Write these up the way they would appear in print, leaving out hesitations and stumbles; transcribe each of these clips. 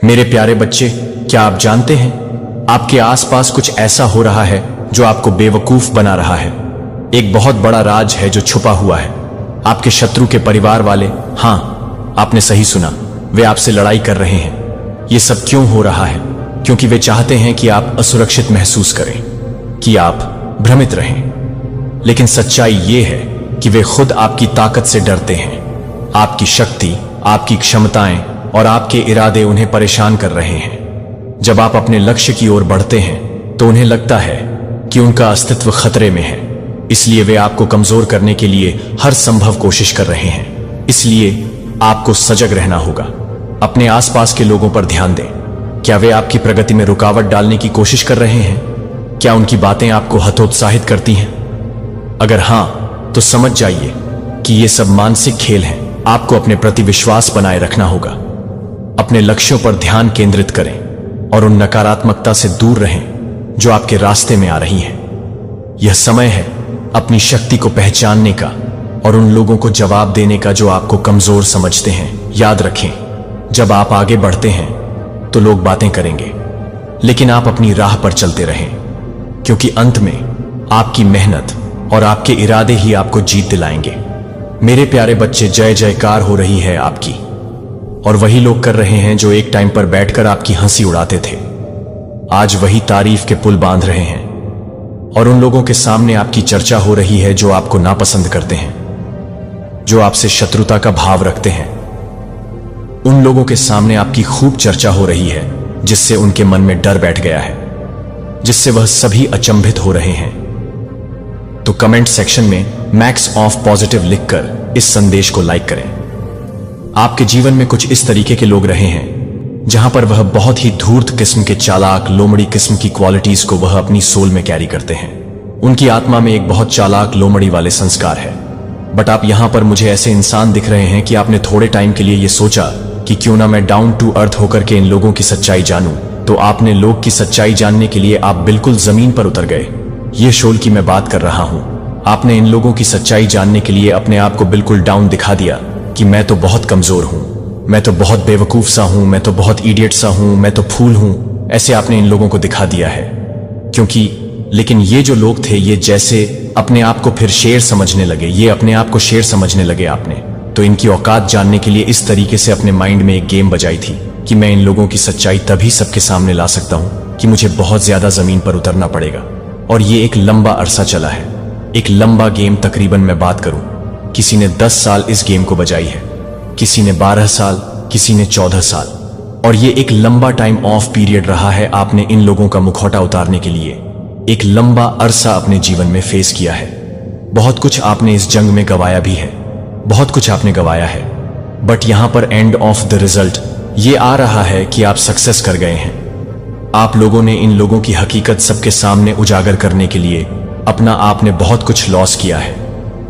मेरे प्यारे बच्चे, क्या आप जानते हैं आपके आसपास कुछ ऐसा हो रहा है जो आपको बेवकूफ बना रहा है। एक बहुत बड़ा राज है जो छुपा हुआ है। आपके शत्रु के परिवार वाले, हाँ आपने सही सुना, वे आपसे लड़ाई कर रहे हैं। ये सब क्यों हो रहा है? क्योंकि वे चाहते हैं कि आप असुरक्षित महसूस करें, कि आप भ्रमित रहें। लेकिन सच्चाई ये है कि वे खुद आपकी ताकत से डरते हैं। आपकी शक्ति, आपकी क्षमताएं और आपके इरादे उन्हें परेशान कर रहे हैं। जब आप अपने लक्ष्य की ओर बढ़ते हैं तो उन्हें लगता है कि उनका अस्तित्व खतरे में है। इसलिए वे आपको कमजोर करने के लिए हर संभव कोशिश कर रहे हैं। इसलिए आपको सजग रहना होगा। अपने आसपास के लोगों पर ध्यान दें। क्या वे आपकी प्रगति में रुकावट डालने की कोशिश कर रहे हैं? क्या उनकी बातें आपको हतोत्साहित करती हैं? अगर हां, तो समझ जाइए कि ये सब मानसिक खेल हैं। आपको अपने प्रति विश्वास बनाए रखना होगा। अपने लक्ष्यों पर ध्यान केंद्रित करें और उन नकारात्मकता से दूर रहें जो आपके रास्ते में आ रही हैं। यह समय है अपनी शक्ति को पहचानने का और उन लोगों को जवाब देने का जो आपको कमजोर समझते हैं। याद रखें, जब आप आगे बढ़ते हैं तो लोग बातें करेंगे, लेकिन आप अपनी राह पर चलते रहें, क्योंकि अंत में आपकी मेहनत और आपके इरादे ही आपको जीत दिलाएंगे। मेरे प्यारे बच्चे, जय जयकार हो रही है आपकी, और वही लोग कर रहे हैं जो एक टाइम पर बैठकर आपकी हंसी उड़ाते थे, आज वही तारीफ के पुल बांध रहे हैं। और उन लोगों के सामने आपकी चर्चा हो रही है जो आपको नापसंद करते हैं, जो आपसे शत्रुता का भाव रखते हैं। उन लोगों के सामने आपकी खूब चर्चा हो रही है, जिससे उनके मन में डर बैठ गया है, जिससे वह सभी अचंभित हो रहे हैं। तो कमेंट सेक्शन में मैक्स ऑफ पॉजिटिव लिखकर इस संदेश को लाइक करें। आपके जीवन में कुछ इस तरीके के लोग रहे हैं जहां पर वह बहुत ही धूर्त किस्म के चालाक, लोमड़ी किस्म की क्वालिटीज को वह अपनी सोल में कैरी करते हैं। उनकी आत्मा में एक बहुत चालाक, लोमड़ी वाले संस्कार है। बट आप यहां पर मुझे ऐसे इंसान दिख रहे हैं कि आपने थोड़े टाइम के लिए यह सोचा कि क्यों ना मैं डाउन टू अर्थ होकर के इन लोगों की सच्चाई जानूं। तो आपने लोग की सच्चाई जानने के लिए आप बिल्कुल जमीन पर उतर गए। ये शोल की मैं बात कर रहा हूं। आपने इन लोगों की सच्चाई जानने के लिए अपने आप को बिल्कुल डाउन दिखा दिया कि मैं तो बहुत कमजोर हूं, मैं तो बहुत बेवकूफ सा हूं, मैं तो बहुत इडियट सा हूं, मैं तो फूल हूं। ऐसे आपने इन लोगों को दिखा दिया है। लेकिन ये जो लोग थे, ये जैसे अपने आप को फिर शेर समझने लगे। ये अपने आप को शेर समझने लगे आपने। तो इनकी औकात जानने के लिए इस तरीके से अपने माइंड में एक गेम बजाई थी कि मैं इन लोगों की सच्चाई तभी सबके सामने ला सकता हूं कि मुझे बहुत ज्यादा जमीन पर उतरना पड़ेगा। और ये एक लंबा अरसा चला है, एक लंबा गेम। तकरीबन मैं बात करूं, किसी ने 10 साल इस गेम को बजाई है, किसी ने 12 साल, किसी ने 14 साल। और ये एक लंबा टाइम ऑफ पीरियड रहा है आपने इन लोगों का मुखौटा उतारने के लिए। एक लंबा अरसा अपने जीवन में फेस किया है। बहुत कुछ आपने इस जंग में गवाया भी है, बहुत कुछ आपने गवाया है। बट यहां पर एंड ऑफ द रिजल्ट ये आ रहा है कि आप सक्सेस कर गए हैं। आप लोगों ने इन लोगों की हकीकत सबके सामने उजागर करने के लिए अपना आपने बहुत कुछ लॉस किया है,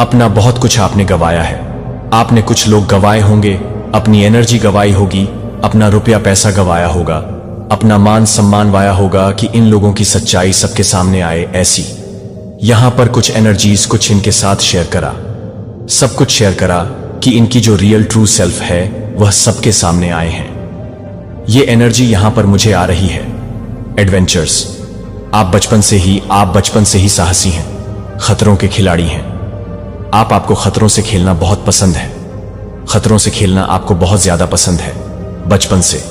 अपना बहुत कुछ आपने गवाया है। आपने कुछ लोग गवाए होंगे, अपनी एनर्जी गवाई होगी, अपना रुपया पैसा गवाया होगा, अपना मान सम्मान वाया होगा कि इन लोगों की सच्चाई सबके सामने आए। ऐसी यहां पर कुछ एनर्जीज कुछ इनके साथ शेयर करा, सब कुछ शेयर करा कि इनकी जो रियल ट्रू सेल्फ है वह सबके सामने आए हैं। ये एनर्जी यहां पर मुझे आ रही है। एडवेंचर्स, आप बचपन से ही साहसी हैं, खतरों के खिलाड़ी हैं। आपको खतरों से खेलना बहुत पसंद है। खतरों से खेलना आपको बहुत ज्यादा पसंद है बचपन से।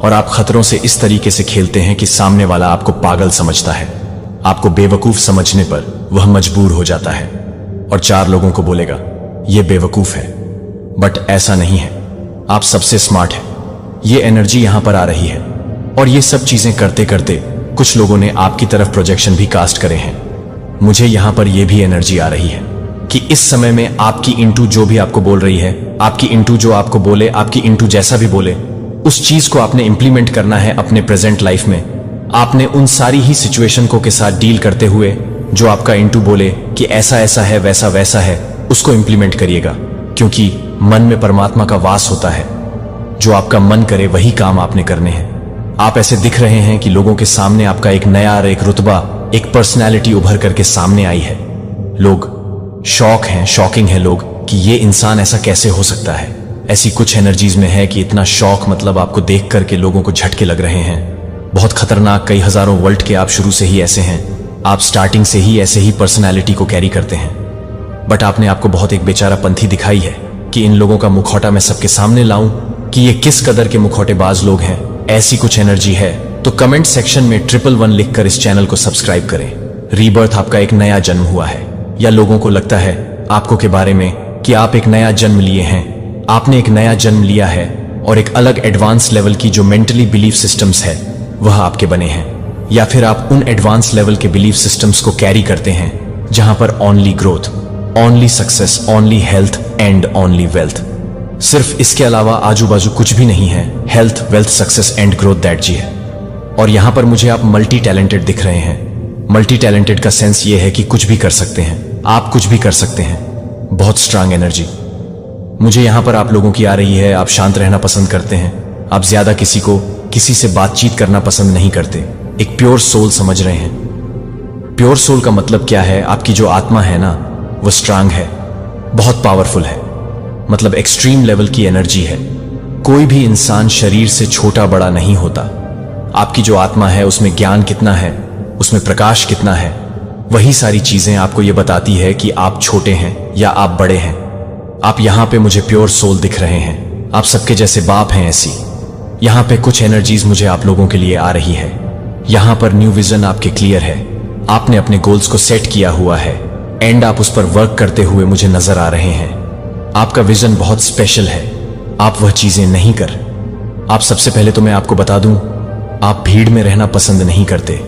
और आप खतरों से इस तरीके से खेलते हैं कि सामने वाला आपको पागल समझता है। आपको बेवकूफ समझने पर वह मजबूर हो जाता है और 4 लोगों को बोलेगा यह बेवकूफ है। बट ऐसा नहीं है, आप सबसे स्मार्ट हैं। ये एनर्जी यहां पर आ रही है। और ये सब चीजें करते करते कुछ लोगों ने आपकी तरफ प्रोजेक्शन भी कास्ट करे हैं। मुझे यहां पर यह भी एनर्जी आ रही है कि इस समय में आपकी इंटू जो भी आपको बोल रही है, आपकी इंटू जो आपको बोले, आपकी इंटू जैसा भी बोले, उस चीज को आपने इंप्लीमेंट करना है अपने प्रेजेंट लाइफ में। आपने उन सारी ही सिचुएशन को के साथ डील करते हुए जो आपका इंटू बोले कि ऐसा ऐसा है, वैसा वैसा है, उसको इंप्लीमेंट करिएगा। क्योंकि मन में परमात्मा का वास होता है। जो आपका मन करे वही काम आपने करने हैं। आप ऐसे दिख रहे हैं कि लोगों के सामने आपका एक नया, एक रुतबा, एक पर्सनैलिटी उभर करके सामने आई है। लोग शॉकिंग है लोग कि ये इंसान ऐसा कैसे हो सकता है। ऐसी कुछ एनर्जीज में है कि इतना शौक, मतलब आपको देख करके लोगों को झटके लग रहे हैं। बहुत खतरनाक, कई हजारों वोल्ट के आप शुरू से ही ऐसे हैं। आप स्टार्टिंग से ही ऐसे ही पर्सनैलिटी को कैरी करते हैं। बट आपने आपको बहुत एक बेचारा पंथी दिखाई है कि इन लोगों का मुखौटा मैं सबके सामने लाऊं कि ये किस कदर के मुखौटेबाज लोग हैं। ऐसी कुछ एनर्जी है तो कमेंट सेक्शन में 111 लिखकर इस चैनल को सब्सक्राइब करें। रीबर्थ आपका एक नया जन्म हुआ है, या लोगों को लगता है आपको के बारे में कि आप एक नया जन्म लिए हैं। आपने एक नया जन्म लिया है और एक अलग एडवांस लेवल की जो मेंटली बिलीफ सिस्टम्स है वह आपके बने हैं, या फिर आप उन एडवांस लेवल के बिलीफ सिस्टम्स को कैरी करते हैं जहां पर only growth, only success, only health and only wealth. सिर्फ इसके अलावा आजू बाजू कुछ भी नहीं है। Health, wealth, success and growth, that जी है। और यहां पर मुझे आप मल्टी टैलेंटेड दिख रहे हैं। मल्टी टैलेंटेड का सेंस ये है कि कुछ भी कर सकते हैं, आप कुछ भी कर सकते हैं। बहुत स्ट्रांग एनर्जी मुझे यहां पर आप लोगों की आ रही है। आप शांत रहना पसंद करते हैं। आप ज्यादा किसी से बातचीत करना पसंद नहीं करते। एक प्योर सोल समझ रहे हैं। प्योर सोल का मतलब क्या है? आपकी जो आत्मा है ना, वो स्ट्रांग है, बहुत पावरफुल है, मतलब एक्सट्रीम लेवल की एनर्जी है। कोई भी इंसान शरीर से छोटा बड़ा नहीं होता। आपकी जो आत्मा है उसमें ज्ञान कितना है, उसमें प्रकाश कितना है, वही सारी चीजें आपको ये बताती है कि आप छोटे हैं या आप बड़े हैं। आप यहां पे मुझे प्योर सोल दिख रहे हैं। आप सबके जैसे बाप हैं। ऐसी यहां पे कुछ एनर्जीज मुझे आप लोगों के लिए आ रही है। यहां पर न्यू विजन आपके क्लियर है। आपने अपने गोल्स को सेट किया हुआ है एंड आप उस पर वर्क करते हुए मुझे नजर आ रहे हैं। आपका विजन बहुत स्पेशल है। आप वह चीजें नहीं कर। आप सबसे पहले तो मैं आपको बता दूं, आप भीड़ में रहना पसंद नहीं करते।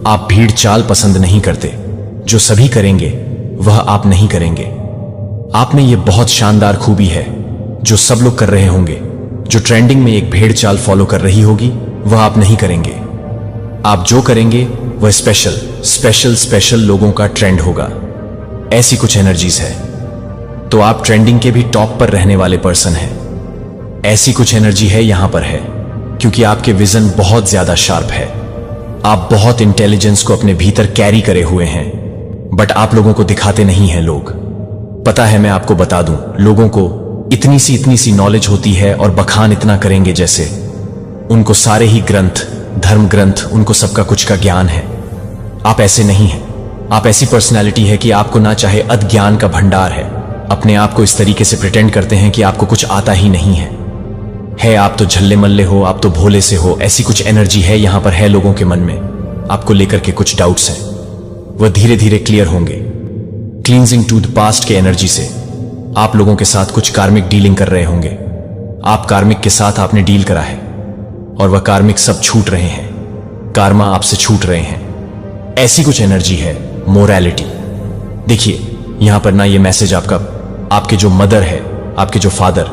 आप भीड़ चाल पसंद नहीं करते। जो सभी करेंगे वह आप नहीं करेंगे। आप में ये बहुत शानदार खूबी है जो सब लोग कर रहे होंगे। जो ट्रेंडिंग में एक भेड़ चाल फॉलो कर रही होगी वह आप नहीं करेंगे। आप जो करेंगे वह स्पेशल लोगों का ट्रेंड होगा। ऐसी कुछ एनर्जीज है। तो आप ट्रेंडिंग के भी टॉप पर रहने वाले पर्सन हैं। ऐसी कुछ एनर्जी है यहां पर है क्योंकि आपके विजन बहुत ज्यादा शार्प है। आप बहुत इंटेलिजेंस को अपने भीतर कैरी करे हुए हैं, बट आप लोगों को दिखाते नहीं हैं लोग। पता है, मैं आपको बता दूं, लोगों को इतनी सी नॉलेज होती है और बखान इतना करेंगे जैसे उनको सारे ही ग्रंथ, धर्म ग्रंथ, उनको सबका कुछ का ज्ञान है। आप ऐसे नहीं हैं। आप ऐसी पर्सनैलिटी है कि आपको ना चाहे अज्ञान का भंडार है। अपने आप को इस तरीके से प्रिटेंड करते हैं कि आपको कुछ आता ही नहीं है। आप तो झल्ले मल्ले हो, आप तो भोले से हो। ऐसी कुछ एनर्जी है यहां पर है लोगों के मन में। आपको लेकर के कुछ डाउट्स हैं, वह धीरे धीरे क्लियर होंगे। क्लींजिंग टू द पास्ट के एनर्जी से आप लोगों के साथ कुछ कार्मिक डीलिंग कर रहे होंगे। आप कार्मिक के साथ आपने डील करा है और वह कार्मिक सब छूट रहे हैं। कार्मा आपसे छूट रहे हैं। ऐसी कुछ एनर्जी है। मोरालिटी देखिए, यहां पर ना ये मैसेज आपके जो मदर है, आपके जो फादर,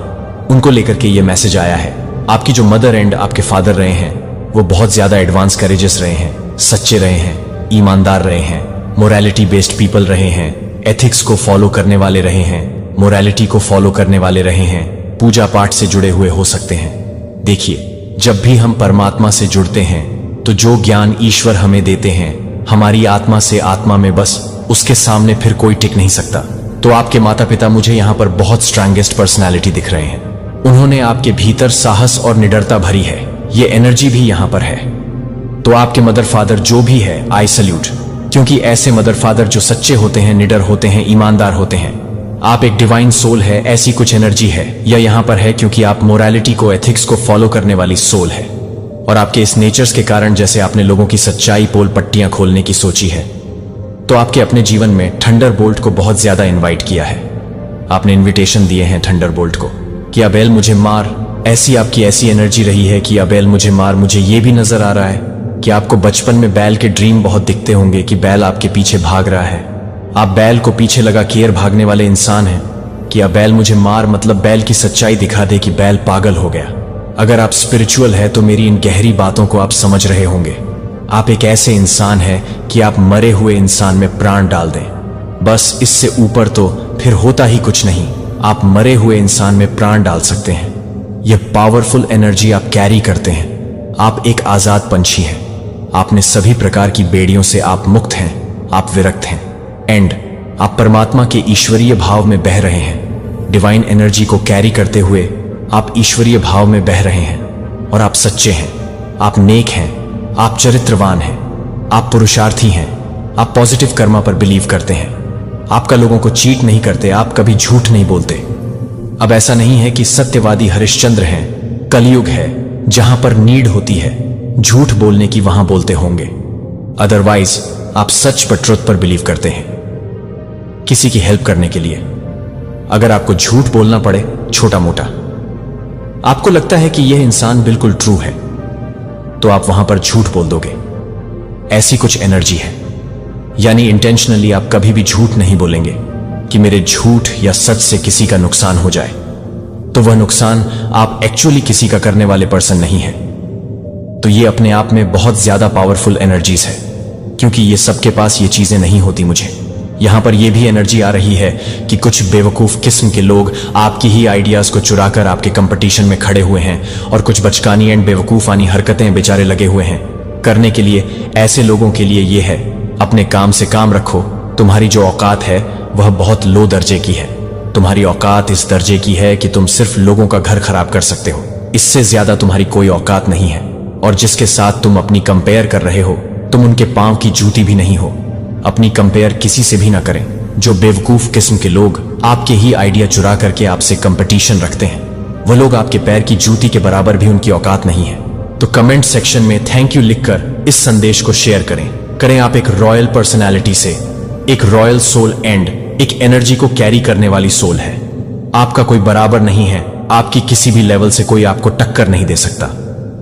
उनको लेकर के ये मैसेज आया है। आपकी जो मदर एंड आपके फादर रहे हैं वो बहुत ज्यादा एडवांस करेजियस रहे हैं, सच्चे रहे हैं, ईमानदार रहे हैं, मोरालिटी बेस्ड पीपल रहे हैं, एथिक्स को फॉलो करने वाले रहे हैं, मोरालिटी को फॉलो करने वाले रहे हैं, पूजा पाठ से जुड़े हुए हो सकते हैं। देखिए, जब भी हम परमात्मा से जुड़ते हैं तो जो ज्ञान ईश्वर हमें देते हैं, हमारी आत्मा से आत्मा में, बस उसके सामने फिर कोई टिक नहीं सकता। तो आपके माता पिता मुझे यहां पर बहुत स्ट्रांगेस्ट पर्सनालिटी दिख रहे हैं। उन्होंने आपके भीतर साहस और निडरता भरी है। ये एनर्जी भी यहां पर है। तो आपके मदर फादर जो भी है, आई सल्यूट, क्योंकि ऐसे मदर फादर जो सच्चे होते हैं, निडर होते हैं, ईमानदार होते हैं। आप एक डिवाइन सोल है। ऐसी कुछ एनर्जी है या यहां पर है क्योंकि आप मोरालिटी को, एथिक्स को फॉलो करने वाली सोल है। और आपके इस नेचर्स के कारण, जैसे आपने लोगों की सच्चाई पोल पट्टियां खोलने की सोची है, तो आपके अपने जीवन में थंडरबोल्ट को बहुत ज्यादा इनवाइट किया है। आपने इनविटेशन दिए हैं थंडरबोल्ट को कि अबेल मुझे मार। ऐसी आपकी ऐसी एनर्जी रही है कि अबेल मुझे मार। मुझे ये भी नजर आ रहा है कि आपको बचपन में बैल के ड्रीम बहुत दिखते होंगे कि बैल आपके पीछे भाग रहा है। आप बैल को पीछे लगा केयर भागने वाले इंसान हैं कि अबेल मुझे मार, मतलब बैल की सच्चाई दिखा दे कि बैल पागल हो गया। अगर आप स्पिरिचुअल है तो मेरी इन गहरी बातों को आप समझ रहे होंगे। आप एक ऐसे इंसान हैं कि आप मरे हुए इंसान में प्राण डाल दें, बस इससे ऊपर तो फिर होता ही कुछ नहीं। आप मरे हुए इंसान में प्राण डाल सकते हैं। यह पावरफुल एनर्जी आप कैरी करते हैं। आप एक आजाद पंछी हैं। आपने सभी प्रकार की बेड़ियों से आप मुक्त हैं। आप विरक्त हैं एंड आप परमात्मा के ईश्वरीय भाव में बह रहे हैं। डिवाइन एनर्जी को कैरी करते हुए आप ईश्वरीय भाव में बह रहे हैं और आप सच्चे हैं, आप नेक हैं, आप चरित्रवान हैं, आप पुरुषार्थी हैं, आप पॉजिटिव कर्मा पर बिलीव करते हैं, आपका लोगों को चीट नहीं करते, आप कभी झूठ नहीं बोलते। अब ऐसा नहीं है कि सत्यवादी हरिश्चंद्र हैं, कलयुग है जहां पर नीड होती है झूठ बोलने की, वहां बोलते होंगे। अदरवाइज आप सच पर, ट्रुथ पर बिलीव करते हैं, किसी की हेल्प करने के लिए। अगर आपको झूठ बोलना पड़े छोटा मोटा, आपको लगता है कि यह इंसान बिल्कुल ट्रू है, तो आप वहां पर झूठ बोल दोगे। ऐसी कुछ एनर्जी है, यानी इंटेंशनली आप कभी भी झूठ नहीं बोलेंगे कि मेरे झूठ या सच से किसी का नुकसान हो जाए, तो वह नुकसान आप एक्चुअली किसी का करने वाले पर्सन नहीं है। तो ये अपने आप में बहुत ज्यादा पावरफुल एनर्जीज है, क्योंकि ये सबके पास ये चीजें नहीं होती। मुझे यहां पर यह भी एनर्जी आ रही है कि कुछ बेवकूफ किस्म के लोग आपकी ही आइडियाज को चुराकर आपके कंपटीशन में खड़े हुए हैं, और कुछ बचकानी एंड बेवकूफानी हरकतें बेचारे लगे हुए हैं करने के लिए। ऐसे लोगों के लिए यह है, अपने काम से काम रखो, तुम्हारी जो औकात है वह बहुत लो दर्जे की है। तुम्हारी औकात इस दर्जे की है कि तुम सिर्फ लोगों का घर खराब कर सकते हो, इससे ज्यादा तुम्हारी कोई औकात नहीं है। और जिसके साथ तुम अपनी कंपेयर कर रहे हो, तुम उनके पांव की जूती भी नहीं हो। अपनी कंपेयर किसी से भी ना करें। जो बेवकूफ किस्म के लोग आपके ही आइडिया चुरा करके आपसे कंपटीशन रखते हैं, वो लोग आपके पैर की जूती के बराबर भी उनकी औकात नहीं है। तो कमेंट सेक्शन में थैंक यू लिखकर इस संदेश को शेयर करें आप एक रॉयल पर्सनैलिटी से, एक रॉयल सोल एंड एक एनर्जी को कैरी करने वाली सोल है। आपका कोई बराबर नहीं है, आपकी किसी भी लेवल से कोई आपको टक्कर नहीं दे सकता।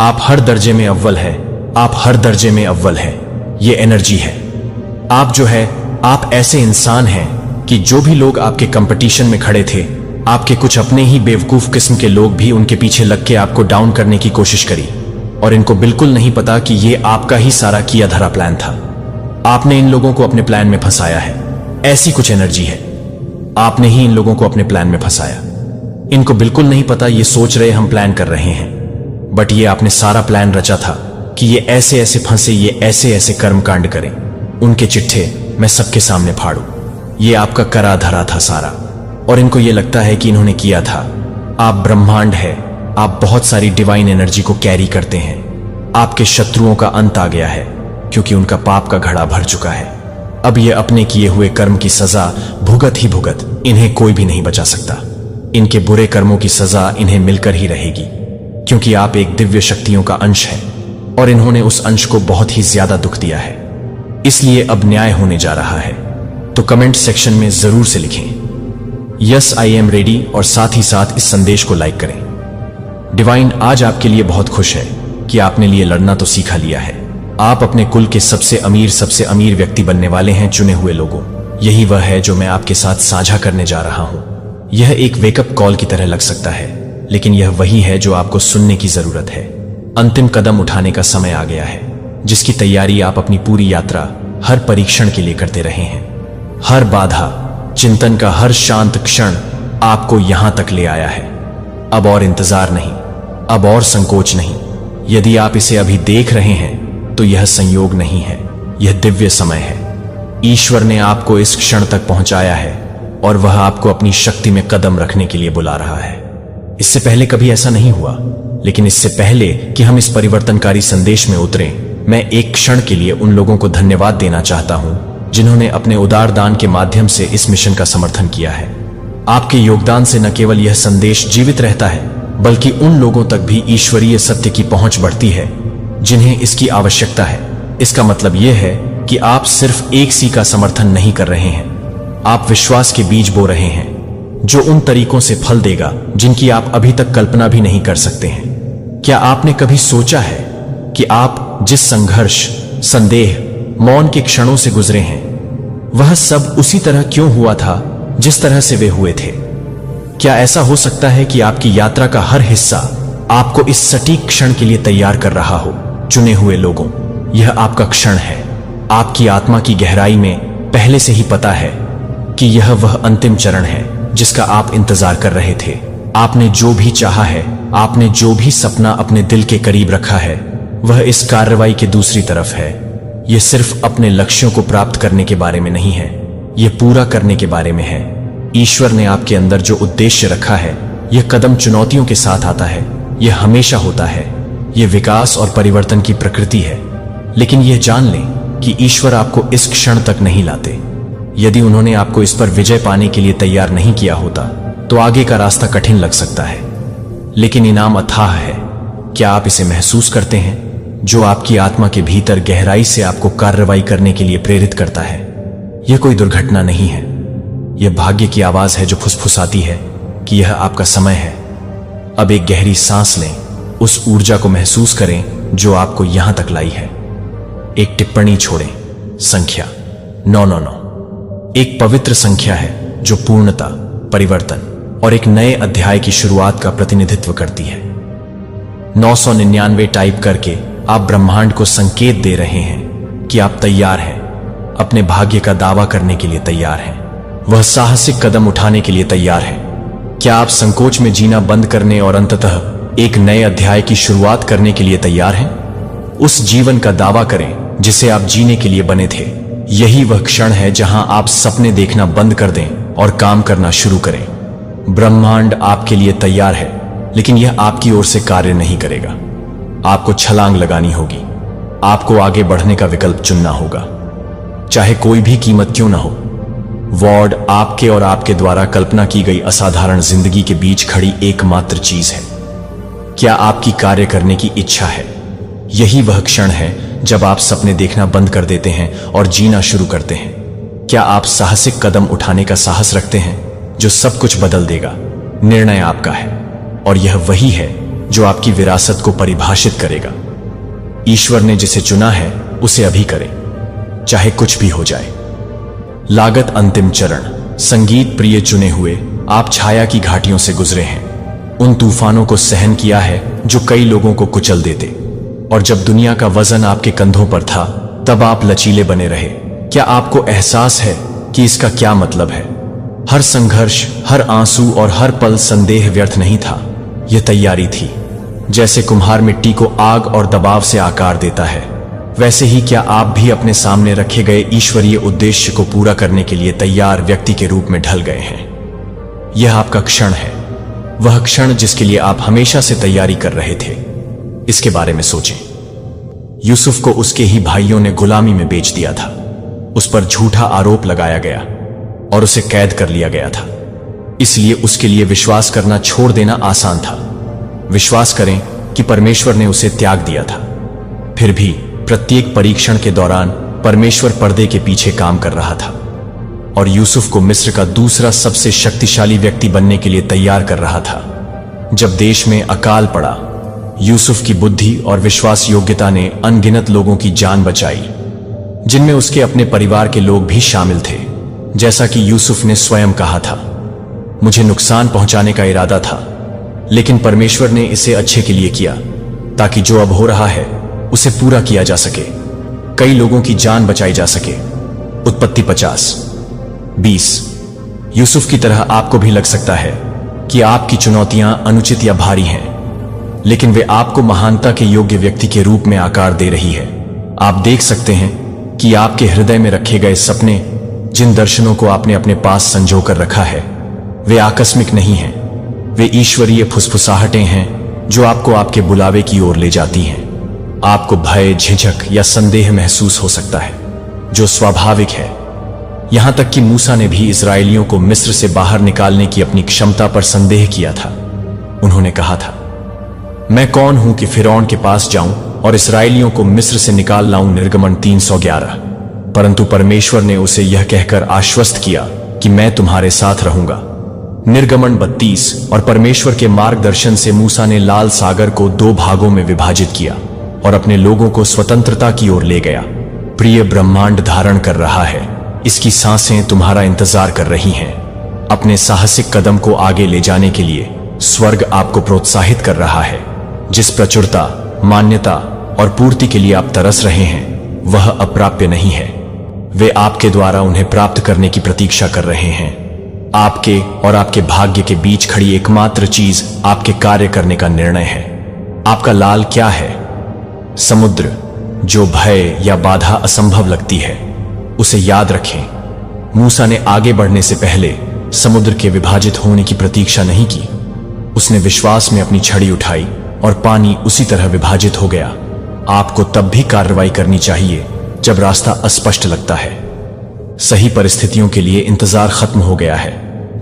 आप हर दर्जे में अव्वल है, आप हर दर्जे में अव्वल है। ये एनर्जी है। आप जो है, आप ऐसे इंसान हैं कि जो भी लोग आपके कंपटीशन में खड़े थे, आपके कुछ अपने ही बेवकूफ किस्म के लोग भी उनके पीछे लग के आपको डाउन करने की कोशिश करी, और इनको बिल्कुल नहीं पता कि ये आपका ही सारा किया धरा प्लान था। आपने इन लोगों को अपने प्लान में फंसाया है। ऐसी कुछ एनर्जी है, आपने ही इन लोगों को अपने प्लान में फंसाया। इनको बिल्कुल नहीं पता, ये सोच रहे हम प्लान कर रहे हैं, बट ये आपने सारा प्लान रचा था कि ये ऐसे ऐसे फंसे, ये ऐसे ऐसे कर्मकांड करें, उनके चिट्ठे मैं सबके सामने फाड़ू। ये आपका करा धरा था सारा, और इनको ये लगता है कि इन्होंने किया था। आप ब्रह्मांड है, आप बहुत सारी डिवाइन एनर्जी को कैरी करते हैं। आपके शत्रुओं का अंत आ गया है, क्योंकि उनका पाप का घड़ा भर चुका है। अब ये अपने किए हुए कर्म की सजा भुगत ही भुगत, इन्हें कोई भी नहीं बचा सकता। इनके बुरे कर्मों की सजा इन्हें मिलकर ही रहेगी, क्योंकि आप एक दिव्य शक्तियों का अंश है, और इन्होंने उस अंश को बहुत ही ज्यादा दुख दिया है। इसलिए अब न्याय होने जा रहा है। तो कमेंट सेक्शन में जरूर से लिखें यस आई एम रेडी, और साथ ही साथ इस संदेश को लाइक करें। डिवाइन आज आपके लिए बहुत खुश है कि आपने लिए लड़ना तो सीखा लिया है। आप अपने कुल के सबसे अमीर व्यक्ति बनने वाले हैं, चुने हुए लोगों। यही वह है जो मैं आपके साथ साझा करने जा रहा हूं। यह एक वेकअप कॉल की तरह लग सकता है, लेकिन यह वही है जो आपको सुनने की जरूरत है। अंतिम कदम उठाने का समय आ गया है, जिसकी तैयारी आप अपनी पूरी यात्रा हर परीक्षण के लिए करते रहे हैं। हर बाधा, चिंतन का हर शांत क्षण आपको यहां तक ले आया है। अब और इंतजार नहीं, अब और संकोच नहीं। यदि आप इसे अभी देख रहे हैं तो यह संयोग नहीं है, यह दिव्य समय है। ईश्वर ने आपको इस क्षण तक पहुंचाया है, और वह आपको अपनी शक्ति में कदम रखने के लिए बुला रहा है। इससे पहले कभी ऐसा नहीं हुआ, लेकिन इससे पहले कि हम इस परिवर्तनकारी संदेश में उतरें, मैं एक क्षण के लिए उन लोगों को धन्यवाद देना चाहता हूं जिन्होंने अपने उदार दान के माध्यम से इस मिशन का समर्थन किया है। आपके योगदान से न केवल यह संदेश जीवित रहता है, बल्कि उन लोगों तक भी ईश्वरीय सत्य की पहुंच बढ़ती है जिन्हें इसकी आवश्यकता है। इसका मतलब यह है कि आप सिर्फ एक सी का समर्थन नहीं कर रहे हैं, आप विश्वास के बीज बो रहे हैं, जो उन तरीकों से फल देगा जिनकी आप अभी तक कल्पना भी नहीं कर सकते हैं। क्या आपने कभी सोचा है कि आप जिस संघर्ष, संदेह, मौन के क्षणों से गुजरे हैं, वह सब उसी तरह क्यों हुआ था जिस तरह से वे हुए थे? क्या ऐसा हो सकता है कि आपकी यात्रा का हर हिस्सा आपको इस सटीक क्षण के लिए तैयार कर रहा हो? चुने हुए लोगों, यह आपका क्षण है। आपकी आत्मा की गहराई में पहले से ही पता है कि यह वह अंतिम चरण है जिसका आप इंतजार कर रहे थे। आपने जो भी चाहा है, आपने जो भी सपना अपने दिल के करीब रखा है, वह इस कार्रवाई के दूसरी तरफ है। यह सिर्फ अपने लक्ष्यों को प्राप्त करने के बारे में नहीं है, यह पूरा करने के बारे में है। ईश्वर ने आपके अंदर जो उद्देश्य रखा है, यह कदम चुनौतियों के साथ आता है, यह हमेशा होता है। यह विकास और परिवर्तन की प्रकृति है। लेकिन यह जान लें कि ईश्वर आपको इस क्षण तक नहीं लाते। यदि उन्होंने आपको इस पर विजय पाने के लिए तैयार नहीं किया होता तो आगे का रास्ता कठिन लग सकता है, लेकिन इनाम अथाह है। क्या आप इसे महसूस करते हैं, जो आपकी आत्मा के भीतर गहराई से आपको कार्रवाई करने के लिए प्रेरित करता है? यह कोई दुर्घटना नहीं है, यह भाग्य की आवाज है जो फुसफुसाती है कि यह आपका समय है। अब एक गहरी सांस लें, उस ऊर्जा को महसूस करें जो आपको यहां तक लाई है। एक टिप्पणी छोड़ें। संख्या 999 एक पवित्र संख्या है जो पूर्णता, परिवर्तन और एक नए अध्याय की शुरुआत का प्रतिनिधित्व करती है। 999 टाइप करके आप ब्रह्मांड को संकेत दे रहे हैं कि आप तैयार हैं, अपने भाग्य का दावा करने के लिए तैयार हैं, वह साहसिक कदम उठाने के लिए तैयार हैं। क्या आप संकोच में जीना बंद करने और अंततः एक नए अध्याय की शुरुआत करने के लिए तैयार हैं? उस जीवन का दावा करें जिसे आप जीने के लिए बने थे। यही वह क्षण है जहां आप सपने देखना बंद कर दें और काम करना शुरू करें। ब्रह्मांड आपके लिए तैयार है, लेकिन यह आपकी ओर से कार्य नहीं करेगा। आपको छलांग लगानी होगी, आपको आगे बढ़ने का विकल्प चुनना होगा, चाहे कोई भी कीमत क्यों ना हो। वॉर्ड आपके और आपके द्वारा कल्पना की गई असाधारण जिंदगी के बीच खड़ी एकमात्र चीज है। क्या आपकी कार्य करने की इच्छा है? यही वह क्षण है जब आप सपने देखना बंद कर देते हैं और जीना शुरू करते हैं। क्या आप साहसिक कदम उठाने का साहस रखते हैं जो सब कुछ बदल देगा? निर्णय आपका है, और यह वही है जो आपकी विरासत को परिभाषित करेगा। ईश्वर ने जिसे चुना है उसे अभी करें, चाहे कुछ भी हो जाए। लागत अंतिम चरण। संगीत प्रिय चुने हुए, आप छाया की घाटियों से गुजरे हैं, उन तूफानों को सहन किया है जो कई लोगों को कुचल देते, और जब दुनिया का वजन आपके कंधों पर था तब आप लचीले बने रहे। क्या आपको एहसास है कि इसका क्या मतलब है? हर संघर्ष, हर आंसू और हर पल संदेह व्यर्थ नहीं था, यह तैयारी थी। जैसे कुम्हार मिट्टी को आग और दबाव से आकार देता है, वैसे ही क्या आप भी अपने सामने रखे गए ईश्वरीय उद्देश्य को पूरा करने के लिए तैयार व्यक्ति के रूप में ढल गए हैं? यह आपका क्षण है, वह क्षण जिसके लिए आप हमेशा से तैयारी कर रहे थे। इसके बारे में सोचें। यूसुफ को उसके ही भाइयों ने गुलामी में बेच दिया था, उस पर झूठा आरोप लगाया गया और उसे कैद कर लिया गया था। इसलिए उसके लिए विश्वास करना छोड़ देना आसान था। विश्वास करें कि परमेश्वर ने उसे त्याग दिया था। फिर भी प्रत्येक परीक्षण के दौरान परमेश्वर पर्दे के पीछे काम कर रहा था और यूसुफ को मिस्र का दूसरा सबसे शक्तिशाली व्यक्ति बनने के लिए तैयार कर रहा था। जब देश में अकाल पड़ा, यूसुफ की बुद्धि और विश्वास योग्यता ने अनगिनत लोगों की जान बचाई, जिनमें उसके अपने परिवार के लोग भी शामिल थे। जैसा कि यूसुफ ने स्वयं कहा था, मुझे नुकसान पहुंचाने का इरादा था, लेकिन परमेश्वर ने इसे अच्छे के लिए किया, ताकि जो अब हो रहा है उसे पूरा किया जा सके, कई लोगों की जान बचाई जा सके। उत्पत्ति 50:20। यूसुफ की तरह आपको भी लग सकता है कि आपकी चुनौतियां अनुचित या भारी हैं, लेकिन वे आपको महानता के योग्य व्यक्ति के रूप में आकार दे रही है। आप देख सकते हैं कि आपके हृदय में रखे गए सपने, जिन दर्शनों को आपने अपने पास संजो कर रखा है, वे आकस्मिक नहीं हैं। वे ईश्वरीय फुसफुसाहटें हैं जो आपको आपके बुलावे की ओर ले जाती हैं। आपको भय, झिझक या संदेह महसूस हो सकता है, जो स्वाभाविक है। यहां तक कि मूसा ने भी इस्राएलियों को मिस्र से बाहर निकालने की अपनी क्षमता पर संदेह किया था। उन्होंने कहा था, मैं कौन हूं कि फिरौन के पास जाऊं और इस्राएलियों को मिस्र से निकाल लाऊं। निर्गमन 3:11। परंतु परमेश्वर ने उसे यह कहकर आश्वस्त किया कि मैं तुम्हारे साथ रहूंगा। निर्गमन 32। और परमेश्वर के मार्गदर्शन से मूसा ने लाल सागर को 2 भागों में विभाजित किया और अपने लोगों को स्वतंत्रता की ओर ले गया। प्रिय, ब्रह्मांड धारण कर रहा है, इसकी सांसें तुम्हारा इंतजार कर रही हैं। अपने साहसिक कदम को आगे ले जाने के लिए स्वर्ग आपको प्रोत्साहित कर रहा है। जिस प्रचुरता, मान्यता और पूर्ति के लिए आप तरस रहे हैं, वह अप्राप्य नहीं है। वे आपके द्वारा उन्हें प्राप्त करने की प्रतीक्षा कर रहे हैं। आपके और आपके भाग्य के बीच खड़ी एकमात्र चीज आपके कार्य करने का निर्णय है। आपका लाल क्या है? समुद्र। जो भय या बाधा असंभव लगती है, उसे याद रखें। मूसा ने आगे बढ़ने से पहले समुद्र के विभाजित होने की प्रतीक्षा नहीं की। उसने विश्वास में अपनी छड़ी उठाई और पानी उसी तरह विभाजित हो गया। आपको तब भी कार्रवाई करनी चाहिए जब रास्ता अस्पष्ट लगता है। सही परिस्थितियों के लिए इंतजार खत्म हो गया है।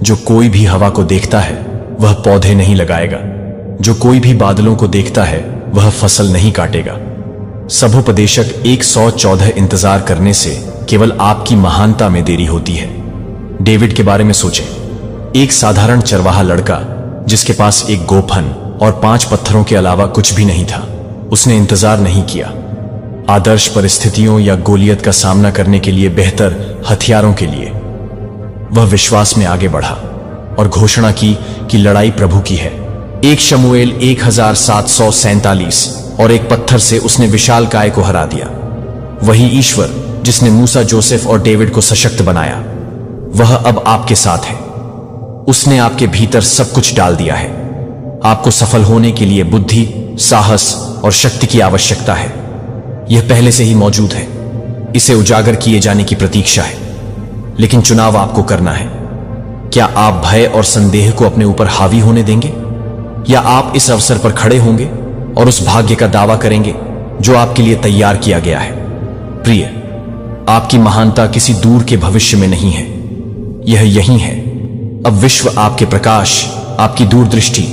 जो कोई भी हवा को देखता है वह पौधे नहीं लगाएगा। जो कोई भी बादलों को देखता है वह फसल नहीं काटेगा। सभोपदेशक 114 इंतजार करने से केवल आपकी महानता में देरी होती है। डेविड के बारे में सोचें। एक साधारण चरवाहा लड़का जिसके पास एक गोफन और 5 पत्थरों के अलावा कुछ भी नहीं था। उसने इंतजार नहीं किया। आदर्श परिस्थितियों या गोलियत का सामना करने के लिए बेहतर हथियारों के लिए वह विश्वास में आगे बढ़ा और घोषणा की कि लड़ाई प्रभु की है। 1 शमूएल 1747 और एक पत्थर से उसने विशाल काय को हरा दिया। वही ईश्वर जिसने मूसा, जोसेफ और डेविड को सशक्त बनाया, वह अब आपके साथ है। उसने आपके भीतर सब कुछ डाल दिया है। आपको सफल होने के लिए बुद्धि, साहस और शक्ति की आवश्यकता है। यह पहले से ही मौजूद है। इसे उजागर किए जाने की प्रतीक्षा है, लेकिन चुनाव आपको करना है। क्या आप भय और संदेह को अपने ऊपर हावी होने देंगे, या आप इस अवसर पर खड़े होंगे और उस भाग्य का दावा करेंगे जो आपके लिए तैयार किया गया है? प्रिय, आपकी महानता किसी दूर के भविष्य में नहीं है, यह यही है। अब विश्व आपके प्रकाश, आपकी दूरदृष्टि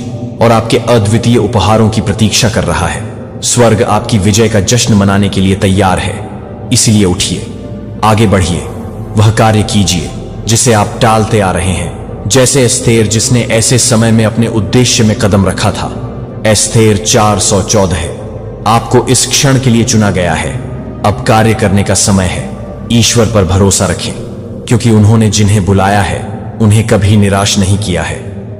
और आपके अद्वितीय उपहारों की प्रतीक्षा कर रहा है। स्वर्ग आपकी विजय का जश्न मनाने के लिए तैयार है। इसलिए उठिए, आगे बढ़िए, वह कार्य कीजिए जिसे आप टालते आ रहे हैं। जैसे एस्थेर जिसने ऐसे समय में अपने उद्देश्य में कदम रखा था। एस्थेर 414 है। आपको इस क्षण के लिए चुना गया है। अब कार्य करने का समय है। ईश्वर पर भरोसा रखें, क्योंकि उन्होंने जिन्हें बुलाया है उन्हें कभी निराश नहीं किया है।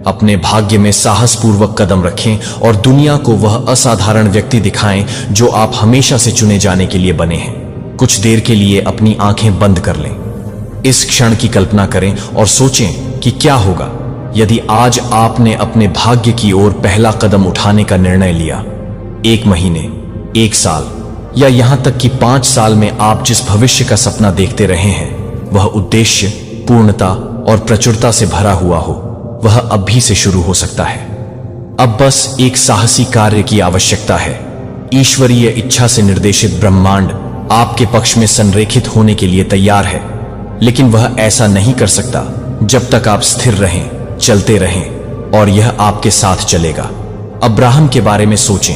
अपने भाग्य में साहसपूर्वक कदम रखें और दुनिया को वह असाधारण व्यक्ति दिखाएं जो आप हमेशा से चुने जाने के लिए बने हैं। कुछ देर के लिए अपनी आंखें बंद कर लें। इस क्षण की कल्पना करें और सोचें कि क्या होगा यदि आज आपने अपने भाग्य की ओर पहला कदम उठाने का निर्णय लिया। 1 महीने, 1 साल या यहां तक कि 5 साल में आप जिस भविष्य का सपना देखते रहे हैं वह उद्देश्य, पूर्णता और प्रचुरता से भरा हुआ हो, वह अब भी से शुरू हो सकता है। अब बस एक साहसी कार्य की आवश्यकता है। ईश्वरीय इच्छा से निर्देशित ब्रह्मांड आपके पक्ष में संरेखित होने के लिए तैयार है, लेकिन वह ऐसा नहीं कर सकता जब तक आप स्थिर रहें, चलते रहें, और यह आपके साथ चलेगा। अब्राहम के बारे में सोचें,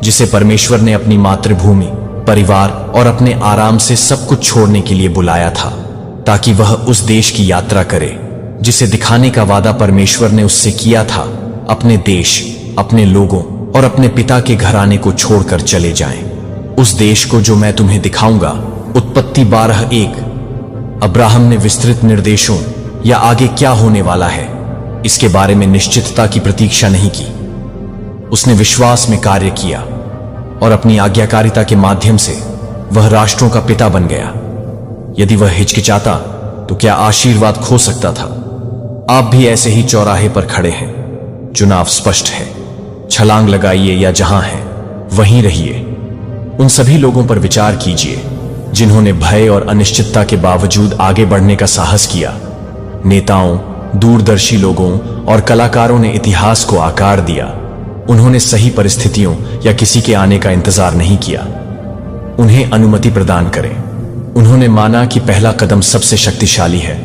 जिसे परमेश्वर ने अपनी मातृभूमि, परिवार और अपने आराम से सब कुछ छोड़ने के लिए बुलाया था, ताकि वह उस देश की यात्रा करे जिसे दिखाने का वादा परमेश्वर ने उससे किया था। अपने देश, अपने लोगों और अपने पिता के घराने को छोड़कर चले जाएं, उस देश को जो मैं तुम्हें दिखाऊंगा। उत्पत्ति 12:1। अब्राहम ने विस्तृत निर्देशों या आगे क्या होने वाला है इसके बारे में निश्चितता की प्रतीक्षा नहीं की। उसने विश्वास में कार्य किया और अपनी आज्ञाकारिता के माध्यम से वह राष्ट्रों का पिता बन गया। यदि वह हिचकिचाता तो क्या आशीर्वाद खो सकता था? आप भी ऐसे ही चौराहे पर खड़े हैं। चुनाव स्पष्ट है। छलांग लगाइए या जहां हैं वहीं रहिए। उन सभी लोगों पर विचार कीजिए जिन्होंने भय और अनिश्चितता के बावजूद आगे बढ़ने का साहस किया। नेताओं, दूरदर्शी लोगों और कलाकारों ने इतिहास को आकार दिया। उन्होंने सही परिस्थितियों या किसी के आने का इंतजार नहीं किया। उन्हें अनुमति प्रदान करें। उन्होंने माना कि पहला कदम सबसे शक्तिशाली है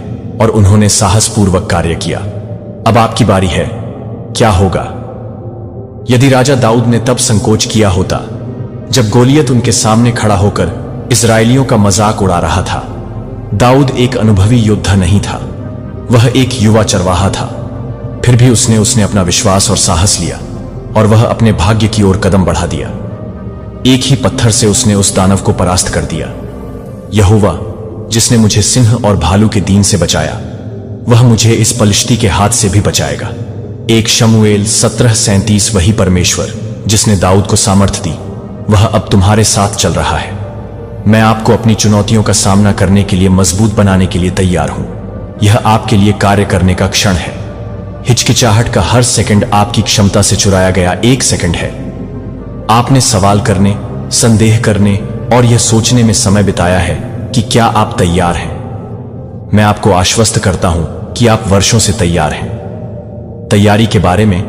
और उन्होंने साहसपूर्वक कार्य किया। अब आपकी बारी है। क्या होगा यदि राजा दाऊद ने तब संकोच किया होता जब गोलियत उनके सामने खड़ा होकर इजरायलियों का मजाक उड़ा रहा था? दाऊद एक अनुभवी योद्धा नहीं था, वह एक युवा चरवाहा था। फिर भी उसने अपना विश्वास और साहस लिया और वह अपने भाग्य की ओर कदम बढ़ा दिया। एक ही पत्थर से उसने उस दानव को परास्त कर दिया। यहोवा, जिसने मुझे सिंह और भालू के दीन से बचाया, वह मुझे इस पलिश्ती के हाथ से भी बचाएगा। 1 शमूएल 17:37। वही परमेश्वर जिसने दाऊद को सामर्थ दी, वह अब तुम्हारे साथ चल रहा है। मैं आपको अपनी चुनौतियों का सामना करने के लिए मजबूत बनाने के लिए तैयार हूं। यह आपके लिए कार्य करने का क्षण है। हिचकिचाहट का हर सेकंड आपकी क्षमता से चुराया गया 1 सेकंड है। आपने सवाल करने, संदेह करने और यह सोचने में समय बिताया है कि क्या आप तैयार हैं। मैं आपको आश्वस्त करता हूं कि आप वर्षों से तैयार हैं। तैयारी के बारे में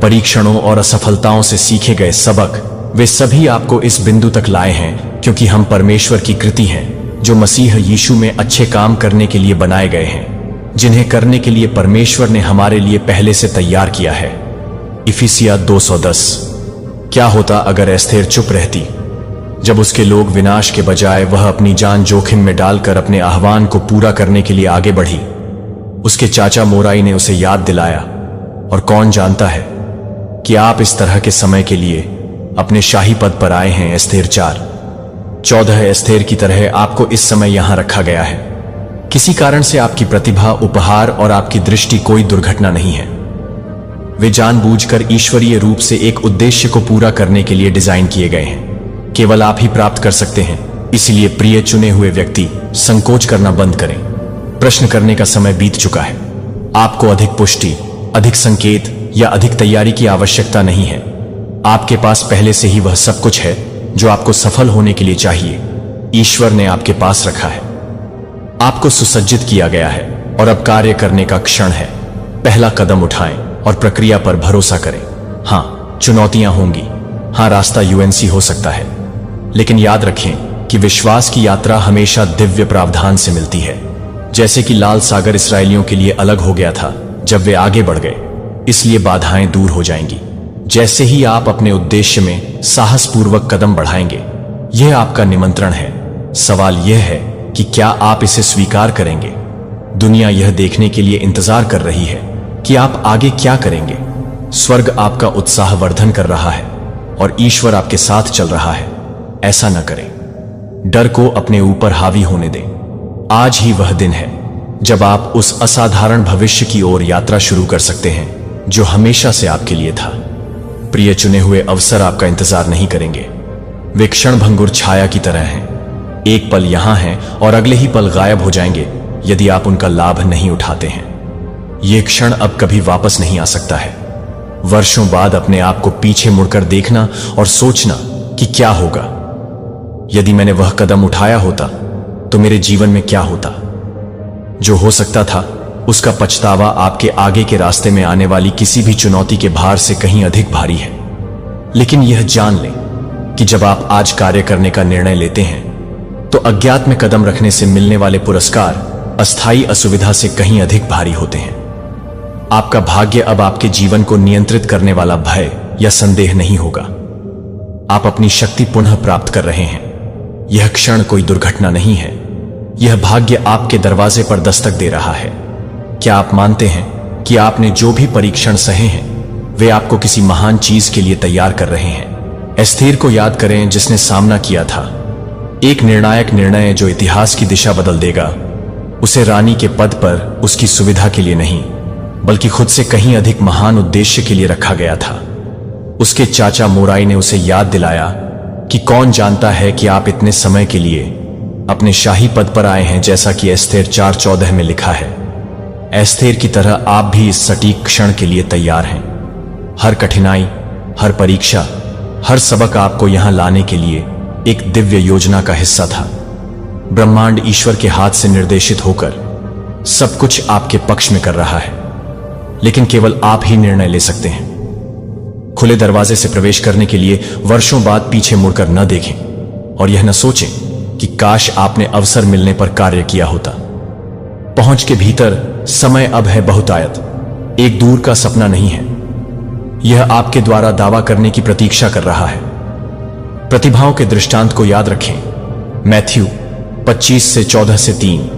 परीक्षणों और असफलताओं से सीखे गए सबक, वे सभी आपको इस बिंदु तक लाए हैं क्योंकि हम परमेश्वर की कृति हैं जो मसीह यीशु में अच्छे काम करने के लिए बनाए गए हैं, जिन्हें करने के लिए परमेश्वर ने हमारे लिए पहले से तैयार किया है। इफिसिया 2:10। क्या होता अगर एस्थेर चुप रहती जब उसके लोग विनाश के बजाय वह अपनी जान जोखिम में डालकर अपने आह्वान को पूरा करने के लिए आगे बढ़ी। उसके चाचा मोराई ने उसे याद दिलाया, और कौन जानता है कि आप इस तरह के समय के लिए अपने शाही पद पर आए हैं। एस्थेर 4:14। एस्थेर की तरह आपको इस समय यहां रखा गया है। किसी कारण से आपकी प्रतिभा, उपहार और आपकी दृष्टि कोई दुर्घटना नहीं है। वे जानबूझकर ईश्वरीय रूप से एक उद्देश्य को पूरा करने के लिए डिजाइन किए गए हैं। केवल आप ही प्राप्त कर सकते हैं। इसलिए प्रिय चुने हुए व्यक्ति, संकोच करना बंद करें। प्रश्न करने का समय बीत चुका है। आपको अधिक पुष्टि, अधिक संकेत या अधिक तैयारी की आवश्यकता नहीं है। आपके पास पहले से ही वह सब कुछ है जो आपको सफल होने के लिए चाहिए। ईश्वर ने आपके पास रखा है, आपको सुसज्जित किया गया है और अब कार्य करने का क्षण है। पहला कदम उठाएं और प्रक्रिया पर भरोसा करें। हाँ, चुनौतियां होंगी। हाँ, रास्ता यूएनसी हो सकता है, लेकिन याद रखें कि विश्वास की यात्रा हमेशा दिव्य प्रावधान से मिलती है। जैसे कि लाल सागर इसराइलियों के लिए अलग हो गया था जब वे आगे बढ़ गए, इसलिए बाधाएं दूर हो जाएंगी जैसे ही आप अपने उद्देश्य में साहसपूर्वक कदम बढ़ाएंगे। यह आपका निमंत्रण है। सवाल यह है कि क्या आप इसे स्वीकार करेंगे। दुनिया यह देखने के लिए इंतजार कर रही है कि आप आगे क्या करेंगे। स्वर्ग आपका उत्साहवर्धन कर रहा है और ईश्वर आपके साथ चल रहा है। ऐसा न करें। डर को अपने ऊपर हावी होने दें। आज ही वह दिन है जब आप उस असाधारण भविष्य की ओर यात्रा शुरू कर सकते हैं जो हमेशा से आपके लिए था। प्रिय चुने हुए अवसर आपका इंतजार नहीं करेंगे। वे क्षणभंगुर छाया की तरह हैं। एक पल यहां हैं और अगले ही पल गायब हो जाएंगे यदि आप उनका लाभ नहीं उठाते हैं। यह क्षण अब कभी वापस नहीं आ सकता है। वर्षों बाद अपने आप को पीछे मुड़कर देखना और सोचना कि क्या होगा यदि मैंने वह कदम उठाया होता, तो मेरे जीवन में क्या होता। जो हो सकता था उसका पछतावा आपके आगे के रास्ते में आने वाली किसी भी चुनौती के भार से कहीं अधिक भारी है। लेकिन यह जान लें कि जब आप आज कार्य करने का निर्णय लेते हैं तो अज्ञात में कदम रखने से मिलने वाले पुरस्कार अस्थायी असुविधा से कहीं अधिक भारी होते हैं। आपका भाग्य अब आपके जीवन को नियंत्रित करने वाला भय या संदेह नहीं होगा। आप अपनी शक्ति पुनः प्राप्त कर रहे हैं। यह क्षण कोई दुर्घटना नहीं है। यह भाग्य आपके दरवाजे पर दस्तक दे रहा है। क्या आप मानते हैं कि आपने जो भी परीक्षण सहे हैं वे आपको किसी महान चीज के लिए तैयार कर रहे हैं। एस्थेर को याद करें जिसने सामना किया था एक निर्णायक निर्णय जो इतिहास की दिशा बदल देगा। उसे रानी के पद पर उसकी सुविधा के लिए नहीं बल्कि खुद से कहीं अधिक महान उद्देश्य के लिए रखा गया था। उसके चाचा मोराई ने उसे याद दिलाया कि कौन जानता है कि आप इतने समय के लिए अपने शाही पद पर आए हैं, जैसा कि एस्थेर 4:14 में लिखा है। एस्थेर की तरह आप भी इस सटीक क्षण के लिए तैयार हैं। हर कठिनाई, हर परीक्षा, हर सबक आपको यहां लाने के लिए एक दिव्य योजना का हिस्सा था। ब्रह्मांड ईश्वर के हाथ से निर्देशित होकर सब कुछ आपके पक्ष में कर रहा है, लेकिन केवल आप ही निर्णय ले सकते हैं। खुले दरवाजे से प्रवेश करने के लिए वर्षों बाद पीछे मुड़कर न देखें और यह न सोचें कि काश आपने अवसर मिलने पर कार्य किया होता। पहुंच के भीतर समय अब है बहुतायत, एक दूर का सपना नहीं है। यह आपके द्वारा दावा करने की प्रतीक्षा कर रहा है। प्रतिभाओं के दृष्टांत को याद रखें। मैथ्यू 25:14-3।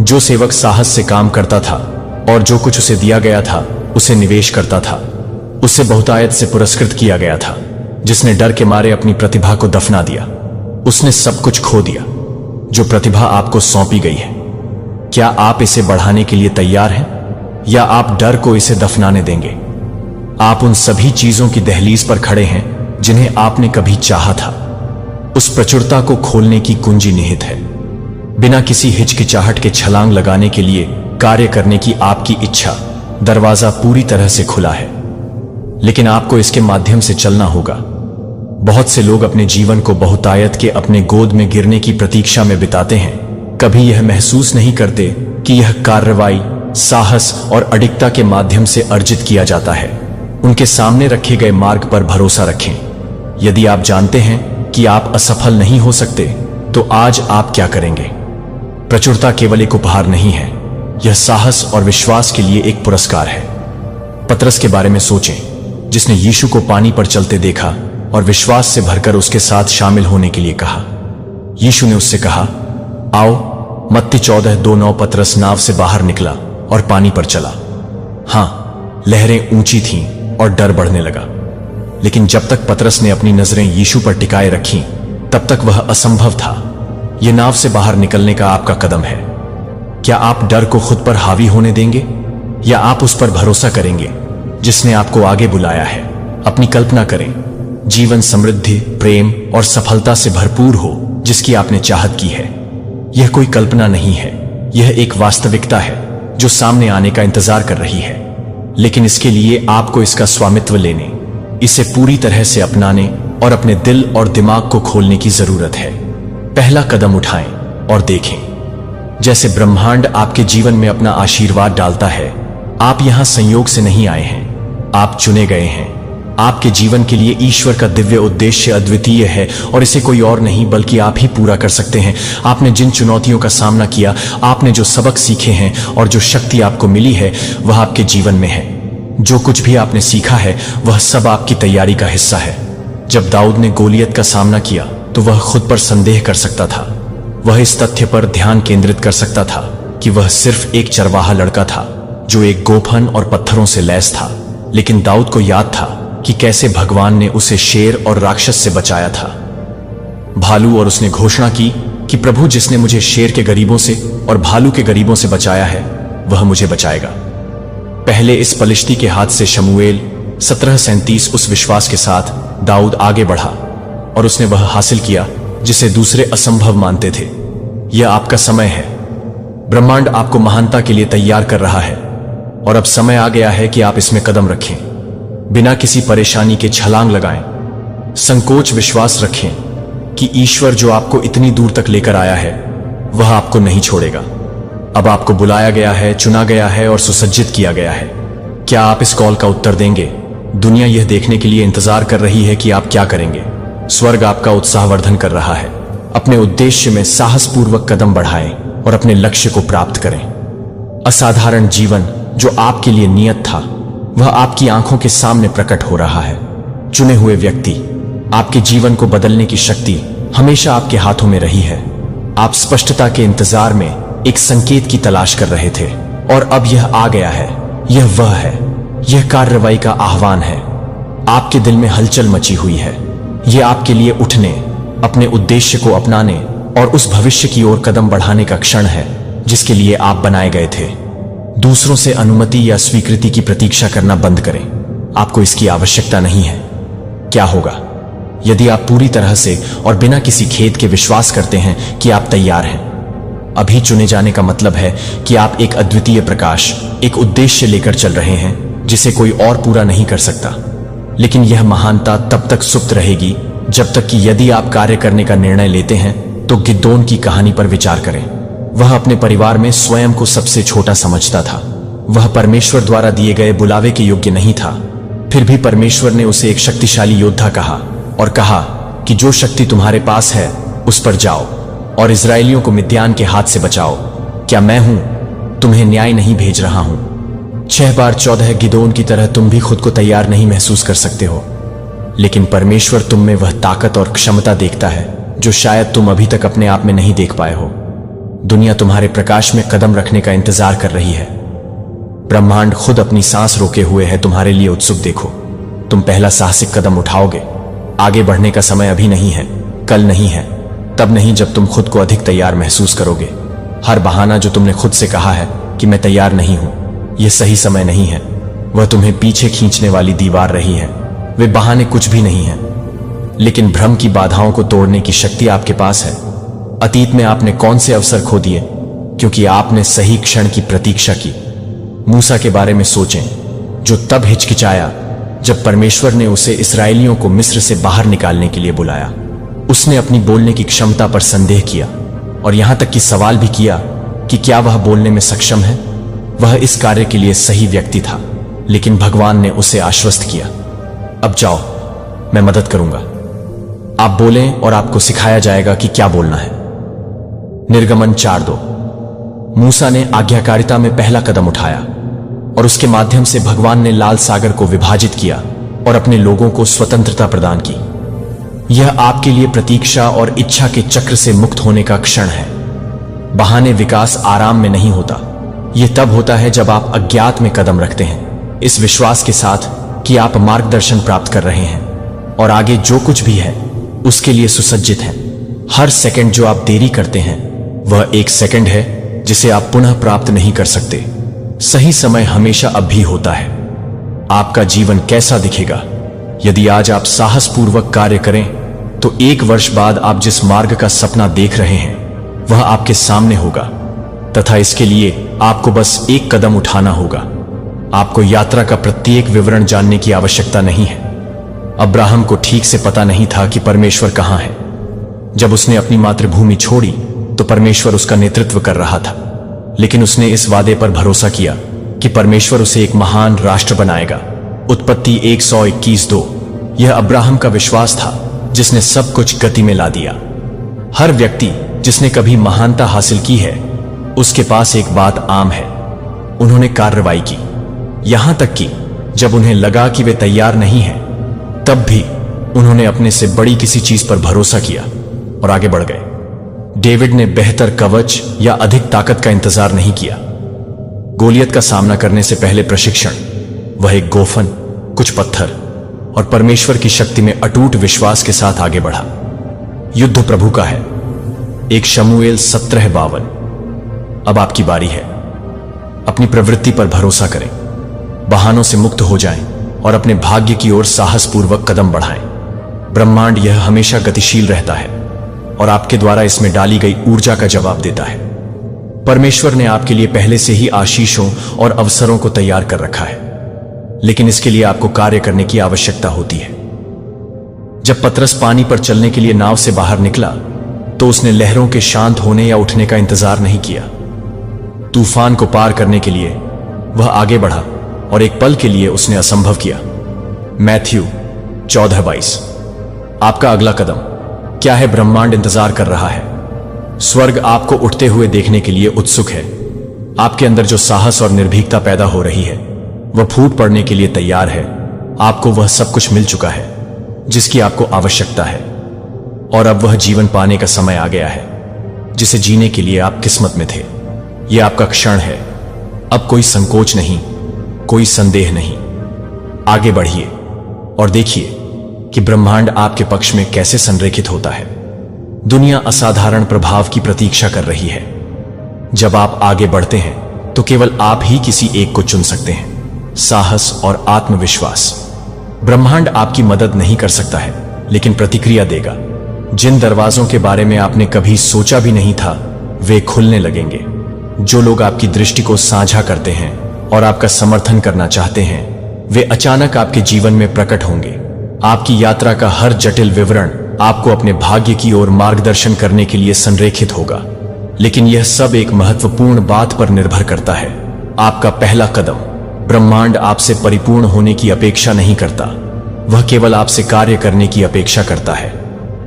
जो सेवक साहस से काम करता था और जो कुछ उसे दिया गया था उसे निवेश करता था, उसे बहुतायत से पुरस्कृत किया गया था। जिसने डर के मारे अपनी प्रतिभा को दफना दिया, उसने सब कुछ खो दिया जो प्रतिभा आपको सौंपी गई है। क्या आप इसे बढ़ाने के लिए तैयार हैं या आप डर को इसे दफनाने देंगे? आप उन सभी चीजों की दहलीज पर खड़े हैं जिन्हें आपने कभी चाहा था। उस प्रचुरता को खोलने की कुंजी निहित है। बिना किसी हिचकिचाहट के छलांग लगाने के लिए कार्य करने की आपकी इच्छा, दरवाजा पूरी तरह से खुला है, लेकिन आपको इसके माध्यम से चलना होगा। बहुत से लोग अपने जीवन को बहुतायत के अपने गोद में गिरने की प्रतीक्षा में बिताते हैं। कभी यह महसूस नहीं करते कि यह कार्रवाई, साहस और अडिगता के माध्यम से अर्जित किया जाता है। उनके सामने रखे गए मार्ग पर भरोसा रखें। यदि आप जानते हैं कि आप असफल नहीं हो सकते, तो आज आप क्या करेंगे? प्रचुरता केवल एक उपहार नहीं है, यह साहस और विश्वास के लिए एक पुरस्कार है। पतरस के बारे में सोचें, जिसने यीशु को पानी पर चलते देखा और विश्वास से भरकर उसके साथ शामिल होने के लिए कहा। यीशु ने उससे कहा, आओ। मत्ती 14:2-9। पतरस नाव से बाहर निकला और पानी पर चला। हां, लहरें ऊंची थीं और डर बढ़ने लगा, लेकिन जब तक पतरस ने अपनी नजरें यीशु पर टिकाए रखीं, तब तक वह असंभव था। यह नाव से बाहर निकलने का आपका कदम है। क्या आप डर को खुद पर हावी होने देंगे, या आप उस पर भरोसा करेंगे जिसने आपको आगे बुलाया है? अपनी कल्पना करें, जीवन समृद्धि, प्रेम और सफलता से भरपूर हो जिसकी आपने चाहत की है। यह कोई कल्पना नहीं है, यह एक वास्तविकता है जो सामने आने का इंतजार कर रही है। लेकिन इसके लिए आपको इसका स्वामित्व लेने, इसे पूरी तरह से अपनाने और अपने दिल और दिमाग को खोलने की जरूरत है। पहला कदम उठाएं और देखें। जैसे ब्रह्मांड आपके जीवन में अपना आशीर्वाद डालता है, आप यहां संयोग से नहीं आए हैं, आप चुने गए हैं। आपके जीवन के लिए ईश्वर का दिव्य उद्देश्य अद्वितीय है और इसे कोई और नहीं बल्कि आप ही पूरा कर सकते हैं। आपने जिन चुनौतियों का सामना किया, आपने जो सबक सीखे हैं और जो शक्ति आपको मिली है, वह आपके जीवन में है। जो कुछ भी आपने सीखा है, वह सब आपकी तैयारी का हिस्सा है। जब दाऊद ने गोलियत का सामना किया, तो वह खुद पर संदेह कर सकता था। वह इस तथ्य पर ध्यान केंद्रित कर सकता था कि वह सिर्फ एक चरवाहा लड़का था जो एक गोफन और पत्थरों से लैस था। लेकिन दाऊद को याद था कि कैसे भगवान ने उसे शेर और राक्षस से बचाया था, भालू, और उसने घोषणा की कि प्रभु जिसने मुझे शेर के गरीबों से और भालू के गरीबों से बचाया है, वह मुझे बचाएगा। पहले इस पलिश्ती के हाथ से शमूएल 17:37। उस विश्वास के साथ दाऊद आगे बढ़ा और उसने वह हासिल किया जिसे दूसरे असंभव मानते थे। यह आपका समय है। ब्रह्मांड आपको महानता के लिए तैयार कर रहा है और अब समय आ गया है कि आप इसमें कदम रखें। बिना किसी परेशानी के छलांग लगाएं। संकोच विश्वास रखें कि ईश्वर जो आपको इतनी दूर तक लेकर आया है, वह आपको नहीं छोड़ेगा। अब आपको बुलाया गया है, चुना गया है और सुसज्जित किया गया है। क्या आप इस कॉल का उत्तर देंगे? दुनिया यह देखने के लिए इंतजार कर रही है कि आप क्या करेंगे। स्वर्ग आपका उत्साहवर्धन कर रहा है। अपने उद्देश्य में साहसपूर्वक कदम बढ़ाएं और अपने लक्ष्य को प्राप्त करें। असाधारण जीवन जो आपके लिए नियत था, वह आपकी आंखों के सामने प्रकट हो रहा है। चुने हुए व्यक्ति, आपके जीवन को बदलने की शक्ति हमेशा आपके हाथों में रही है। आप स्पष्टता के इंतजार में एक संकेत की तलाश कर रहे थे और अब यह आ गया है। यह वह है। यह कार्रवाई का आह्वान है। आपके दिल में हलचल मची हुई है। यह आपके लिए उठने, अपने उद्देश्य को अपनाने और उस भविष्य की ओर कदम बढ़ाने का क्षण है जिसके लिए आप बनाए गए थे। दूसरों से अनुमति या स्वीकृति की प्रतीक्षा करना बंद करें। आपको इसकी आवश्यकता नहीं है। क्या होगा यदि आप पूरी तरह से और बिना किसी खेद के विश्वास करते हैं कि आप तैयार हैं? अभी चुने जाने का मतलब है कि आप एक अद्वितीय प्रकाश, एक उद्देश्य लेकर चल रहे हैं जिसे कोई और पूरा नहीं कर सकता। लेकिन यह महानता तब तक सुप्त रहेगी जब तक कि यदि आप कार्य करने का निर्णय लेते हैं तो गिदोन की कहानी पर विचार करें। वह अपने परिवार में स्वयं को सबसे छोटा समझता था। वह परमेश्वर द्वारा दिए गए बुलावे के योग्य नहीं था। फिर भी परमेश्वर ने उसे एक शक्तिशाली योद्धा कहा और कहा कि जो शक्ति तुम्हारे पास है उस पर जाओ और इजरायलियों को मिद्यान के हाथ से बचाओ। क्या मैं हूं? तुम्हें न्याय नहीं भेज रहा हूं। 6:14। गिदोन की तरह तुम भी खुद को तैयार नहीं महसूस कर सकते हो, लेकिन परमेश्वर तुम में वह ताकत और क्षमता देखता है जो शायद तुम अभी तक अपने आप में नहीं देख पाए हो। दुनिया तुम्हारे प्रकाश में कदम रखने का इंतजार कर रही है। ब्रह्मांड खुद अपनी सांस रोके हुए है तुम्हारे लिए उत्सुक। देखो, तुम पहला साहसिक कदम उठाओगे। आगे बढ़ने का समय अभी नहीं है, कल नहीं है, तब नहीं जब तुम खुद को अधिक तैयार महसूस करोगे। हर बहाना जो तुमने खुद से कहा है कि मैं तैयार नहीं हूं, यह सही समय नहीं है, वह तुम्हें पीछे खींचने वाली दीवार रही है। वे बहाने कुछ भी नहीं है, लेकिन भ्रम की बाधाओं को तोड़ने की शक्ति आपके पास है। अतीत में आपने कौन से अवसर खो दिए क्योंकि आपने सही क्षण की प्रतीक्षा की? मूसा के बारे में सोचें, जो तब हिचकिचाया जब परमेश्वर ने उसे इस्राएलियों को मिस्र से बाहर निकालने के लिए बुलाया। उसने अपनी बोलने की क्षमता पर संदेह किया और यहां तक कि सवाल भी किया कि क्या वह बोलने में सक्षम है। वह इस कार्य के लिए सही व्यक्ति था, लेकिन भगवान ने उसे आश्वस्त किया, अब जाओ, मैं मदद करूंगा। आप बोलें और आपको सिखाया जाएगा कि क्या बोलना है। निर्गमन 4:2। मूसा ने आज्ञाकारिता में पहला कदम उठाया और उसके माध्यम से भगवान ने लाल सागर को विभाजित किया और अपने लोगों को स्वतंत्रता प्रदान की। यह आपके लिए प्रतीक्षा और इच्छा के चक्र से मुक्त होने का क्षण है। बहाने विकास आराम में नहीं होता। यह तब होता है जब आप अज्ञात में कदम रखते हैं, इस विश्वास के साथ कि आप मार्गदर्शन प्राप्त कर रहे हैं और आगे जो कुछ भी है उसके लिए सुसज्जित हैं। हर सेकंड जो आप देरी करते हैं वह एक सेकंड है जिसे आप पुनः प्राप्त नहीं कर सकते। सही समय हमेशा अब भी होता है। आपका जीवन कैसा दिखेगा? यदि आज आप साहसपूर्वक कार्य करें तो 1 वर्ष बाद आप जिस मार्ग का सपना देख रहे हैं वह आपके सामने होगा, तथा इसके लिए आपको बस एक कदम उठाना होगा। आपको यात्रा का प्रत्येक विवरण जानने की आवश्यकता नहीं है। अब्राहम को ठीक से पता नहीं था कि परमेश्वर कहां है। जब उसने अपनी मातृभूमि छोड़ी तो परमेश्वर उसका नेतृत्व कर रहा था, लेकिन उसने इस वादे पर भरोसा किया कि परमेश्वर उसे एक महान राष्ट्र बनाएगा। उत्पत्ति 121:2। यह अब्राहम का विश्वास था जिसने सब कुछ गति में ला दिया। हर व्यक्ति जिसने कभी महानता हासिल की है उसके पास एक बात आम है, उन्होंने कार्रवाई की। यहां तक कि जब उन्हें लगा कि वे तैयार नहीं हैं, तब भी उन्होंने अपने से बड़ी किसी चीज पर भरोसा किया और आगे बढ़ गए। डेविड ने बेहतर कवच या अधिक ताकत का इंतजार नहीं किया। गोलियत का सामना करने से पहले प्रशिक्षण, वह एक गोफन, कुछ पत्थर और परमेश्वर की शक्ति में अटूट विश्वास के साथ आगे बढ़ा। युद्ध प्रभु का है। 1 शमूएल 17:52। अब आपकी बारी है। अपनी प्रवृत्ति पर भरोसा करें, बहानों से मुक्त हो जाएं और अपने भाग्य की ओर साहसपूर्वक कदम बढ़ाएं। ब्रह्मांड यह हमेशा गतिशील रहता है और आपके द्वारा इसमें डाली गई ऊर्जा का जवाब देता है। परमेश्वर ने आपके लिए पहले से ही आशीषों और अवसरों को तैयार कर रखा है, लेकिन इसके लिए आपको कार्य करने की आवश्यकता होती है। जब पतरस पानी पर चलने के लिए नाव से बाहर निकला तो उसने लहरों के शांत होने या उठने का इंतजार नहीं किया। तूफान को पार करने के लिए वह आगे बढ़ा और एक पल के लिए उसने असंभव किया। मैथ्यू 14:22। आपका अगला कदम क्या है? ब्रह्मांड इंतजार कर रहा है। स्वर्ग आपको उठते हुए देखने के लिए उत्सुक है। आपके अंदर जो साहस और निर्भीकता पैदा हो रही है वह फूट पड़ने के लिए तैयार है। आपको वह सब कुछ मिल चुका है जिसकी आपको आवश्यकता है और अब वह जीवन पाने का समय आ गया है जिसे जीने के लिए आप किस्मत में थे। यह आपका क्षण है। अब कोई संकोच नहीं, कोई संदेह नहीं। आगे बढ़िए और देखिए कि ब्रह्मांड आपके पक्ष में कैसे संरेखित होता है। दुनिया असाधारण प्रभाव की प्रतीक्षा कर रही है। जब आप आगे बढ़ते हैं तो केवल आप ही किसी एक को चुन सकते हैं। साहस और आत्मविश्वास। ब्रह्मांड आपकी मदद नहीं कर सकता है, लेकिन प्रतिक्रिया देगा। जिन दरवाजों के बारे में आपने कभी सोचा भी नहीं था वे खुलने लगेंगे। जो लोग आपकी दृष्टि को साझा करते हैं और आपका समर्थन करना चाहते हैं वे अचानक आपके जीवन में प्रकट होंगे। आपकी यात्रा का हर जटिल विवरण आपको अपने भाग्य की ओर मार्गदर्शन करने के लिए संरेखित होगा, लेकिन यह सब एक महत्वपूर्ण बात पर निर्भर करता है, आपका पहला कदम। ब्रह्मांड आपसे परिपूर्ण होने की अपेक्षा नहीं करता, वह केवल आपसे कार्य करने की अपेक्षा करता है।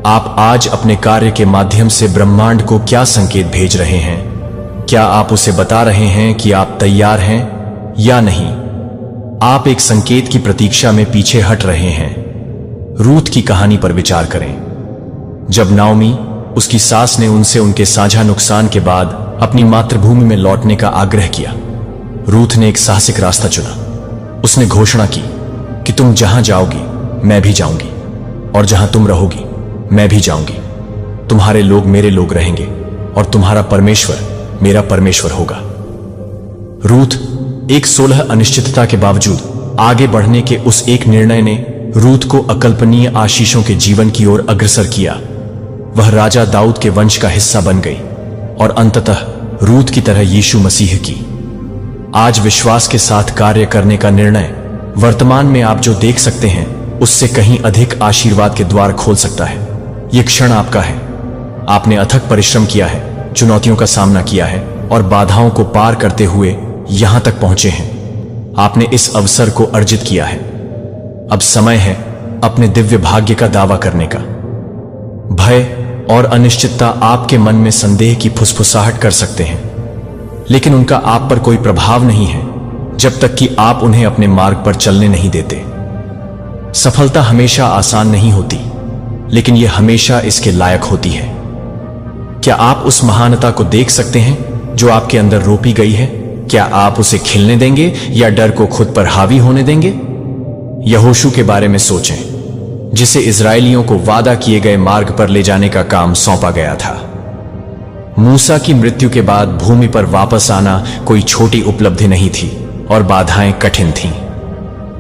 आप आज अपने कार्य के माध्यम से ब्रह्मांड को क्या संकेत भेज रहे हैं? क्या आप उसे बता रहे हैं कि आप तैयार हैं या नहीं? आप एक संकेत की प्रतीक्षा में पीछे हट रहे हैं। रूथ की कहानी पर विचार करें। जब नाओमी, उसकी सास ने उनसे उनके साझा नुकसान के बाद अपनी मातृभूमि में लौटने का आग्रह किया, रूथ ने एक साहसिक रास्ता चुना। उसने घोषणा की कि तुम जहां जाओगी मैं भी जाऊंगी और जहां तुम रहोगी मैं भी जाऊंगी। तुम्हारे लोग मेरे लोग रहेंगे और तुम्हारा परमेश्वर मेरा परमेश्वर होगा। रूथ 16 अनिश्चितता के बावजूद आगे बढ़ने के उस एक निर्णय ने रूथ को अकल्पनीय आशीषों के जीवन की ओर अग्रसर किया। वह राजा दाऊद के वंश का हिस्सा बन गई और अंततः रूथ की तरह यीशु मसीह की। आज विश्वास के साथ कार्य करने का निर्णय वर्तमान में आप जो देख सकते हैं उससे कहीं अधिक आशीर्वाद के द्वार खोल सकता है। यह क्षण आपका है। आपने अथक परिश्रम किया है, चुनौतियों का सामना किया है और बाधाओं को पार करते हुए यहां तक पहुंचे हैं। आपने इस अवसर को अर्जित किया है। अब समय है अपने दिव्य भाग्य का दावा करने का। भय और अनिश्चितता आपके मन में संदेह की फुसफुसाहट कर सकते हैं, लेकिन उनका आप पर कोई प्रभाव नहीं है जब तक कि आप उन्हें अपने मार्ग पर चलने नहीं देते। सफलता हमेशा आसान नहीं होती, लेकिन यह हमेशा इसके लायक होती है। क्या आप उस महानता को देख सकते हैं जो आपके अंदर रोपी गई है? क्या आप उसे खिलने देंगे या डर को खुद पर हावी होने देंगे? यहोशू के बारे में सोचें, जिसे इजरायलियों को वादा किए गए मार्ग पर ले जाने का काम सौंपा गया था। मूसा की मृत्यु के बाद भूमि पर वापस आना कोई छोटी उपलब्धि नहीं थी और बाधाएं कठिन थीं।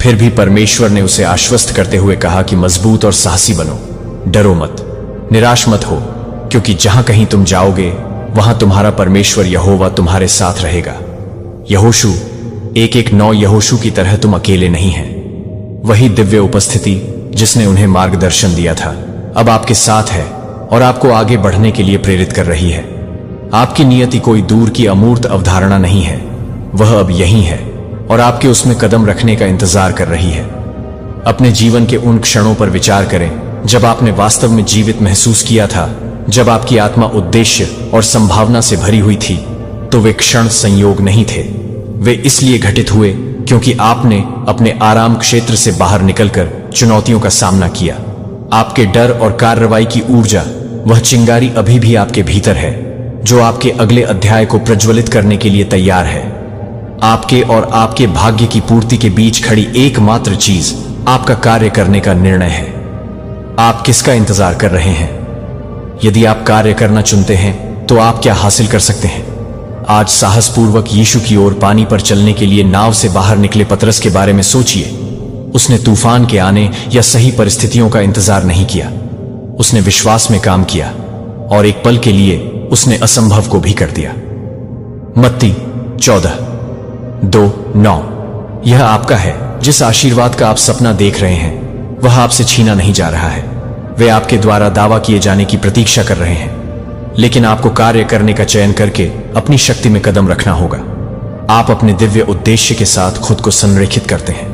फिर भी परमेश्वर ने उसे आश्वस्त करते हुए कहा कि मजबूत और साहसी बनो, डरो मत, निराश मत हो, क्योंकि जहां कहीं तुम जाओगे वहां तुम्हारा परमेश्वर यहोवा तुम्हारे साथ रहेगा। यहोशू 1:9। यहोशू की तरह तुम अकेले नहीं हैं। वही दिव्य उपस्थिति जिसने उन्हें मार्गदर्शन दिया था अब आपके साथ है और आपको आगे बढ़ने के लिए प्रेरित कर रही है। आपकी नियति कोई दूर की अमूर्त अवधारणा नहीं है, वह अब यहीं है और आपके उसमें कदम रखने का इंतजार कर रही है। अपने जीवन के उन क्षणों पर विचार करें जब आपने वास्तव में जीवित महसूस किया था, जब आपकी आत्मा उद्देश्य और संभावना से भरी हुई थी। तो वे क्षण संयोग नहीं थे, वे इसलिए घटित हुए क्योंकि आपने अपने आराम क्षेत्र से बाहर निकलकर चुनौतियों का सामना किया। आपके डर और कार्रवाई की ऊर्जा, वह चिंगारी अभी भी आपके भीतर है जो आपके अगले अध्याय को प्रज्वलित करने के लिए तैयार है। आपके और आपके भाग्य की पूर्ति के बीच खड़ी एकमात्र चीज आपका कार्य करने का निर्णय है। आप किसका इंतजार कर रहे हैं? यदि आप कार्य करना चुनते हैं तो आप क्या हासिल कर सकते हैं? आज साहसपूर्वक यीशु की ओर पानी पर चलने के लिए नाव से बाहर निकले पतरस के बारे में सोचिए। उसने तूफान के आने या सही परिस्थितियों का इंतजार नहीं किया। उसने विश्वास में काम किया और एक पल के लिए उसने असंभव को भी कर दिया। मत्ती 14:2-9। यह आपका है। जिस आशीर्वाद का आप सपना देख रहे हैं वह आपसे छीना नहीं जा रहा है। वे आपके द्वारा दावा किए जाने की प्रतीक्षा कर रहे हैं, लेकिन आपको कार्य करने का चयन करके अपनी शक्ति में कदम रखना होगा। आप अपने दिव्य उद्देश्य के साथ खुद को संरेखित करते हैं।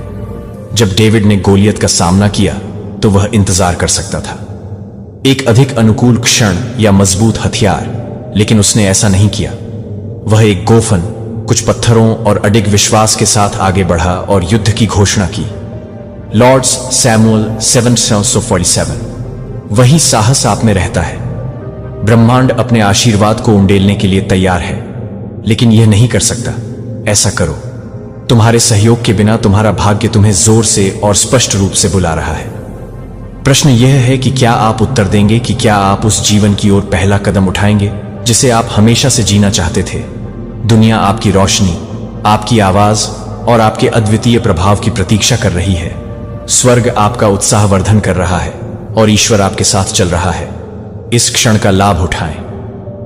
जब डेविड ने गोलियत का सामना किया तो वह इंतजार कर सकता था, एक अधिक अनुकूल क्षण या मजबूत हथियार, लेकिन उसने ऐसा नहीं किया। वह एक गोफन, कुछ पत्थरों और अडिग विश्वास के साथ आगे बढ़ा और युद्ध की घोषणा की। Lords Samuel 7:47। वही साहस आप में रहता है। ब्रह्मांड अपने आशीर्वाद को उंडेलने के लिए तैयार है, लेकिन यह नहीं कर सकता। ऐसा करो। तुम्हारे सहयोग के बिना तुम्हारा भाग्य तुम्हें जोर से और स्पष्ट रूप से बुला रहा है। प्रश्न यह है कि क्या आप उत्तर देंगे, कि क्या आप उस जीवन की ओर पहला कदम उठाएंगे जिसे आप हमेशा से जीना चाहते थे। दुनिया आपकी रोशनी, आपकी आवाज और आपके अद्वितीय प्रभाव की प्रतीक्षा कर रही है। स्वर्ग आपका उत्साहवर्धन कर रहा है और ईश्वर आपके साथ चल रहा है। इस क्षण का लाभ उठाएं।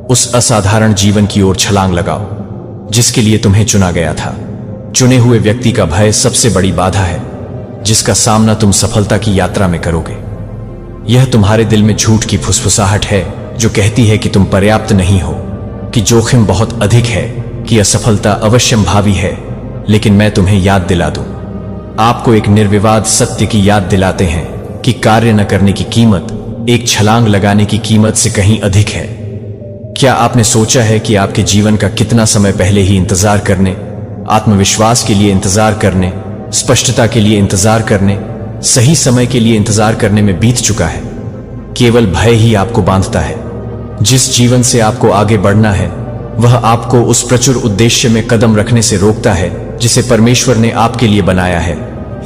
उस असाधारण जीवन की ओर छलांग लगाओ जिसके लिए तुम्हें चुना गया था। चुने हुए व्यक्ति का भय सबसे बड़ी बाधा है जिसका सामना तुम सफलता की यात्रा में करोगे। यह तुम्हारे दिल में झूठ की फुसफुसाहट है जो कहती है कि तुम पर्याप्त नहीं हो, कि जोखिम बहुत अधिक है, कि असफलता अवश्यंभावी है। लेकिन मैं तुम्हें याद दिला दूं, आपको एक निर्विवाद सत्य की याद दिलाते हैं कि कार्य न करने की कीमत एक छलांग लगाने की कीमत से कहीं अधिक है। क्या आपने सोचा है कि आपके जीवन का कितना समय पहले ही इंतजार करने, आत्मविश्वास के लिए इंतजार करने, स्पष्टता के लिए इंतजार करने, सही समय के लिए इंतजार करने में बीत चुका है? केवल भय ही आपको बांधता है। जिस जीवन से आपको आगे बढ़ना है वह आपको उस प्रचुर उद्देश्य में कदम रखने से रोकता है जिसे परमेश्वर ने आपके लिए बनाया है।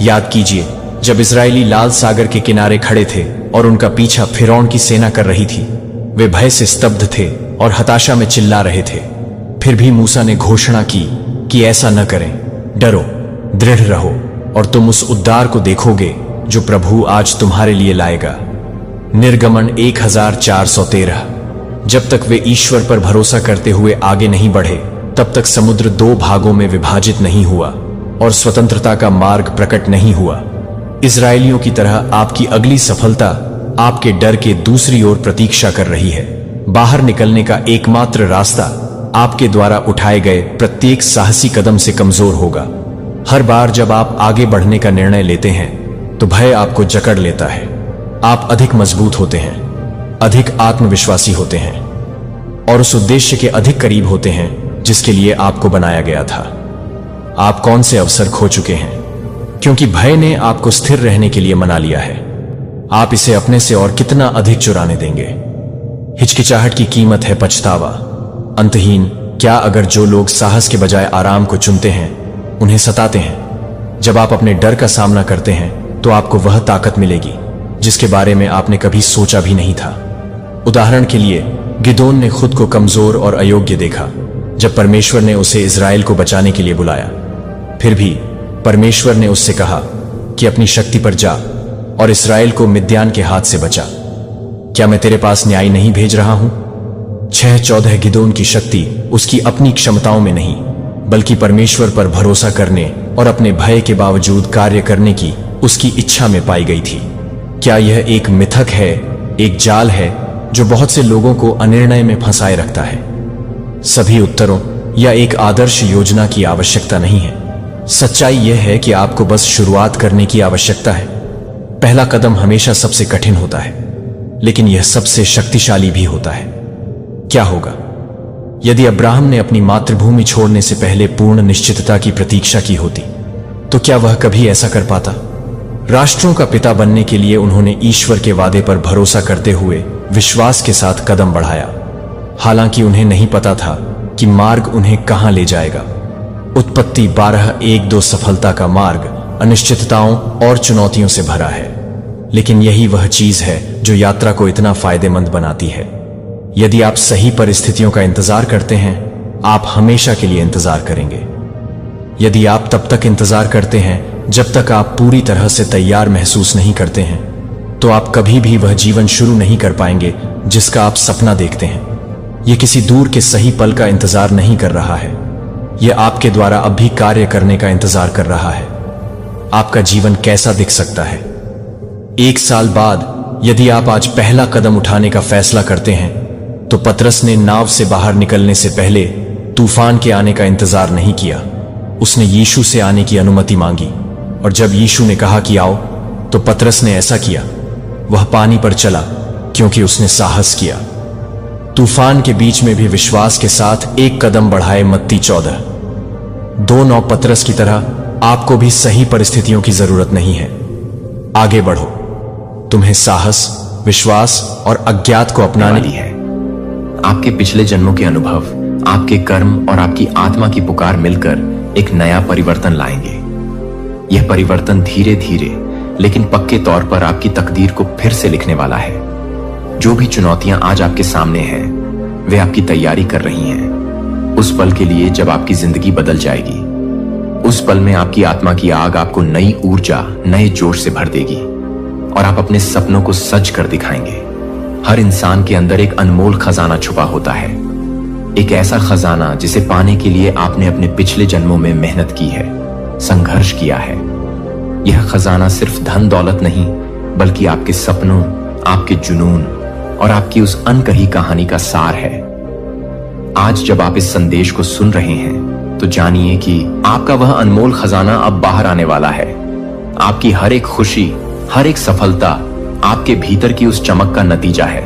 याद कीजिए, जब इजरायली लाल सागर के किनारे खड़े थे और उनका पीछा फिरौन की सेना कर रही थी, वे भय से स्तब्ध थे और हताशा में चिल्ला रहे थे। फिर भी मूसा ने घोषणा की कि ऐसा न करें, डरो, दृढ़ रहो और तुम उस उद्धार को देखोगे जो प्रभु आज तुम्हारे लिए लाएगा। निर्गमन 1413। जब तक वे ईश्वर पर भरोसा करते हुए आगे नहीं बढ़े तब तक समुद्र 2 भागों में विभाजित नहीं हुआ और स्वतंत्रता का मार्ग प्रकट नहीं हुआ। इजरायलियों की तरह आपकी अगली सफलता आपके डर के दूसरी ओर प्रतीक्षा कर रही है। बाहर निकलने का एकमात्र रास्ता आपके द्वारा उठाए गए प्रत्येक साहसी कदम से कमजोर होगा। हर बार जब आप आगे बढ़ने का निर्णय लेते हैं तो भय आपको जकड़ लेता है। आप अधिक मजबूत होते हैं, अधिक आत्मविश्वासी होते हैं और उस उद्देश्य के अधिक करीब होते हैं जिसके लिए आपको बनाया गया था। आप कौन से अवसर खो चुके हैं क्योंकि भय ने आपको स्थिर रहने के लिए मना लिया है। आप इसे अपने से और कितना अधिक चुराने देंगे। हिचकिचाहट की कीमत है पछतावा। अंतहीन क्या अगर जो लोग साहस के बजाय आराम को चुनते हैं उन्हें सताते हैं। जब आप अपने डर का सामना करते हैं तो आपको वह ताकत मिलेगी जिसके बारे में आपने कभी सोचा भी नहीं था। उदाहरण के लिए गिदोन ने खुद को कमजोर और अयोग्य देखा जब परमेश्वर ने उसे इजराइल को बचाने के लिए बुलाया। फिर भी परमेश्वर ने उससे कहा कि अपनी शक्ति पर जा और इस्राएल को मिद्यान के हाथ से बचा। क्या मैं तेरे पास न्याय नहीं भेज रहा हूं? 6:14 गिदोन की शक्ति उसकी अपनी क्षमताओं में नहीं बल्कि परमेश्वर पर भरोसा करने और अपने भय के बावजूद कार्य करने की उसकी इच्छा में पाई गई थी। क्या यह एक मिथक है, एक जाल है जो बहुत से लोगों को अनिर्णय में फंसाए रखता है? सभी उत्तरों या एक आदर्श योजना की आवश्यकता नहीं है। सच्चाई यह है कि आपको बस शुरुआत करने की आवश्यकता है। पहला कदम हमेशा सबसे कठिन होता है लेकिन यह सबसे शक्तिशाली भी होता है। क्या होगा यदि अब्राहम ने अपनी मातृभूमि छोड़ने से पहले पूर्ण निश्चितता की प्रतीक्षा की होती? तो क्या वह कभी ऐसा कर पाता? राष्ट्रों का पिता बनने के लिए उन्होंने ईश्वर के वादे पर भरोसा करते हुए विश्वास के साथ कदम बढ़ाया, हालांकि उन्हें नहीं पता था कि मार्ग उन्हें कहां ले जाएगा। उत्पत्ति 12:1-2 सफलता का मार्ग अनिश्चितताओं और चुनौतियों से भरा है, लेकिन यही वह चीज है जो यात्रा को इतना फायदेमंद बनाती है। यदि आप सही परिस्थितियों का इंतजार करते हैं, आप हमेशा के लिए इंतजार करेंगे। यदि आप तब तक इंतजार करते हैं जब तक आप पूरी तरह से तैयार महसूस नहीं करते हैं, तो आप कभी भी वह जीवन शुरू नहीं कर पाएंगे जिसका आप सपना देखते हैं। यह किसी दूर के सही पल का इंतजार नहीं कर रहा है, यह आपके द्वारा अब भी कार्य करने का इंतजार कर रहा है। आपका जीवन कैसा दिख सकता है? 1 साल बाद यदि आप आज पहला कदम उठाने का फैसला करते हैं, तो पतरस ने नाव से बाहर निकलने से पहले तूफान के आने का इंतजार नहीं किया। उसने यीशु से आने की अनुमति मांगी और जब यीशु ने कहा कि आओ, तो पतरस ने ऐसा किया। वह पानी पर चला क्योंकि उसने साहस किया। तूफान के बीच में भी विश्वास के साथ एक कदम बढ़ाए। मत्ती 14:2-9 पतरस की तरह आपको भी सही परिस्थितियों की जरूरत नहीं है। आगे बढ़ो। तुम्हें साहस, विश्वास और अज्ञात को अपनाने की है। आपके पिछले जन्मों के अनुभव, आपके कर्म और आपकी आत्मा की पुकार मिलकर एक नया परिवर्तन लाएंगे। यह परिवर्तन धीरे धीरे लेकिन पक्के तौर पर आपकी तकदीर को फिर से लिखने वाला है। जो भी चुनौतियां आज आपके सामने हैं, वे आपकी तैयारी कर रही हैं उस पल के लिए जब आपकी जिंदगी बदल जाएगी। उस पल में आपकी आत्मा की आग आपको नई ऊर्जा, नए जोश से भर देगी और आप अपने सपनों को सच कर दिखाएंगे। हर इंसान के अंदर एक अनमोल खजाना छुपा होता है, एक ऐसा खजाना जिसे पाने के लिए आपने अपने पिछले जन्मों में मेहनत की है, संघर्ष किया है। यह खजाना सिर्फ धन दौलत नहीं बल्कि आपके सपनों, आपके जुनून और आपकी उस अनकही कहानी का सार है। आज जब आप इस संदेश को सुन रहे हैं तो जानिए कि आपका वह अनमोल खजाना अब बाहर आने वाला है। आपकी हर एक खुशी, हर एक सफलता आपके भीतर की उस चमक का नतीजा है।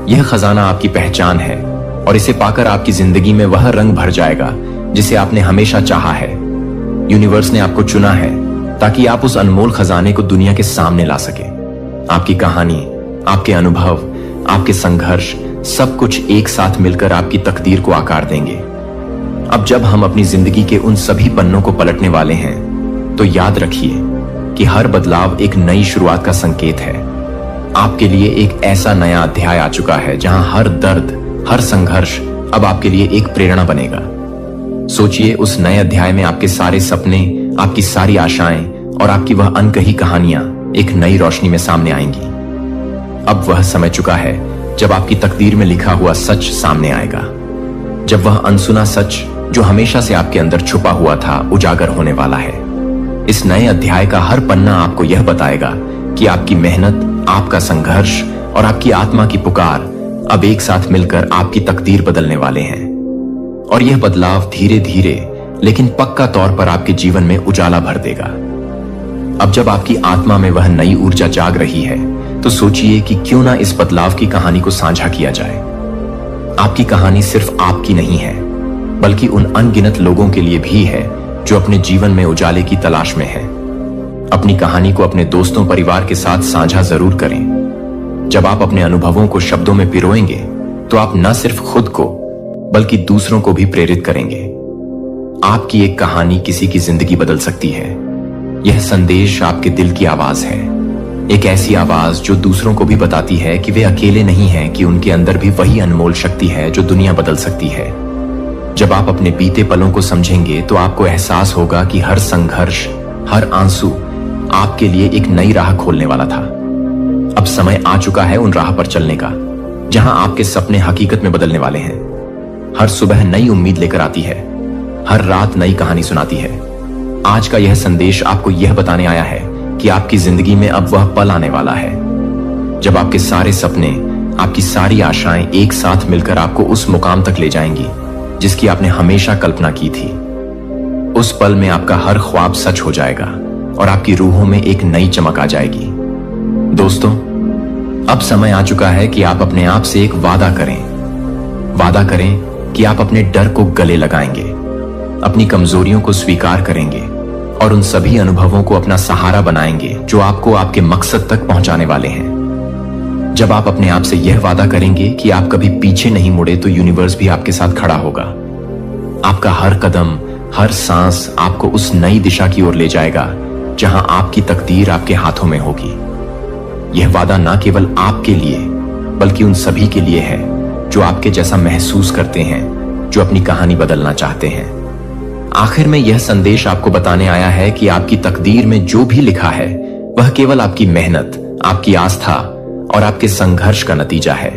यह खजाना आपकी पहचान है और इसे पाकर आपकी जिंदगी में वह रंग भर जाएगा जिसे आपने हमेशा चाहा है। यूनिवर्स ने आपको चुना है ताकि आप उस अनमोल खजाने को दुनिया के सामने ला सके। आपकी कहानी, आपके अनुभव, आपके संघर्ष, सब कुछ एक साथ मिलकर आपकी तकदीर को आकार देंगे। अब जब हम अपनी जिंदगी के उन सभी पन्नों को पलटने वाले हैं, तो याद रखिए कि हर बदलाव एक नई शुरुआत का संकेत है। आपके लिए एक ऐसा नया अध्याय आ चुका है जहां हर दर्द, हर संघर्ष अब आपके लिए एक प्रेरणा बनेगा। सोचिए, उस नए अध्याय में आपके सारे सपने, आपकी सारी आशाएं और आपकी वह अनकही कहानियां एक नई रोशनी में सामने आएंगी। अब वह समय चुका है जब आपकी तकदीर में लिखा हुआ सच सामने आएगा, जब वह अनसुना सच जो हमेशा से आपके अंदर छुपा हुआ था उजागर होने वाला है। इस नए अध्याय का हर पन्ना आपको यह बताएगा कि आपकी मेहनत, आपका संघर्ष और आपकी आत्मा की पुकार अब एक साथ मिलकर आपकी तकदीर बदलने वाले हैं। और यह बदलाव धीरे धीरे लेकिन पक्का तौर पर आपके जीवन में उजाला भर देगा। अब जब आपकी आत्मा में वह नई ऊर्जा जाग रही है, तो सोचिए कि क्यों ना इस बदलाव की कहानी को साझा किया जाए। आपकी कहानी सिर्फ आपकी नहीं है, बल्कि उन अनगिनत लोगों के लिए भी है जो अपने जीवन में उजाले की तलाश में हैं। अपनी कहानी को अपने दोस्तों परिवार के साथ साझा जरूर करें। जब आप अपने अनुभवों को शब्दों में पिरोएंगे, तो आप न सिर्फ खुद को बल्कि दूसरों को भी प्रेरित करेंगे। आपकी एक कहानी किसी की जिंदगी बदल सकती है। यह संदेश आपके दिल की आवाज है, एक ऐसी आवाज जो दूसरों को भी बताती है कि वे अकेले नहीं हैं, कि उनके अंदर भी वही अनमोल शक्ति है जो दुनिया बदल सकती है। जब आप अपने बीते पलों को समझेंगे, तो आपको एहसास होगा कि हर संघर्ष, हर आंसू आपके लिए एक नई राह खोलने वाला था। अब समय आ चुका है उन राह पर चलने का, जहां आपके सपने हकीकत में बदलने वाले हैं। हर सुबह नई उम्मीद लेकर आती है, हर रात नई कहानी सुनाती है। आज का यह संदेश आपको यह बताने आया है कि आपकी जिंदगी में अब वह पल आने वाला है जब आपके सारे सपने, आपकी सारी आशाएं एक साथ मिलकर आपको उस मुकाम तक ले जाएंगी जिसकी आपने हमेशा कल्पना की थी। उस पल में आपका हर ख्वाब सच हो जाएगा और आपकी रूहों में एक नई चमक आ जाएगी। दोस्तों, अब समय आ चुका है कि आप अपने आप से एक वादा करें। वादा करें कि आप अपने डर को गले लगाएंगे, अपनी कमजोरियों को स्वीकार करेंगे और उन सभी अनुभवों को अपना सहारा बनाएंगे जो आपको आपके मकसद तक पहुंचाने वाले हैं। जब आप अपने आप से यह वादा करेंगे कि आप कभी पीछे नहीं मुड़े, तो यूनिवर्स भी आपके साथ खड़ा होगा। आपका हर कदम, हर सांस आपको उस नई दिशा की ओर ले जाएगा जहां आपकी तकदीर आपके हाथों में होगी। यह वादा ना केवल आपके लिए, बल्कि उन सभी के लिए है जो आपके जैसा महसूस करते हैं, जो अपनी कहानी बदलना चाहते हैं। आखिर में यह संदेश आपको बताने आया है कि आपकी तकदीर में जो भी लिखा है, वह केवल आपकी मेहनत, आपकी आस्था और आपके संघर्ष का नतीजा है।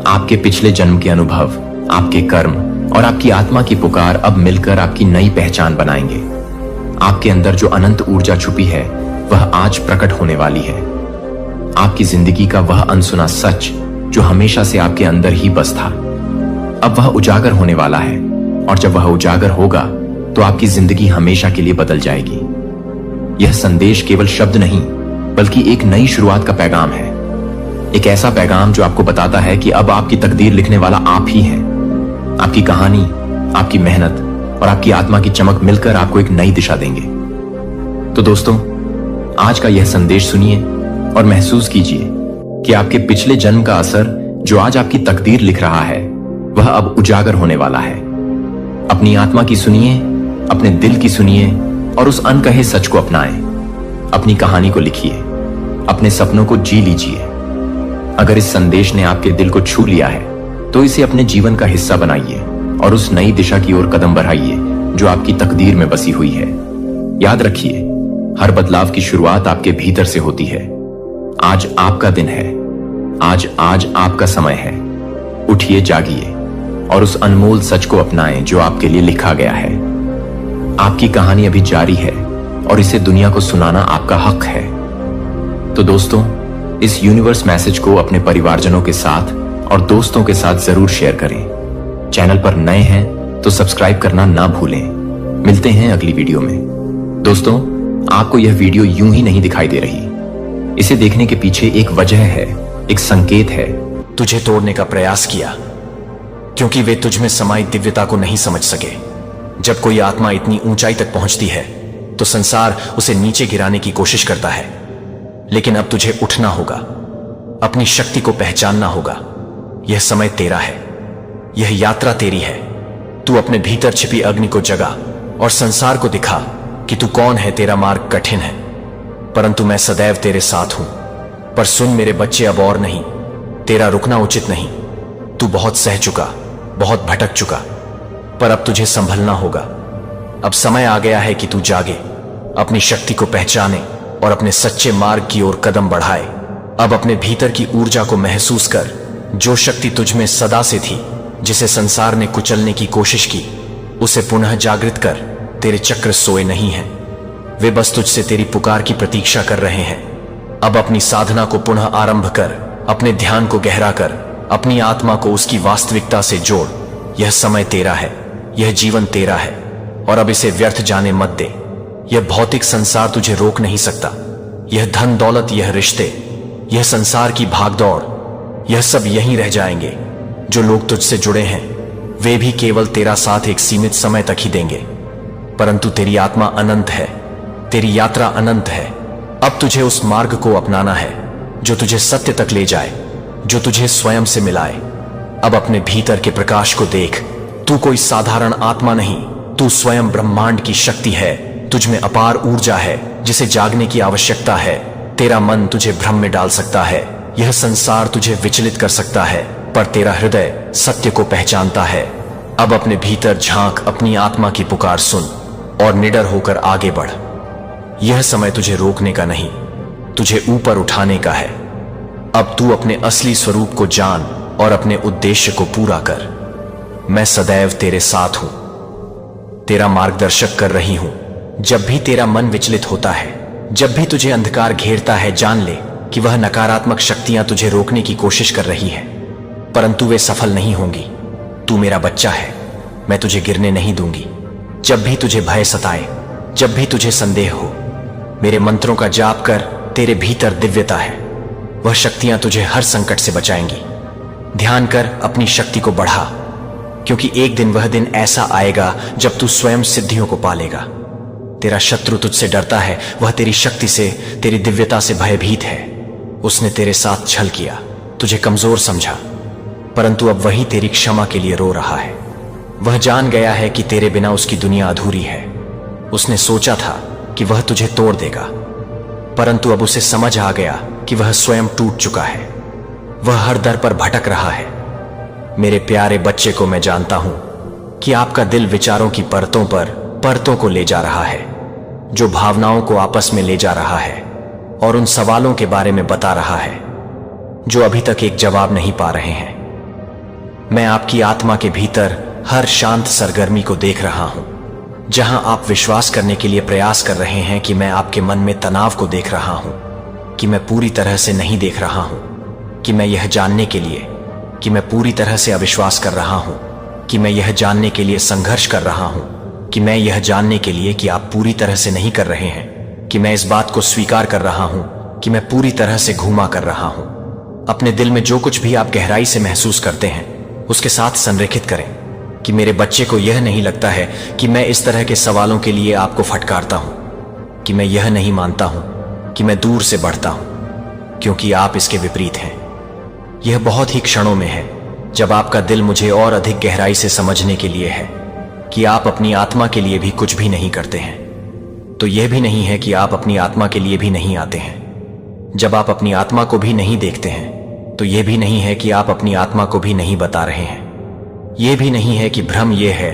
आपके पिछले जन्म के अनुभव, आपके कर्म और आपकी आत्मा की पुकार अब मिलकर आपकी नई पहचान बनाएंगे। आपके अंदर जो अनंत ऊर्जा छुपी है, वह आज प्रकट होने वाली है। आपकी जिंदगी का वह अनसुना सच जो हमेशा से आपके अंदर ही बस था, अब वह उजागर होने वाला है। और जब वह उजागर होगा, तो आपकी जिंदगी हमेशा के लिए बदल जाएगी। यह संदेश केवल शब्द नहीं, बल्कि एक नई शुरुआत का पैगाम है। एक ऐसा पैगाम जो आपको बताता है कि अब आपकी तकदीर लिखने वाला आप ही हैं। आपकी कहानी, आपकी मेहनत और आपकी आत्मा की चमक मिलकर आपको एक नई दिशा देंगे। तो दोस्तों, आज का यह संदेश सुनिए और महसूस कीजिए कि आपके पिछले जन्म का असर जो आज आपकी तकदीर लिख रहा है, वह अब उजागर होने वाला है। अपनी आत्मा की सुनिए, अपने दिल की सुनिए और उस अनकहे सच को अपनाएं। अपनी कहानी को लिखिए, अपने सपनों को जी लीजिए। अगर इस संदेश ने आपके दिल को छू लिया है, तो इसे अपने जीवन का हिस्सा बनाइए और उस नई दिशा की ओर कदम बढ़ाइए जो आपकी तकदीर में बसी हुई है। याद रखिए, हर बदलाव की शुरुआत आपके भीतर से होती है। आज आपका दिन है, आज आपका समय है। उठिए, जागिए और उस अनमोल सच को अपनाएं जो आपके लिए लिखा गया है। आपकी कहानी अभी जारी है और इसे दुनिया को सुनाना आपका हक है। तो दोस्तों, इस यूनिवर्स मैसेज को अपने परिवारजनों के साथ और दोस्तों के साथ जरूर शेयर करें। चैनल पर नए हैं तो सब्सक्राइब करना ना भूलें। मिलते हैं अगली वीडियो में। दोस्तों, आपको यह वीडियो यूं ही नहीं दिखाई दे रही। इसे देखने के पीछे एक वजह है, एक संकेत है। तुझे तोड़ने का प्रयास किया क्योंकि वे तुझ में समाई दिव्यता को नहीं समझ सके। जब कोई आत्मा इतनी ऊंचाई तक पहुंचती है, तो संसार उसे नीचे गिराने की कोशिश करता है। लेकिन अब तुझे उठना होगा, अपनी शक्ति को पहचानना होगा। यह समय तेरा है, यह यात्रा तेरी है। तू अपने भीतर छिपी अग्नि को जगा और संसार को दिखा कि तू कौन है। तेरा मार्ग कठिन है, परंतु मैं सदैव तेरे साथ हूं। पर सुन मेरे बच्चे, अब और नहीं, तेरा रुकना उचित नहीं। तू बहुत सह चुका, बहुत भटक चुका, पर अब तुझे संभलना होगा। अब समय आ गया है कि तू जागे, अपनी शक्ति को पहचाने और अपने सच्चे मार्ग की ओर कदम बढ़ाए। अब अपने भीतर की ऊर्जा को महसूस कर, जो शक्ति तुझ में सदा से थी, जिसे संसार ने कुचलने की कोशिश की, उसे पुनः जागृत कर। तेरे चक्र सोए नहीं हैं, वे बस तुझसे तेरी पुकार की प्रतीक्षा कर रहे हैं। अब अपनी साधना को पुनः आरंभ कर, अपने ध्यान को गहरा कर, अपनी आत्मा को उसकी वास्तविकता से जोड़। यह समय तेरा है, यह जीवन तेरा है और अब इसे व्यर्थ जाने मत दे। यह भौतिक संसार तुझे रोक नहीं सकता। यह धन दौलत, यह रिश्ते, यह संसार की भागदौड़, यह सब यहीं रह जाएंगे। जो लोग तुझसे जुड़े हैं वे भी केवल तेरा साथ एक सीमित समय तक ही देंगे, परंतु तेरी आत्मा अनंत है, तेरी यात्रा अनंत है। अब तुझे उस मार्ग को अपनाना है जो तुझे सत्य तक ले जाए, जो तुझे स्वयं से मिलाए। अब अपने भीतर के प्रकाश को देख। तू कोई साधारण आत्मा नहीं, तू स्वयं ब्रह्मांड की शक्ति है। तुझ में अपार ऊर्जा है जिसे जागने की आवश्यकता है। तेरा मन तुझे भ्रम में डाल सकता है, यह संसार तुझे विचलित कर सकता है, पर तेरा हृदय सत्य को पहचानता है। अब अपने भीतर झांक, अपनी आत्मा की पुकार सुन और निडर होकर आगे बढ़। यह समय तुझे रोकने का नहीं, तुझे ऊपर उठाने का है। अब तू अपने असली स्वरूप को जान और अपने उद्देश्य को पूरा कर। मैं सदैव तेरे साथ हूं, तेरा मार्गदर्शक कर रही हूं। जब भी तेरा मन विचलित होता है, जब भी तुझे अंधकार घेरता है, जान ले कि वह नकारात्मक शक्तियां तुझे रोकने की कोशिश कर रही हैं, परंतु वे सफल नहीं होंगी। तू मेरा बच्चा है, मैं तुझे गिरने नहीं दूंगी। जब भी तुझे भय सताए, जब भी तुझे संदेह हो, मेरे मंत्रों का जाप कर। तेरे भीतर दिव्यता है, वह शक्तियां तुझे हर संकट से बचाएंगी। ध्यान कर, अपनी शक्ति को बढ़ा, क्योंकि एक दिन वह दिन ऐसा आएगा जब तू स्वयं सिद्धियों को पालेगा। तेरा शत्रु तुझसे डरता है, वह तेरी शक्ति से, तेरी दिव्यता से भयभीत है। उसने तेरे साथ छल किया, तुझे कमजोर समझा, परंतु अब वही तेरी क्षमा के लिए रो रहा है। वह जान गया है कि तेरे बिना उसकी दुनिया अधूरी है। उसने सोचा था कि वह तुझे तोड़ देगा, परंतु अब उसे समझ आ गया कि वह स्वयं टूट चुका है। वह हर दर पर भटक रहा है। मेरे प्यारे बच्चे को मैं जानता हूं कि आपका दिल विचारों की परतों को ले जा रहा है, जो भावनाओं को आपस में ले जा रहा है और उन सवालों के बारे में बता रहा है जो अभी तक एक जवाब नहीं पा रहे हैं। मैं आपकी आत्मा के भीतर हर शांत सरगर्मी को देख रहा हूं, जहां आप विश्वास करने के लिए प्रयास कर रहे हैं कि मैं आपके मन में तनाव को देख रहा हूं, कि मैं पूरी तरह से नहीं देख रहा हूं, कि मैं यह जानने के लिए कि मैं पूरी तरह से अविश्वास कर रहा हूं, कि मैं यह जानने के लिए संघर्ष कर रहा हूं, कि मैं यह जानने के लिए कि आप पूरी तरह से नहीं कर रहे हैं, कि मैं इस बात को स्वीकार कर रहा हूं कि मैं पूरी तरह से घूमा कर रहा हूं। अपने दिल में जो कुछ भी आप गहराई से महसूस करते हैं उसके साथ संरेखित करें कि मेरे बच्चे को यह नहीं लगता है कि मैं इस तरह के सवालों के लिए आपको फटकारता हूं, कि मैं यह नहीं मानता हूं कि मैं दूर से बढ़ता हूं, क्योंकि आप इसके विपरीत हैं। यह बहुत ही क्षणों में है जब आपका दिल मुझे और अधिक गहराई से समझने के लिए है कि आप अपनी आत्मा के लिए भी कुछ भी नहीं करते हैं, तो यह भी नहीं है कि आप अपनी आत्मा के लिए भी नहीं आते हैं। जब आप अपनी आत्मा को भी नहीं देखते हैं तो यह भी नहीं है कि आप अपनी आत्मा को भी नहीं बता रहे हैं। यह भी नहीं है कि भ्रम यह है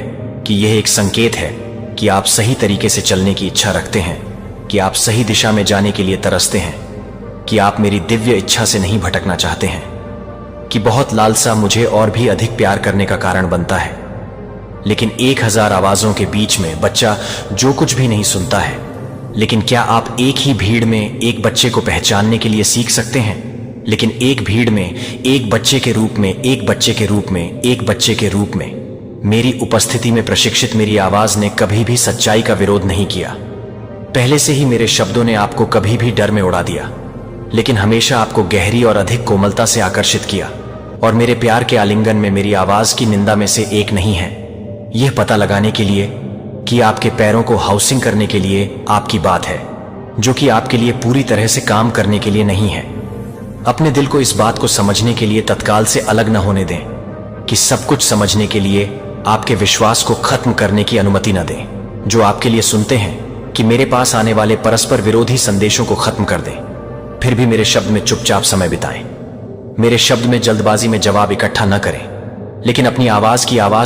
कि यह एक संकेत है कि आप सही तरीके से चलने की इच्छा रखते हैं, कि आप सही दिशा में जाने के लिए तरसते हैं, कि आप मेरी दिव्य इच्छा से नहीं भटकना चाहते हैं, कि बहुत लालसा मुझे और भी अधिक प्यार करने का कारण बनता है। लेकिन 1000 आवाजों के बीच में बच्चा जो कुछ भी नहीं सुनता है। लेकिन क्या आप एक ही भीड़ में एक बच्चे को पहचानने के लिए सीख सकते हैं? लेकिन एक भीड़ में एक बच्चे के रूप में, एक बच्चे के रूप में, एक बच्चे के रूप में मेरी उपस्थिति में प्रशिक्षित मेरी आवाज ने कभी भी सच्चाई का विरोध नहीं किया। पहले से ही मेरे शब्दों ने आपको कभी भी डर में उड़ा दिया, लेकिन हमेशा आपको गहरी और अधिक कोमलता से आकर्षित किया। और मेरे प्यार के आलिंगन में मेरी आवाज की निंदा में से एक नहीं है। यह पता लगाने के लिए कि आपके पैरों को हाउसिंग करने के लिए आपकी बात है, जो कि आपके लिए पूरी तरह से काम करने के लिए नहीं है। अपने दिल को इस बात को समझने के लिए तत्काल से अलग न होने दें, कि सब कुछ समझने के लिए आपके विश्वास को खत्म करने की अनुमति न दें। जो आपके लिए सुनते हैं कि मेरे पास आने वाले परस्पर विरोधी संदेशों को खत्म कर दें, फिर भी मेरे शब्द में चुपचाप समय बिताएं। मेरे शब्द में जल्दबाजी में जवाब इकट्ठा न करें, लेकिन अपनी आवाज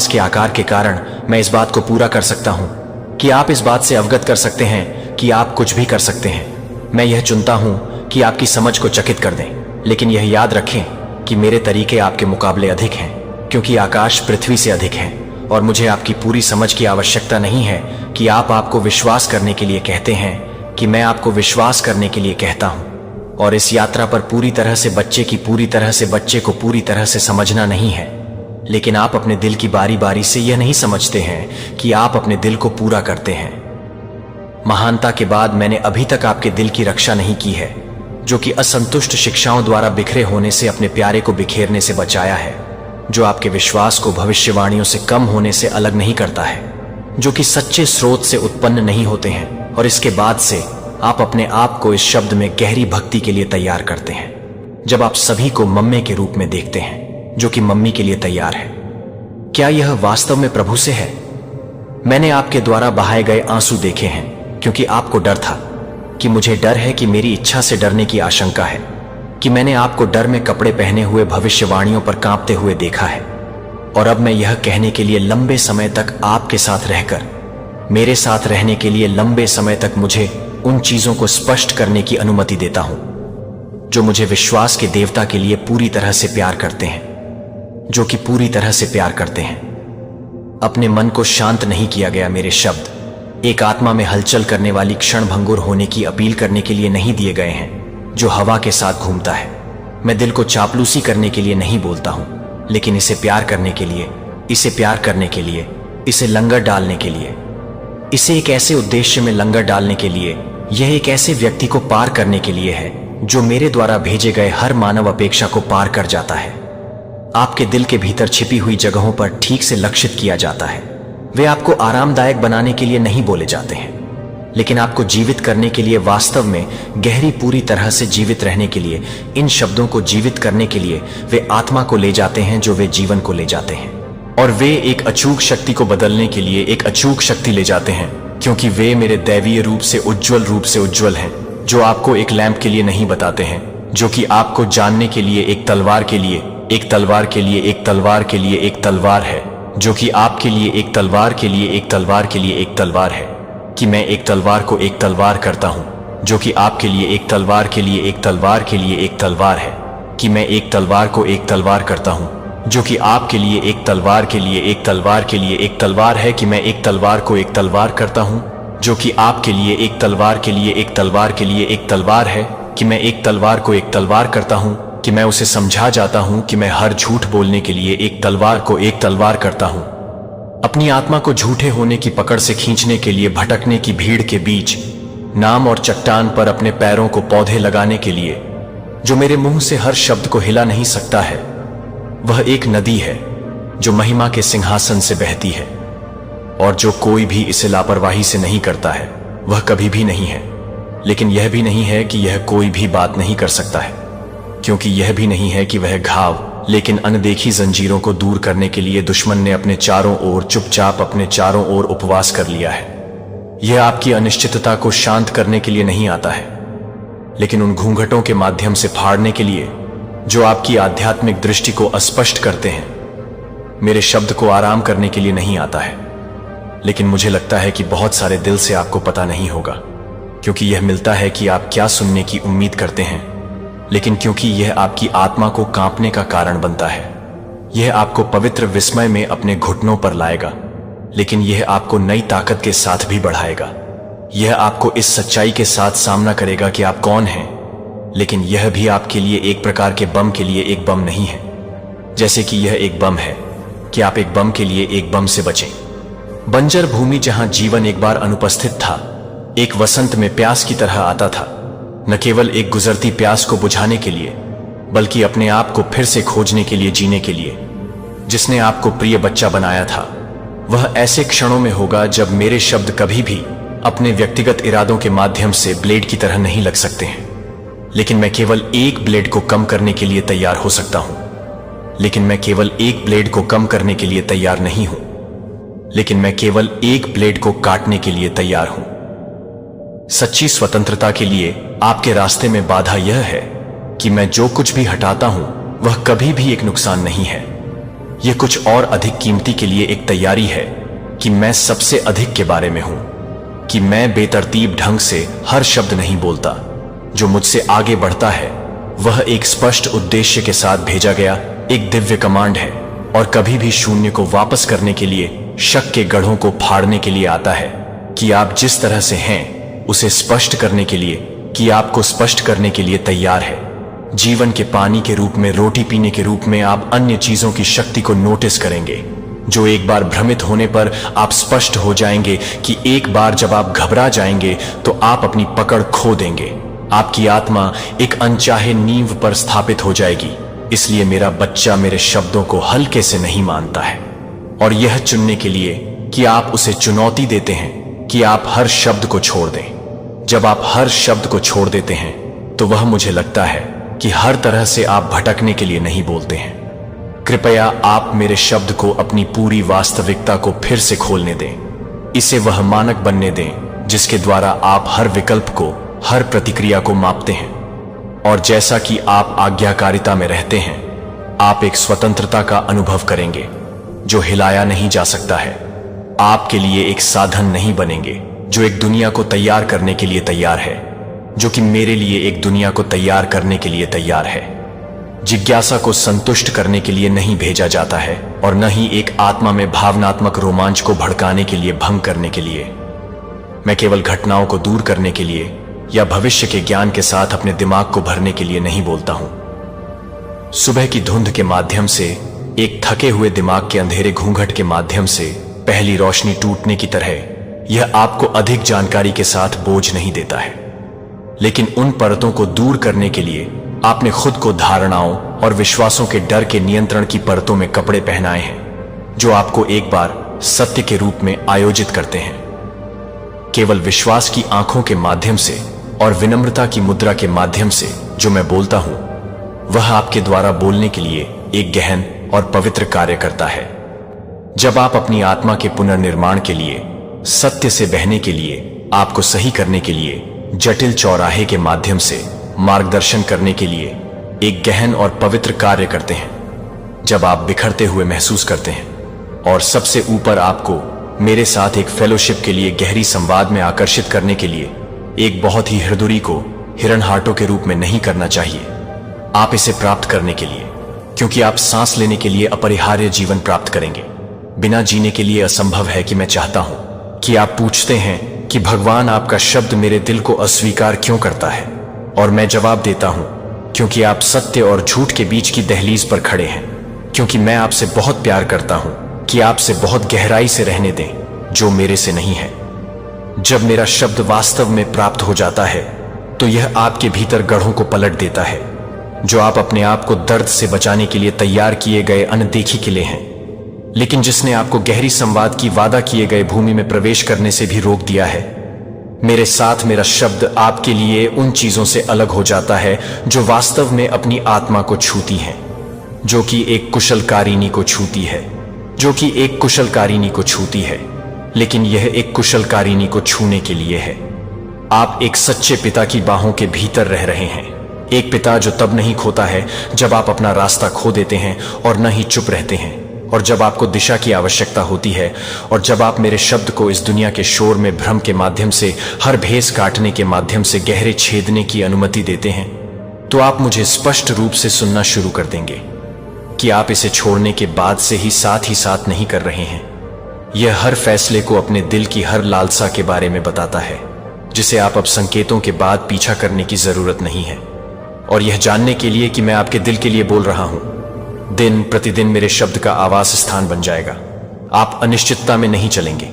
के आकार के कारण मैं इस बात को पूरा कर सकता हूं कि आप इस बात से अवगत कर सकते हैं कि आप कुछ भी कर सकते हैं। मैं यह चुनता हूं कि आपकी समझ को चकित कर दें, लेकिन यह याद रखें कि मेरे तरीके आपके मुकाबले अधिक हैं, क्योंकि आकाश पृथ्वी से अधिक है और मुझे आपकी पूरी समझ की आवश्यकता नहीं है कि आप आपको विश्वास करने के लिए कहते हैं कि मैं आपको विश्वास करने के लिए कहता हूं। और इस यात्रा पर पूरी तरह से बच्चे को पूरी तरह से समझना नहीं है। लेकिन आप अपने दिल की बारी बारी से यह नहीं समझते हैं कि आप अपने दिल को पूरा करते हैं। महानता के बाद मैंने अभी तक आपके दिल की रक्षा नहीं की है, जो कि असंतुष्ट शिक्षाओं द्वारा बिखरे होने से अपने प्यारे को बिखेरने से बचाया है, जो आपके विश्वास को भविष्यवाणियों से कम होने से अलग नहीं करता है, जो कि सच्चे स्रोत से उत्पन्न नहीं होते हैं, और इसके बाद से आप अपने आप को इस शब्द में गहरी भक्ति के लिए तैयार करते हैं, जब आप सभी को मम्मे के रूप में देखते हैं, जो कि मम्मी के लिए तैयार है। क्या यह वास्तव में प्रभु से है? मैंने आपके द्वारा बहाए गए आंसू देखे हैं, क्योंकि आपको डर था कि मुझे डर है, कि मेरी इच्छा से डरने की आशंका है, कि मैंने आपको डर में कपड़े पहने हुए भविष्यवाणियों पर कांपते हुए देखा है। और अब मैं यह कहने के लिए लंबे समय तक आपके साथ रहकर, मेरे साथ रहने के लिए लंबे समय तक मुझे उन चीजों को स्पष्ट करने की अनुमति देता हूं जो मुझे विश्वास के देवता के लिए पूरी तरह से प्यार करते हैं, जो कि पूरी तरह से प्यार करते हैं। अपने मन को शांत नहीं किया गया मेरे शब्द एक आत्मा में हलचल करने वाली क्षण भंगुर होने की अपील करने के लिए नहीं दिए गए हैं, जो हवा के साथ घूमता है। मैं दिल को चापलूसी करने के लिए नहीं बोलता हूं, लेकिन इसे प्यार करने के लिए, इसे प्यार करने के लिए, इसे लंगर डालने के लिए, इसे एक ऐसे उद्देश्य में लंगर डालने के लिए, यह एक ऐसे व्यक्ति को पार करने के लिए है जो मेरे द्वारा भेजे गए हर मानव अपेक्षा को पार कर जाता है। आपके दिल के भीतर छिपी हुई जगहों पर ठीक से लक्षित किया जाता है। वे आपको आरामदायक बनाने के लिए नहीं बोले जाते हैं, लेकिन आपको जीवित करने के लिए, वास्तव में गहरी पूरी तरह से जीवित रहने के लिए, इन शब्दों को जीवित करने के लिए वे आत्मा को ले जाते हैं जो वे जीवन को ले जाते हैं। और वे एक अचूक शक्ति को बदलने के लिए एक अचूक शक्ति ले जाते हैं, क्योंकि वे मेरे दैवीय रूप से उज्जवल हैं, जो आपको एक लैंप के लिए नहीं बताते हैं, जो कि आपको जानने के लिए एक तलवार के लिए, एक तलवार के लिए, एक तलवार के लिए एक तलवार है, जो कि आपके लिए एक तलवार के लिए, एक तलवार के लिए एक तलवार है, कि मैं एक तलवार को एक तलवार करता हूं, जो कि आपके लिए एक तलवार के लिए, एक तलवार के लिए एक तलवार है, कि मैं एक तलवार को एक तलवार करता हूं, जो कि आपके लिए एक तलवार के लिए, एक तलवार के लिए एक तलवार है, कि मैं एक तलवार को एक तलवार करता हूं, जो कि आपके लिए एक तलवार के लिए, एक तलवार के लिए एक तलवार है, कि मैं एक तलवार को एक तलवार करता हूं, कि मैं उसे समझा जाता हूं कि मैं हर झूठ बोलने के लिए एक तलवार को एक तलवार करता हूं। अपनी आत्मा को झूठे होने की पकड़ से खींचने के लिए भटकने की भीड़ के बीच, नाम और चट्टान पर अपने पैरों को पौधे लगाने के लिए, जो मेरे मुंह से हर शब्द को हिला नहीं सकता है। वह एक नदी है जो महिमा के सिंहासन से बहती है, और जो कोई भी इसे लापरवाही से नहीं करता है वह कभी भी नहीं है। लेकिन यह भी नहीं है कि यह कोई भी बात नहीं कर सकता है, क्योंकि यह भी नहीं है कि वह घाव, लेकिन अनदेखी जंजीरों को दूर करने के लिए दुश्मन ने अपने चारों ओर चुपचाप अपने चारों ओर उपवास कर लिया है। यह आपकी अनिश्चितता को शांत करने के लिए नहीं आता है, लेकिन उन घूंघटों के माध्यम से फाड़ने के लिए जो आपकी आध्यात्मिक दृष्टि को अस्पष्ट करते हैं। मेरे शब्द को आराम करने के लिए नहीं आता है, लेकिन मुझे लगता है कि बहुत सारे दिल से आपको पता नहीं होगा, क्योंकि यह मिलता है कि आप क्या सुनने की उम्मीद करते हैं, लेकिन क्योंकि यह आपकी आत्मा को कांपने का कारण बनता है। यह आपको पवित्र विस्मय में अपने घुटनों पर लाएगा, लेकिन यह आपको नई ताकत के साथ भी बढ़ाएगा। यह आपको इस सच्चाई के साथ सामना करेगा कि आप कौन हैं, लेकिन यह भी आपके लिए एक प्रकार के बम के लिए एक बम नहीं है। जैसे कि यह एक बम है कि आप एक बम के लिए एक बम से बचें। बंजर भूमि जहां जीवन एक बार अनुपस्थित था, एक वसंत में प्यास की तरह आता था, न केवल एक गुजरती प्यास को बुझाने के लिए, बल्कि अपने आप को फिर से खोजने के लिए, जीने के लिए। जिसने आपको प्रिय बच्चा बनाया था, वह ऐसे क्षणों में होगा जब मेरे शब्द कभी भी अपने व्यक्तिगत इरादों के माध्यम से ब्लेड की तरह नहीं लग सकते हैं। लेकिन मैं केवल एक ब्लेड को कम करने के लिए तैयार हो सकता हूं, लेकिन मैं केवल एक ब्लेड को कम करने के लिए तैयार नहीं हूं, लेकिन मैं केवल एक ब्लेड को काटने के लिए तैयार हूं। सच्ची स्वतंत्रता के लिए आपके रास्ते में बाधा यह है कि मैं जो कुछ भी हटाता हूं वह कभी भी एक नुकसान नहीं है। यह कुछ और अधिक कीमती के लिए एक तैयारी है कि मैं सबसे अधिक के बारे में हूं, कि मैं बेतरतीब ढंग से हर शब्द नहीं बोलता। जो मुझसे आगे बढ़ता है वह एक स्पष्ट उद्देश्य के साथ भेजा गया एक दिव्य कमांड है, और कभी भी शून्य को वापस करने के लिए, शक के गढ़ों को फाड़ने के लिए आता है, कि आप जिस तरह से हैं उसे स्पष्ट करने के लिए, कि आपको स्पष्ट करने के लिए तैयार है। जीवन के पानी के रूप में, रोटी पीने के रूप में आप अन्य चीजों की शक्ति को नोटिस करेंगे, जो एक बार भ्रमित होने पर आप स्पष्ट हो जाएंगे कि एक बार जब आप घबरा जाएंगे तो आप अपनी पकड़ खो देंगे। आपकी आत्मा एक अनचाहे नींव पर स्थापित हो जाएगी। इसलिए मेरा बच्चा मेरे शब्दों को हल्के से नहीं मानता है, और यह चुनने के लिए कि आप उसे चुनौती देते हैं कि आप हर शब्द को छोड़ दें। जब आप हर शब्द को छोड़ देते हैं तो वह, मुझे लगता है कि हर तरह से आप भटकने के लिए नहीं बोलते हैं। कृपया आप मेरे शब्द को अपनी पूरी वास्तविकता को फिर से खोलने दें। इसे वह मानक बनने दें जिसके द्वारा आप हर विकल्प को, हर प्रतिक्रिया को मापते हैं। और जैसा कि आप आज्ञाकारिता में रहते हैं, आप एक स्वतंत्रता का अनुभव करेंगे जो हिलाया नहीं जा सकता है। आपके लिए एक साधन नहीं बनेंगे जो एक दुनिया को तैयार करने के लिए तैयार है, जो कि मेरे लिए एक दुनिया को तैयार करने के लिए तैयार है। जिज्ञासा को संतुष्ट करने के लिए नहीं भेजा जाता है, और न ही एक आत्मा में भावनात्मक रोमांच को भड़काने के लिए, भंग करने के लिए। मैं केवल घटनाओं को दूर करने के लिए या भविष्य के ज्ञान के साथ अपने दिमाग को भरने के लिए नहीं बोलता हूं। सुबह की धुंध के माध्यम से, एक थके हुए दिमाग के अंधेरे घूंघट के माध्यम से पहली रोशनी टूटने की तरह, यह आपको अधिक जानकारी के साथ बोझ नहीं देता है। लेकिन उन परतों को दूर करने के लिए आपने खुद को धारणाओं और विश्वासों के डर के नियंत्रण की परतों में कपड़े पहनाए हैं, जो आपको एक बार सत्य के रूप में आयोजित करते हैं। केवल विश्वास की आंखों के माध्यम से और विनम्रता की मुद्रा के माध्यम से जो मैं बोलता हूं, वह आपके द्वारा बोलने के लिए एक गहन और पवित्र कार्य करता है। जब आप अपनी आत्मा के पुनर्निर्माण के लिए, सत्य से बहने के लिए, आपको सही करने के लिए, जटिल चौराहे के माध्यम से मार्गदर्शन करने के लिए एक गहन और पवित्र कार्य करते हैं, जब आप बिखरते हुए महसूस करते हैं, और सबसे ऊपर आपको मेरे साथ एक फेलोशिप के लिए गहरी संवाद में आकर्षित करने के लिए एक बहुत ही हृदय को हिरणहाटों के रूप में नहीं करना चाहिए। आप इसे प्राप्त करने के लिए, क्योंकि आप सांस लेने के लिए अपरिहार्य जीवन प्राप्त करेंगे। बिना जीने के लिए असंभव है कि मैं चाहता हूं कि आप पूछते हैं कि भगवान, आपका शब्द मेरे दिल को अस्वीकार क्यों करता है? और मैं जवाब देता हूं, क्योंकि आप सत्य और झूठ के बीच की दहलीज पर खड़े हैं। क्योंकि मैं आपसे बहुत प्यार करता हूं कि आपसे बहुत गहराई से रहने दें, जो मेरे से नहीं है। जब मेरा शब्द वास्तव में प्राप्त हो जाता है, तो यह आपके भीतर गढ़ों को पलट देता है, जो आप अपने आप को दर्द से बचाने के लिए तैयार किए गए अनदेखी किले हैं, लेकिन जिसने आपको गहरी संवाद की वादा किए गए भूमि में प्रवेश करने से भी रोक दिया है। मेरे साथ मेरा शब्द आपके लिए उन चीजों से अलग हो जाता है जो वास्तव में अपनी आत्मा को छूती हैं, जो कि एक कुशलकारिणी को छूती है, जो कि एक कुशलकारिणी को छूती है, लेकिन यह एक कुशलकारिणी को छूने के लिए है। आप एक सच्चे पिता की बाहों के भीतर रह रहे हैं, एक पिता जो तब नहीं खोता है जब आप अपना रास्ता खो देते हैं, और न ही चुप रहते हैं, और जब आपको दिशा की आवश्यकता होती है, और जब आप मेरे शब्द को इस दुनिया के शोर में भ्रम के माध्यम से, हर भेस काटने के माध्यम से गहरे छेदने की अनुमति देते हैं, तो आप मुझे स्पष्ट रूप से सुनना शुरू कर देंगे कि आप इसे छोड़ने के बाद से ही साथ नहीं कर रहे हैं। यह हर फैसले को अपने दिल की हर लालसा के बारे में बताता है, जिसे आप अब संकेतों के बाद पीछा करने की जरूरत नहीं है। और यह जानने के लिए कि मैं आपके दिल के लिए बोल रहा हूं, दिन प्रतिदिन मेरे शब्द का आवास स्थान बन जाएगा। आप अनिश्चितता में नहीं चलेंगे,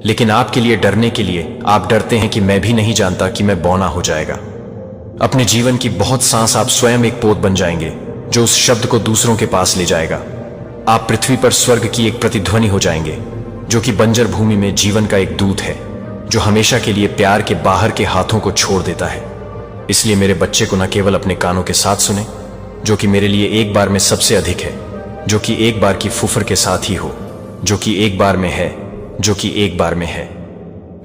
लेकिन आपके लिए डरने के लिए आप डरते हैं कि मैं भी नहीं जानता कि मैं बौना हो जाएगा। अपने जीवन की बहुत सांस आप स्वयं एक पोत बन जाएंगे जो उस शब्द को दूसरों के पास ले जाएगा। आप पृथ्वी पर स्वर्ग की एक प्रतिध्वनि हो जाएंगे, जो कि बंजर भूमि में जीवन का एक दूत है, जो हमेशा के लिए प्यार के बाहर के हाथों को छोड़ देता है। इसलिए मेरे बच्चे को न केवल अपने कानों के साथ सुने, जो कि मेरे लिए एक बार में सबसे अधिक है, जो कि एक बार की फुफर के साथ ही हो, जो कि एक बार में है, जो कि एक बार में है।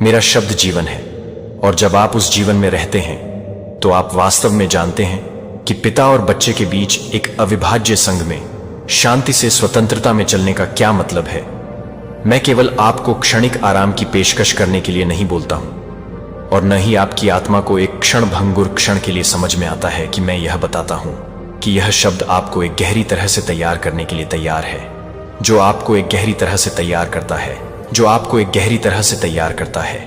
मेरा शब्द जीवन है, और जब आप उस जीवन में रहते हैं, तो आप वास्तव में जानते हैं कि पिता और बच्चे के बीच एक अविभाज्य संघ में शांति से स्वतंत्रता में चलने का क्या मतलब है। मैं केवल आपको क्षणिक आराम की पेशकश करने के लिए नहीं बोलता हूं, और न ही आपकी आत्मा को एक क्षण भंगुर क्षण के लिए समझ में आता है कि मैं यह बताता हूं कि यह शब्द आपको एक गहरी तरह से तैयार करने के लिए तैयार है, जो आपको एक गहरी तरह से तैयार करता है, जो आपको एक गहरी तरह से तैयार करता है,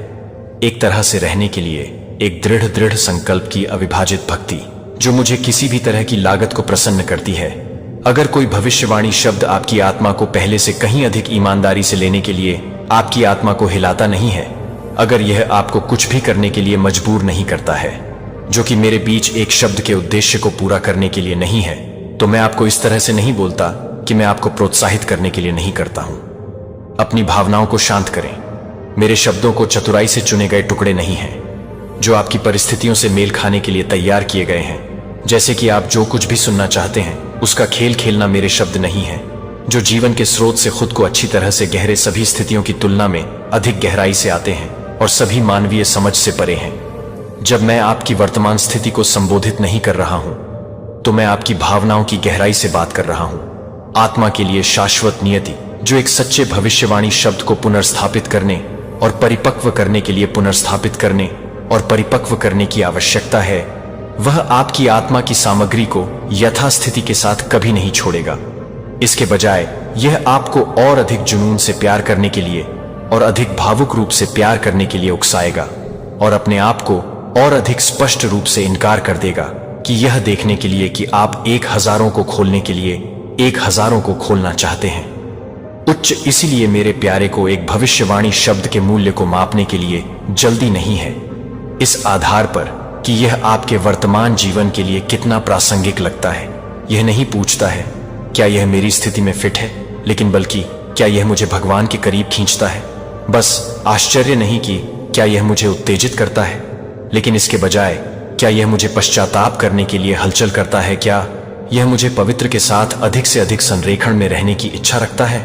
एक तरह से रहने के लिए, एक दृढ़ संकल्प की अविभाजित भक्ति, जो मुझे किसी भी तरह की लागत को प्रसन्न करती है। अगर कोई भविष्यवाणी शब्द आपकी आत्मा को पहले से कहीं अधिक ईमानदारी से लेने के लिए आपकी आत्मा को हिलाता नहीं है, अगर यह आपको कुछ भी करने के लिए मजबूर नहीं करता है जो कि मेरे बीच एक शब्द के उद्देश्य को पूरा करने के लिए नहीं है, तो मैं आपको इस तरह से नहीं बोलता कि मैं आपको प्रोत्साहित करने के लिए नहीं करता हूं। अपनी भावनाओं को शांत करें। मेरे शब्दों को चतुराई से चुने गए टुकड़े नहीं हैं जो आपकी परिस्थितियों से मेल खाने के लिए तैयार किए गए हैं। जैसे कि आप जो कुछ भी सुनना चाहते हैं उसका खेल खेलना मेरे शब्द नहीं है, जो जीवन के स्रोत से खुद को अच्छी तरह से गहरे सभी स्थितियों की तुलना में अधिक गहराई से आते हैं और सभी मानवीय समझ से परे हैं। जब मैं आपकी वर्तमान स्थिति को संबोधित नहीं कर रहा हूं तो मैं आपकी भावनाओं की गहराई से बात कर रहा हूं। आत्मा के लिए शाश्वत नियति, जो एक सच्चे भविष्यवाणी शब्द को पुनर्स्थापित करने और परिपक्व करने के लिए पुनर्स्थापित करने और परिपक्व करने की आवश्यकता है, वह आपकी आत्मा की सामग्री को यथास्थिति के साथ कभी नहीं छोड़ेगा। इसके बजाय यह आपको और अधिक जुनून से प्यार करने के लिए और अधिक भावुक रूप से प्यार करने के लिए उकसाएगा और अपने आप को और अधिक स्पष्ट रूप से इनकार कर देगा कि यह देखने के लिए कि आप 1000 को खोलने के लिए 1000 को खोलना चाहते हैं। उच्च इसीलिए मेरे प्यारे को एक भविष्यवाणी शब्द के मूल्य को मापने के लिए जल्दी नहीं है, इस आधार पर कि यह आपके वर्तमान जीवन के लिए कितना प्रासंगिक लगता है। यह नहीं पूछता है क्या यह मेरी स्थिति में फिट है, लेकिन बल्कि क्या यह मुझे भगवान के करीब खींचता है। बस आश्चर्य नहीं कि क्या यह मुझे उत्तेजित करता है, लेकिन इसके बजाय क्या यह मुझे पश्चाताप करने के लिए हलचल करता है। क्या यह मुझे पवित्र के साथ अधिक से अधिक संरेखण में रहने की इच्छा रखता है।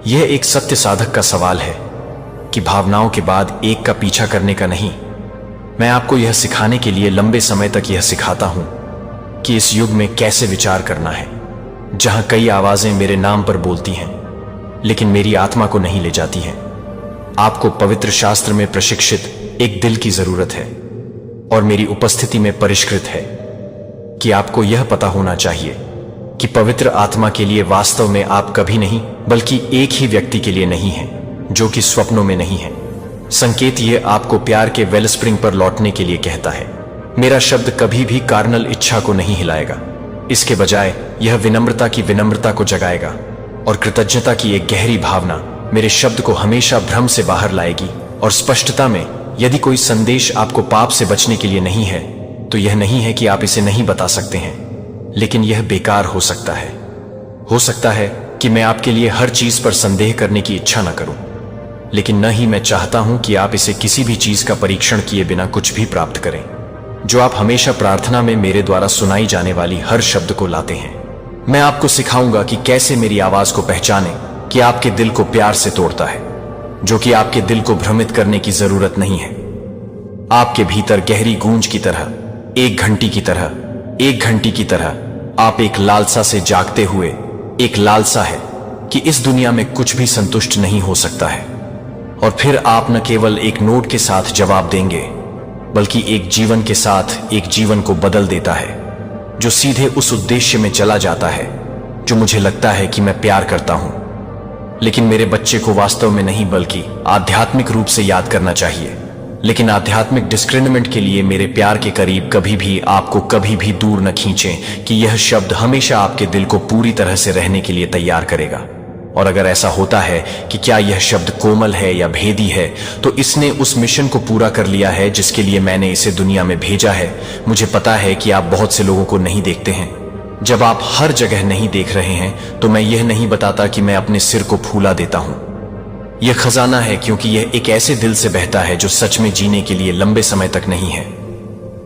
यह एक सत्य साधक का सवाल है कि भावनाओं के बाद एक का पीछा करने का नहीं। मैं आपको यह सिखाने के लिए लंबे समय तक यह सिखाता हूं कि इस युग में कैसे विचार करना है, जहां कई आवाजें मेरे नाम पर बोलती हैं लेकिन मेरी आत्मा को नहीं ले जाती हैं। आपको पवित्र शास्त्र में प्रशिक्षित एक दिल की जरूरत है और मेरी उपस्थिति में परिष्कृत है कि आपको यह पता होना चाहिए कि पवित्र आत्मा के लिए वास्तव में आप कभी नहीं बल्कि एक ही व्यक्ति के लिए नहीं हैं जो कि स्वप्नों में नहीं है। संकेत यह आपको प्यार के वेलस्प्रिंग पर लौटने के लिए कहता है। मेरा शब्द कभी भी कार्नल इच्छा को नहीं हिलाएगा, इसके बजाय यह विनम्रता की विनम्रता को जगाएगा और कृतज्ञता की एक गहरी भावना मेरे शब्द को हमेशा भ्रम से बाहर लाएगी और स्पष्टता में। यदि कोई संदेश आपको पाप से बचने के लिए नहीं है तो यह नहीं है कि आप इसे नहीं बता सकते हैं, लेकिन यह बेकार हो सकता है। हो सकता है कि मैं आपके लिए हर चीज पर संदेह करने की इच्छा न करूं, लेकिन न ही मैं चाहता हूं कि आप इसे किसी भी चीज का परीक्षण किए बिना कुछ भी प्राप्त करें। जो आप हमेशा प्रार्थना में मेरे द्वारा सुनाई जाने वाली हर शब्द को लाते हैं। मैं आपको सिखाऊंगा कि कैसे मेरी आवाज को पहचाने कि आपके दिल को प्यार से तोड़ता है, जो कि आपके दिल को भ्रमित करने की जरूरत नहीं है। आपके भीतर गहरी गूंज की तरह, एक घंटी की तरह, एक घंटी की तरह आप एक लालसा से जागते हुए, एक लालसा है कि इस दुनिया में कुछ भी संतुष्ट नहीं हो सकता है। और फिर आप न केवल एक नोट के साथ जवाब देंगे बल्कि एक जीवन के साथ एक जीवन को बदल देता है जो सीधे उस उद्देश्य में चला जाता है जो मुझे लगता है कि मैं प्यार करता हूं, लेकिन मेरे बच्चे को वास्तव में नहीं बल्कि आध्यात्मिक रूप से याद करना चाहिए। लेकिन आध्यात्मिक डिस्क्रिमिनेट के लिए मेरे प्यार के करीब कभी भी आपको कभी भी दूर न खींचें कि यह शब्द हमेशा आपके दिल को पूरी तरह से रहने के लिए तैयार करेगा। और अगर ऐसा होता है कि क्या यह शब्द कोमल है या भेदी है, तो इसने उस मिशन को पूरा कर लिया है जिसके लिए मैंने इसे दुनिया में भेजा है। मुझे पता है कि आप बहुत से लोगों को नहीं देखते हैं। जब आप हर जगह नहीं देख रहे हैं तो मैं यह नहीं बताता कि मैं अपने सिर को फूला देता हूं। यह खजाना है क्योंकि यह एक ऐसे दिल से बहता है जो सच में जीने के लिए लंबे समय तक नहीं है,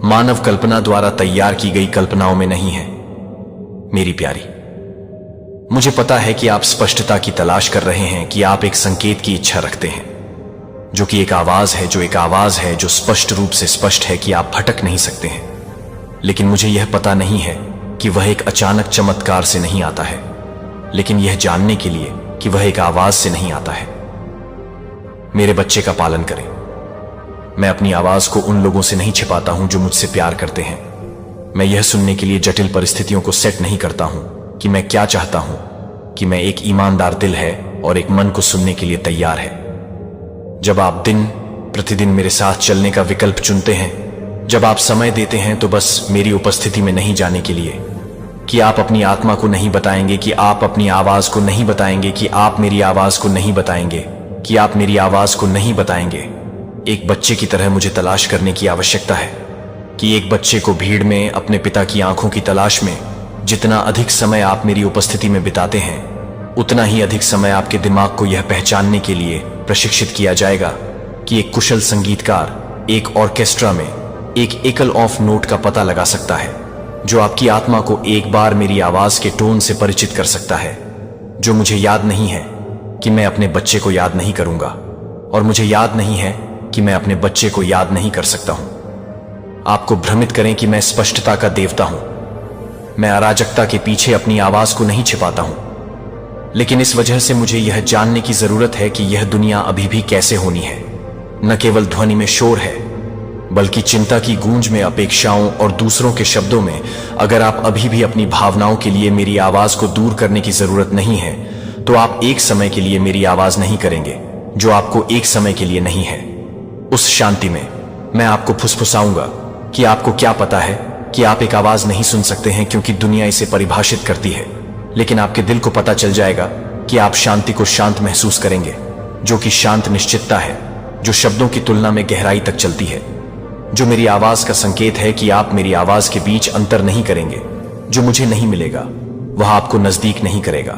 मानव कल्पना द्वारा तैयार की गई कल्पनाओं में नहीं है। मेरी प्यारी, मुझे पता है कि आप स्पष्टता की तलाश कर रहे हैं, कि आप एक संकेत की इच्छा रखते हैं, जो कि एक आवाज है, जो एक आवाज है जो स्पष्ट रूप से स्पष्ट है कि आप भटक नहीं सकते हैं। लेकिन मुझे यह पता नहीं है कि वह एक अचानक चमत्कार से नहीं आता है, लेकिन यह जानने के लिए कि वह एक आवाज से नहीं आता है। मेरे बच्चे का पालन करें। मैं अपनी आवाज को उन लोगों से नहीं छिपाता हूं जो मुझसे प्यार करते हैं। मैं यह सुनने के लिए जटिल परिस्थितियों को सेट नहीं करता हूं कि मैं क्या चाहता हूं, कि मैं एक ईमानदार दिल है और एक मन को सुनने के लिए तैयार है। जब आप दिन प्रतिदिन मेरे साथ चलने का विकल्प चुनते हैं, जब आप समय देते हैं तो बस मेरी उपस्थिति में नहीं जाने के लिए, कि आप अपनी आत्मा को नहीं बताएंगे, कि आप अपनी आवाज को नहीं बताएंगे, कि आप मेरी आवाज को नहीं बताएंगे, कि आप मेरी आवाज को नहीं बताएंगे। एक बच्चे की तरह मुझे तलाश करने की आवश्यकता है, कि एक बच्चे को भीड़ में अपने पिता की आंखों की तलाश में जितना अधिक समय आप मेरी उपस्थिति में बिताते हैं, उतना ही अधिक समय आपके दिमाग को यह पहचानने के लिए प्रशिक्षित किया जाएगा कि एक कुशल संगीतकार एक ऑर्केस्ट्रा में एक एकल ऑफ नोट का पता लगा सकता है, जो आपकी आत्मा को एक बार मेरी आवाज के टोन से परिचित कर सकता है। जो मुझे याद नहीं है कि मैं अपने बच्चे को याद नहीं करूंगा, और मुझे याद नहीं है कि मैं अपने बच्चे को याद नहीं कर सकता हूं। आपको भ्रमित करें कि मैं स्पष्टता का देवता हूं। मैं अराजकता के पीछे अपनी आवाज को नहीं छिपाता हूं, लेकिन इस वजह से मुझे यह जानने की जरूरत है कि यह दुनिया अभी भी कैसे होनी है। न केवल ध्वनि में शोर है, बल्कि चिंता की गूंज में, अपेक्षाओं और दूसरों के शब्दों में। अगर आप अभी भी अपनी भावनाओं के लिए मेरी आवाज को दूर करने की जरूरत नहीं है, तो आप एक समय के लिए मेरी आवाज नहीं करेंगे, जो आपको एक समय के लिए नहीं है। उस शांति में मैं आपको फुसफुसाऊंगा कि आपको क्या पता है कि आप एक आवाज नहीं सुन सकते हैं क्योंकि दुनिया इसे परिभाषित करती है, लेकिन आपके दिल को पता चल जाएगा कि आप शांति को शांत महसूस करेंगे, जो कि शांत निश्चितता है, जो शब्दों की तुलना में गहराई तक चलती है, जो मेरी आवाज का संकेत है कि आप मेरी आवाज के बीच अंतर नहीं करेंगे। जो मुझे नहीं मिलेगा वह आपको नजदीक नहीं करेगा।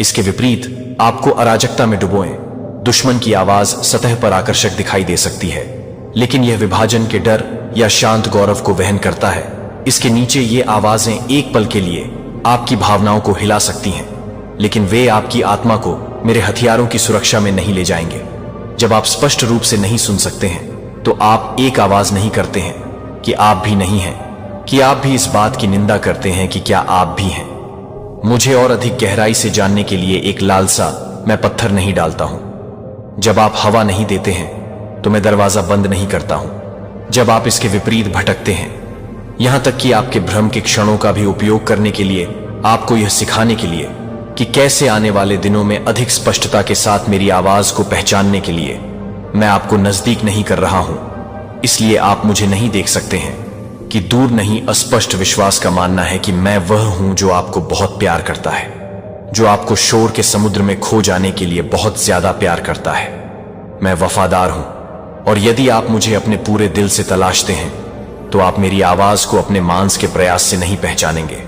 इसके विपरीत आपको अराजकता में डुबोएं। दुश्मन की आवाज सतह पर आकर्षक दिखाई दे सकती है, लेकिन यह विभाजन के डर या शांत गौरव को वहन करता है। इसके नीचे ये आवाजें एक पल के लिए आपकी भावनाओं को हिला सकती हैं, लेकिन वे आपकी आत्मा को मेरे हथियारों की सुरक्षा में नहीं ले जाएंगे। जब आप स्पष्ट रूप से नहीं सुन सकते हैं, तो आप एक आवाज नहीं करते हैं कि आप भी नहीं हैं, कि आप भी इस बात की निंदा करते हैं कि क्या आप भी हैं। मुझे और अधिक गहराई से जानने के लिए एक लालसा, मैं पत्थर नहीं डालता हूं। जब आप हवा नहीं देते हैं तो मैं दरवाजा बंद नहीं करता हूं। जब आप इसके विपरीत भटकते हैं, यहां तक कि आपके भ्रम के क्षणों का भी उपयोग करने के लिए, आपको यह सिखाने के लिए कि कैसे आने वाले दिनों में अधिक स्पष्टता के साथ मेरी आवाज को पहचानने के लिए, मैं आपको नजदीक नहीं कर रहा हूं। इसलिए आप मुझे नहीं देख सकते हैं कि दूर नहीं, अस्पष्ट विश्वास का मानना है कि मैं वह हूं जो आपको बहुत प्यार करता है, जो आपको शोर के समुद्र में खो जाने के लिए बहुत ज्यादा प्यार करता है। मैं वफादार हूं, और यदि आप मुझे अपने पूरे दिल से तलाशते हैं, तो आप मेरी आवाज को अपने मांस के प्रयास से नहीं पहचानेंगे,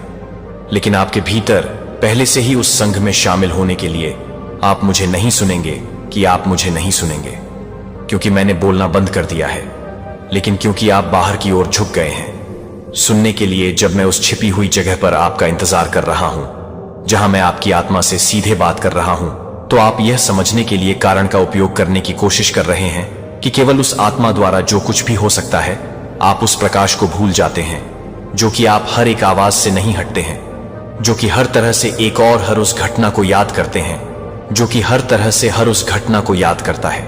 लेकिन आपके भीतर पहले से ही उस संघ में शामिल होने के लिए आप मुझे नहीं सुनेंगे कि आप मुझे नहीं सुनेंगे, क्योंकि मैंने बोलना बंद कर दिया है, लेकिन क्योंकि आप बाहर की ओर झुक गए हैं सुनने के लिए। जब मैं उस छिपी हुई जगह पर आपका इंतजार कर रहा हूं, जहां मैं आपकी आत्मा से सीधे बात कर रहा हूं, तो आप यह समझने के लिए कारण का उपयोग करने की कोशिश कर रहे हैं कि केवल उस आत्मा द्वारा जो कुछ भी हो सकता है। आप उस प्रकाश को भूल जाते हैं, जो कि आप हर एक आवाज से नहीं हटते हैं, जो कि हर तरह से एक और हर उस घटना को याद करते हैं, जो कि हर तरह से हर उस घटना को याद करता है।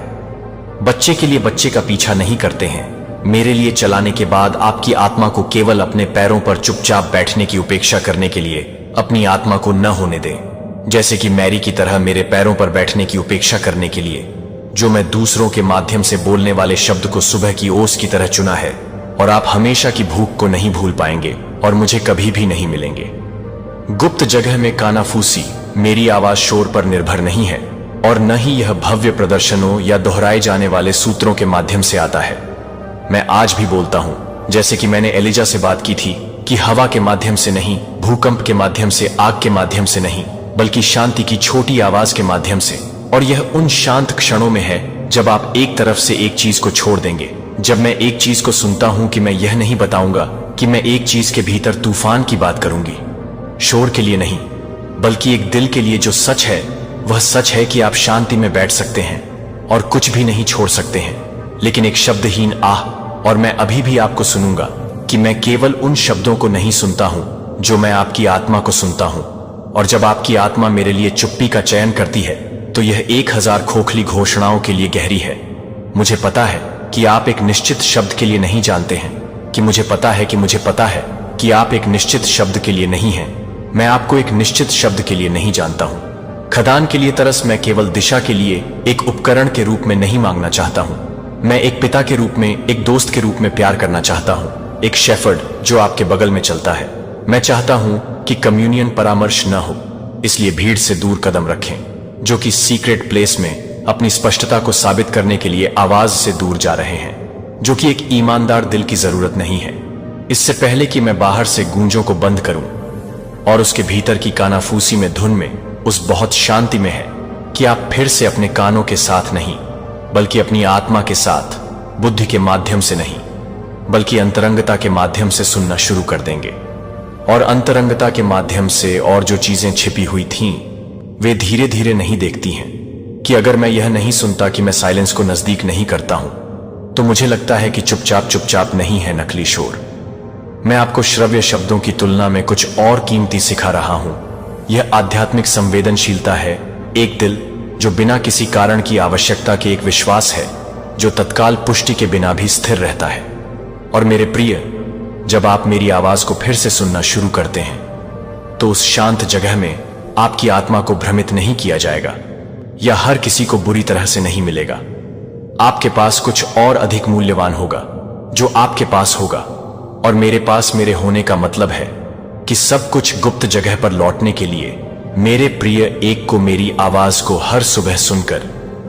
बच्चे के लिए बच्चे का पीछा नहीं करते हैं। मेरे लिए चलाने के बाद आपकी आत्मा को केवल अपने पैरों पर चुपचाप बैठने की उपेक्षा करने के लिए अपनी आत्मा को न होने दें, जैसे कि मैरी की तरह मेरे पैरों पर बैठने की उपेक्षा करने के लिए, जो मैं दूसरों के माध्यम से बोलने वाले शब्द को सुबह की ओस की तरह चुना है। और आप हमेशा की भूख को नहीं भूल पाएंगे और मुझे कभी भी नहीं मिलेंगे। गुप्त जगह में कानाफूसी मेरी आवाज शोर पर निर्भर नहीं है, और न ही यह भव्य प्रदर्शनों या दोहराए जाने वाले सूत्रों के माध्यम से आता है। मैं आज भी बोलता हूं, जैसे कि मैंने एलिजा से बात की थी, कि हवा के माध्यम से नहीं, भूकंप के माध्यम से, आग के माध्यम से नहीं, बल्कि शांति की छोटी आवाज के माध्यम से। और यह उन शांत क्षणों में है जब आप एक तरफ से एक चीज को छोड़ देंगे। जब मैं एक चीज को सुनता हूं कि मैं यह नहीं बताऊंगा कि मैं एक चीज के भीतर तूफान की बात करूंगी, शोर के लिए नहीं, बल्कि एक दिल के लिए जो सच है, वह सच है कि आप शांति में बैठ सकते हैं और कुछ भी नहीं छोड़ सकते हैं, लेकिन एक शब्दहीन आह। और मैं अभी भी आपको सुनूंगा कि मैं केवल उन शब्दों को नहीं सुनता हूं जो मैं आपकी आत्मा को सुनता हूं। और जब आपकी आत्मा मेरे लिए चुप्पी का चयन करती है, तो यह 1000 खोखली घोषणाओं के लिए गहरी है। मुझे पता है कि आप एक निश्चित शब्द के लिए नहीं जानते हैं, कि मुझे पता है कि मुझे पता है कि आप एक निश्चित शब्द के लिए नहीं हैं। मैं आपको एक निश्चित शब्द के लिए नहीं जानता हूं। खदान के लिए तरस मैं केवल दिशा के लिए एक उपकरण के रूप में नहीं मांगना चाहता हूं। मैं एक पिता के रूप में, एक दोस्त के रूप में प्यार करना चाहता हूं, एक शेफर्ड जो आपके बगल में चलता है। मैं चाहता हूं कि कम्युनियन परामर्श न हो, इसलिए भीड़ से दूर कदम रखें, जो कि सीक्रेट प्लेस में अपनी स्पष्टता को साबित करने के लिए आवाज से दूर जा रहे हैं, जो कि एक ईमानदार दिल की जरूरत नहीं है। इससे पहले कि मैं बाहर से गूंजों को बंद करूं और उसके भीतर की कानाफूसी में, धुन में, उस बहुत शांति में है कि आप फिर से अपने कानों के साथ नहीं, बल्कि अपनी आत्मा के साथ, बुद्धि के माध्यम से नहीं, बल्कि अंतरंगता के माध्यम से सुनना शुरू कर देंगे। और अंतरंगता के माध्यम से और जो चीजें छिपी हुई थीं, वे धीरे धीरे नहीं देखती हैं कि अगर मैं यह नहीं सुनता कि मैं साइलेंस को नजदीक नहीं करता हूं, तो मुझे लगता है कि चुपचाप चुपचाप नहीं है नकली शोर। मैं आपको श्रव्य शब्दों की तुलना में कुछ और कीमती सिखा रहा हूं। यह आध्यात्मिक संवेदनशीलता है, एक दिल जो बिना किसी कारण की आवश्यकता के, एक विश्वास है जो तत्काल पुष्टि के बिना भी स्थिर रहता है। और मेरे प्रिय, जब आप मेरी आवाज को फिर से सुनना शुरू करते हैं, तो उस शांत जगह में आपकी आत्मा को भ्रमित नहीं किया जाएगा या हर किसी को बुरी तरह से नहीं मिलेगा। आपके पास कुछ और अधिक मूल्यवान होगा जो आपके पास होगा, और मेरे पास मेरे होने का मतलब है कि सब कुछ गुप्त जगह पर लौटने के लिए मेरे प्रिय एक को मेरी आवाज को हर सुबह सुनकर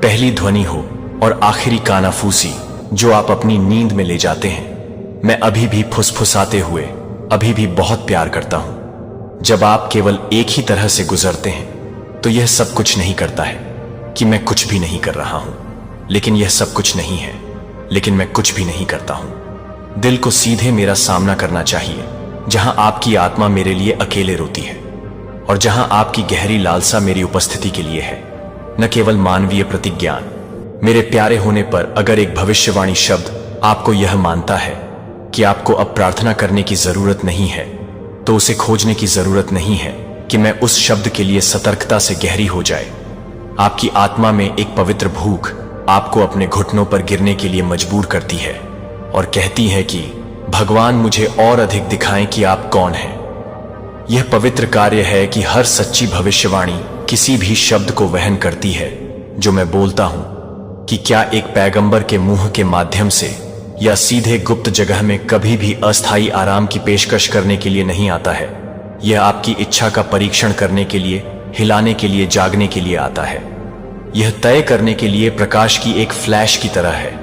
पहली ध्वनि हो और आखिरी कानाफूसी जो आप अपनी नींद में ले जाते हैं। मैं अभी भी फुसफुसाते हुए अभी भी बहुत प्यार करता हूं। जब आप केवल एक ही तरह से गुजरते हैं, तो यह सब कुछ नहीं करता है कि मैं कुछ भी नहीं कर रहा हूं, लेकिन यह सब कुछ नहीं है, लेकिन मैं कुछ भी नहीं करता हूं। दिल को सीधे मेरा सामना करना चाहिए, जहां आपकी आत्मा मेरे लिए अकेले रोती है और जहां आपकी गहरी लालसा मेरी उपस्थिति के लिए है, न केवल मानवीय प्रतिज्ञान। मेरे प्यारे होने पर अगर एक भविष्यवाणी शब्द आपको यह मानता है कि आपको अब प्रार्थना करने की जरूरत नहीं है, तो उसे खोजने की जरूरत नहीं है कि मैं उस शब्द के लिए सतर्कता से गहरी हो जाए। आपकी आत्मा में एक पवित्र भूख आपको अपने घुटनों पर गिरने के लिए मजबूर करती है और कहती है कि भगवान मुझे और अधिक दिखाएं कि आप कौन हैं। यह पवित्र कार्य है कि हर सच्ची भविष्यवाणी किसी भी शब्द को वहन करती है जो मैं बोलता हूं, कि क्या एक पैगंबर के मुंह के माध्यम से या सीधे गुप्त जगह में कभी भी अस्थायी आराम की पेशकश करने के लिए नहीं आता है। यह आपकी इच्छा का परीक्षण करने के लिए, हिलाने के लिए, जागने के लिए आता है। यह तय करने के लिए प्रकाश की एक फ्लैश की तरह है,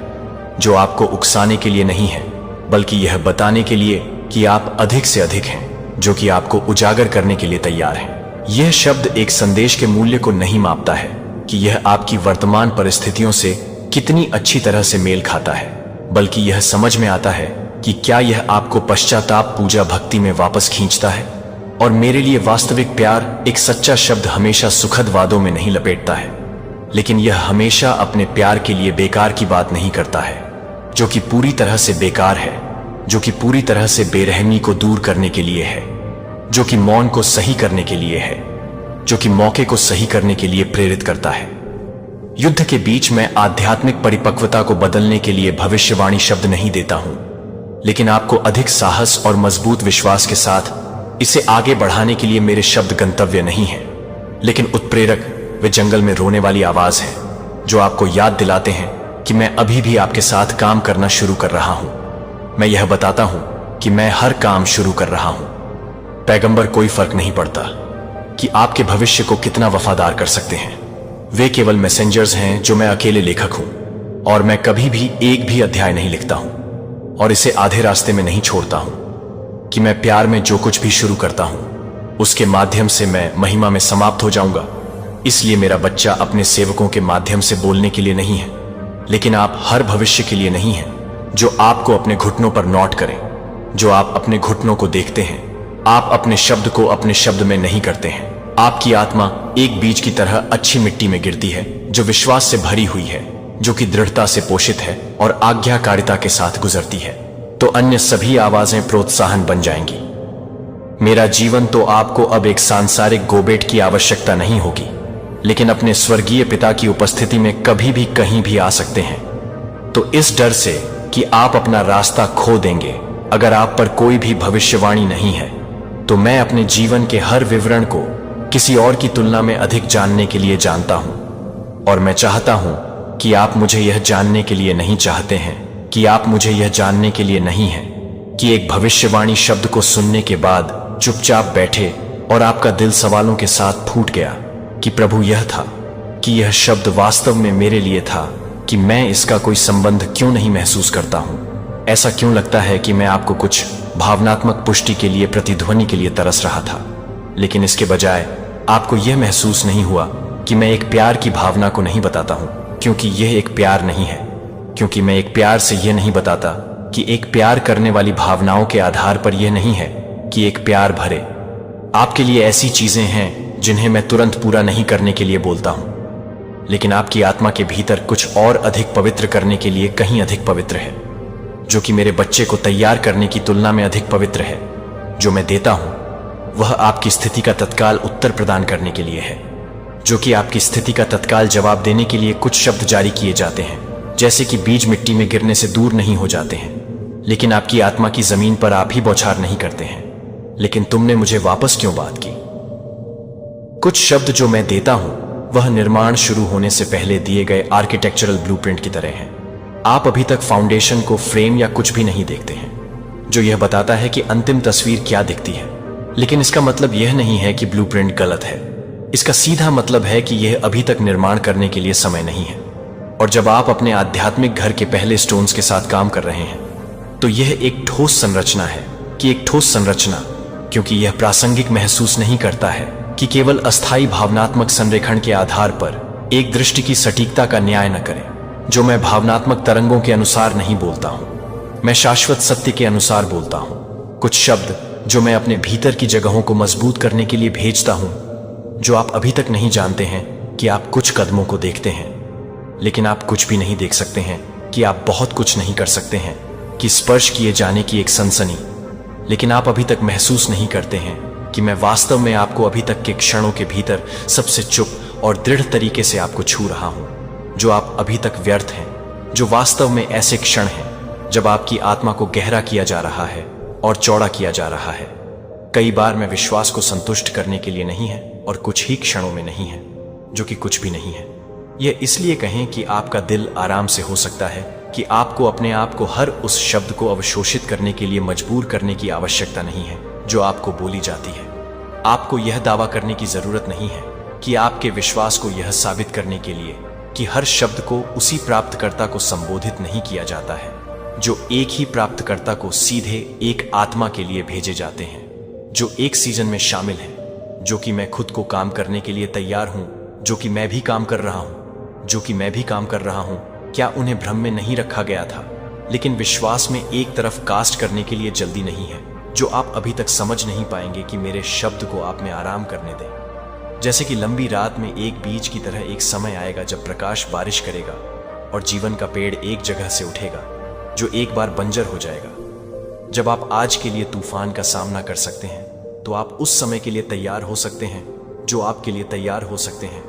जो आपको उकसाने के लिए नहीं है, बल्कि यह बताने के लिए कि आप अधिक से अधिक हैं, जो कि आपको उजागर करने के लिए तैयार हैं। यह शब्द एक संदेश के मूल्य को नहीं मापता है कि यह आपकी वर्तमान परिस्थितियों से कितनी अच्छी तरह से मेल खाता है, बल्कि यह समझ में आता है कि क्या यह आपको पश्चाताप, पूजा, भक्ति में वापस खींचता है। और मेरे लिए वास्तविक प्यार, एक सच्चा शब्द, हमेशा सुखद वादों में नहीं लपेटता है, लेकिन यह हमेशा अपने प्यार के लिए बेकार की बात नहीं करता है, जो कि पूरी तरह से बेकार है, जो कि पूरी तरह से बेरहमी को दूर करने के लिए है, जो कि मौन को सही करने के लिए है, जो कि मौके को सही करने के लिए प्रेरित करता है। युद्ध के बीच मैं आध्यात्मिक परिपक्वता को बदलने के लिए भविष्यवाणी शब्द नहीं देता हूं, लेकिन आपको अधिक साहस और मजबूत विश्वास के साथ इसे आगे बढ़ाने के लिए मेरे शब्द गंतव्य नहीं है, लेकिन उत्प्रेरक, वे जंगल में रोने वाली आवाज है, जो आपको याद दिलाते हैं कि मैं अभी भी आपके साथ काम करना शुरू कर रहा हूं। मैं यह बताता हूं कि मैं हर काम शुरू कर रहा हूं। पैगंबर, कोई फर्क नहीं पड़ता कि आपके भविष्य को कितना वफादार कर सकते हैं। वे केवल मैसेंजर्स हैं, जो मैं अकेले लेखक हूं, और मैं कभी भी एक भी अध्याय नहीं लिखता हूं और इसे आधे रास्ते में नहीं छोड़ता हूं। कि मैं प्यार में जो कुछ भी शुरू करता हूं, उसके माध्यम से मैं महिमा में समाप्त हो जाऊंगा। इसलिए मेरा बच्चा अपने सेवकों के माध्यम से बोलने के लिए नहीं है, लेकिन आप हर भविष्य के लिए नहीं है, जो आपको अपने घुटनों पर नोट करें, जो आप अपने घुटनों को देखते हैं। आप अपने शब्द को अपने शब्द में नहीं करते हैं। आपकी आत्मा एक बीज की तरह अच्छी मिट्टी में गिरती है, जो विश्वास से भरी हुई है, जो कि दृढ़ता से पोषित है और आज्ञाकारिता के साथ गुजरती है, तो अन्य सभी आवाजें प्रोत्साहन बन जाएंगी। मेरा जीवन तो आपको अब एक सांसारिक गोबेट की आवश्यकता नहीं होगी, लेकिन अपने स्वर्गीय पिता की उपस्थिति में कभी भी कहीं भी आ सकते हैं। तो इस डर से कि आप अपना रास्ता खो देंगे अगर आप पर कोई भी भविष्यवाणी नहीं है, तो मैं अपने जीवन के हर विवरण को किसी और की तुलना में अधिक जानने के लिए जानता हूं, और मैं चाहता हूं कि आप मुझे यह जानने के लिए नहीं चाहते हैं, कि आप मुझे यह जानने के लिए नहीं हैं कि एक भविष्यवाणी शब्द को सुनने के बाद चुपचाप बैठे और आपका दिल सवालों के साथ फूट गया कि प्रभु यह था, कि यह शब्द वास्तव में मेरे लिए था, कि मैं इसका कोई संबंध क्यों नहीं महसूस करता हूं। ऐसा क्यों लगता है कि मैं आपको कुछ भावनात्मक पुष्टि के लिए, प्रतिध्वनि के लिए तरस रहा था, लेकिन इसके बजाय आपको यह महसूस नहीं हुआ कि मैं एक प्यार की भावना को नहीं बताता हूं, क्योंकि यह एक प्यार नहीं है, क्योंकि मैं एक प्यार से यह नहीं बताता कि एक प्यार करने वाली भावनाओं के आधार पर यह नहीं है कि एक प्यार भरे। आपके लिए ऐसी चीजें हैं जिन्हें मैं तुरंत पूरा नहीं करने के लिए बोलता हूं, लेकिन आपकी आत्मा के भीतर कुछ और अधिक पवित्र करने के लिए कहीं अधिक पवित्र है, जो कि मेरे बच्चे को तैयार करने की तुलना में अधिक पवित्र है। जो मैं देता हूं वह आपकी स्थिति का तत्काल उत्तर प्रदान करने के लिए है, जो कि आपकी स्थिति का तत्काल जवाब देने के लिए कुछ शब्द जारी किए जाते हैं, जैसे कि बीज मिट्टी में गिरने से दूर नहीं हो जाते हैं, लेकिन आपकी आत्मा की जमीन पर आप ही बौछार नहीं करते हैं। लेकिन तुमने मुझे वापस क्यों बात की? कुछ शब्द जो मैं देता हूं वह निर्माण शुरू होने से पहले दिए गए आर्किटेक्चरल ब्लूप्रिंट की तरह है। आप अभी तक फाउंडेशन को, फ्रेम या कुछ भी नहीं देखते हैं जो यह बताता है कि अंतिम तस्वीर क्या दिखती है। लेकिन इसका मतलब यह नहीं है कि ब्लूप्रिंट गलत है। इसका सीधा मतलब है कि यह अभी तक निर्माण करने के लिए समय नहीं है। और जब आप अपने आध्यात्मिक घर के पहले स्टोन्स के साथ काम कर रहे हैं तो यह एक ठोस संरचना है, कि एक ठोस संरचना, क्योंकि यह प्रासंगिक महसूस नहीं करता है कि केवल अस्थायी भावनात्मक संरेखण के आधार पर एक दृष्टि की सटीकता का न्याय न करें। जो मैं भावनात्मक तरंगों के अनुसार नहीं बोलता हूं, मैं शाश्वत सत्य के अनुसार बोलता हूं। कुछ शब्द जो मैं अपने भीतर की जगहों को मजबूत करने के लिए भेजता हूं, जो आप अभी तक नहीं जानते हैं कि आप कुछ कदमों को देखते हैं, लेकिन आप कुछ भी नहीं देख सकते हैं, कि आप बहुत कुछ नहीं कर सकते हैं, कि स्पर्श किए जाने की एक सनसनी, लेकिन आप अभी तक महसूस नहीं करते हैं कि मैं वास्तव में आपको अभी तक के क्षणों के भीतर सबसे चुप और दृढ़ तरीके से आपको छू रहा हूं। जो आप अभी तक व्यर्थ हैं, जो वास्तव में ऐसे क्षण हैं जब आपकी आत्मा को गहरा किया जा रहा है और चौड़ा किया जा रहा है। कई बार मैं विश्वास को संतुष्ट करने के लिए नहीं है और कुछ ही क्षणों में नहीं है, जो कि कुछ भी नहीं है। यह इसलिए कहें कि आपका दिल आराम से हो सकता है कि आपको अपने आप को हर उस शब्द को अवशोषित करने के लिए मजबूर करने की आवश्यकता नहीं है जो आपको बोली जाती है। आपको यह दावा करने की जरूरत नहीं है कि आपके विश्वास को यह साबित करने के लिए कि हर शब्द को उसी प्राप्तकर्ता को संबोधित नहीं किया जाता है जो एक ही प्राप्तकर्ता को सीधे एक आत्मा के लिए भेजे जाते हैं, जो एक सीजन में शामिल है, जो कि मैं खुद को काम करने के लिए तैयार हूं, जो कि मैं भी काम कर रहा हूं, जो कि मैं भी काम कर रहा हूं। क्या उन्हें भ्रम में नहीं रखा गया था? लेकिन विश्वास में एक तरफ कास्ट करने के लिए जल्दी नहीं है, जो आप अभी तक समझ नहीं पाएंगे कि मेरे शब्द को आप में आराम करने दें। जैसे कि लंबी रात में एक बीज की तरह एक समय आएगा जब प्रकाश बारिश करेगा और जीवन का पेड़ एक जगह से उठेगा जो एक बार बंजर हो जाएगा। जब आप आज के लिए तूफान का सामना कर सकते हैं तो आप उस समय के लिए तैयार हो सकते हैं जो आपके लिए तैयार हो सकते हैं।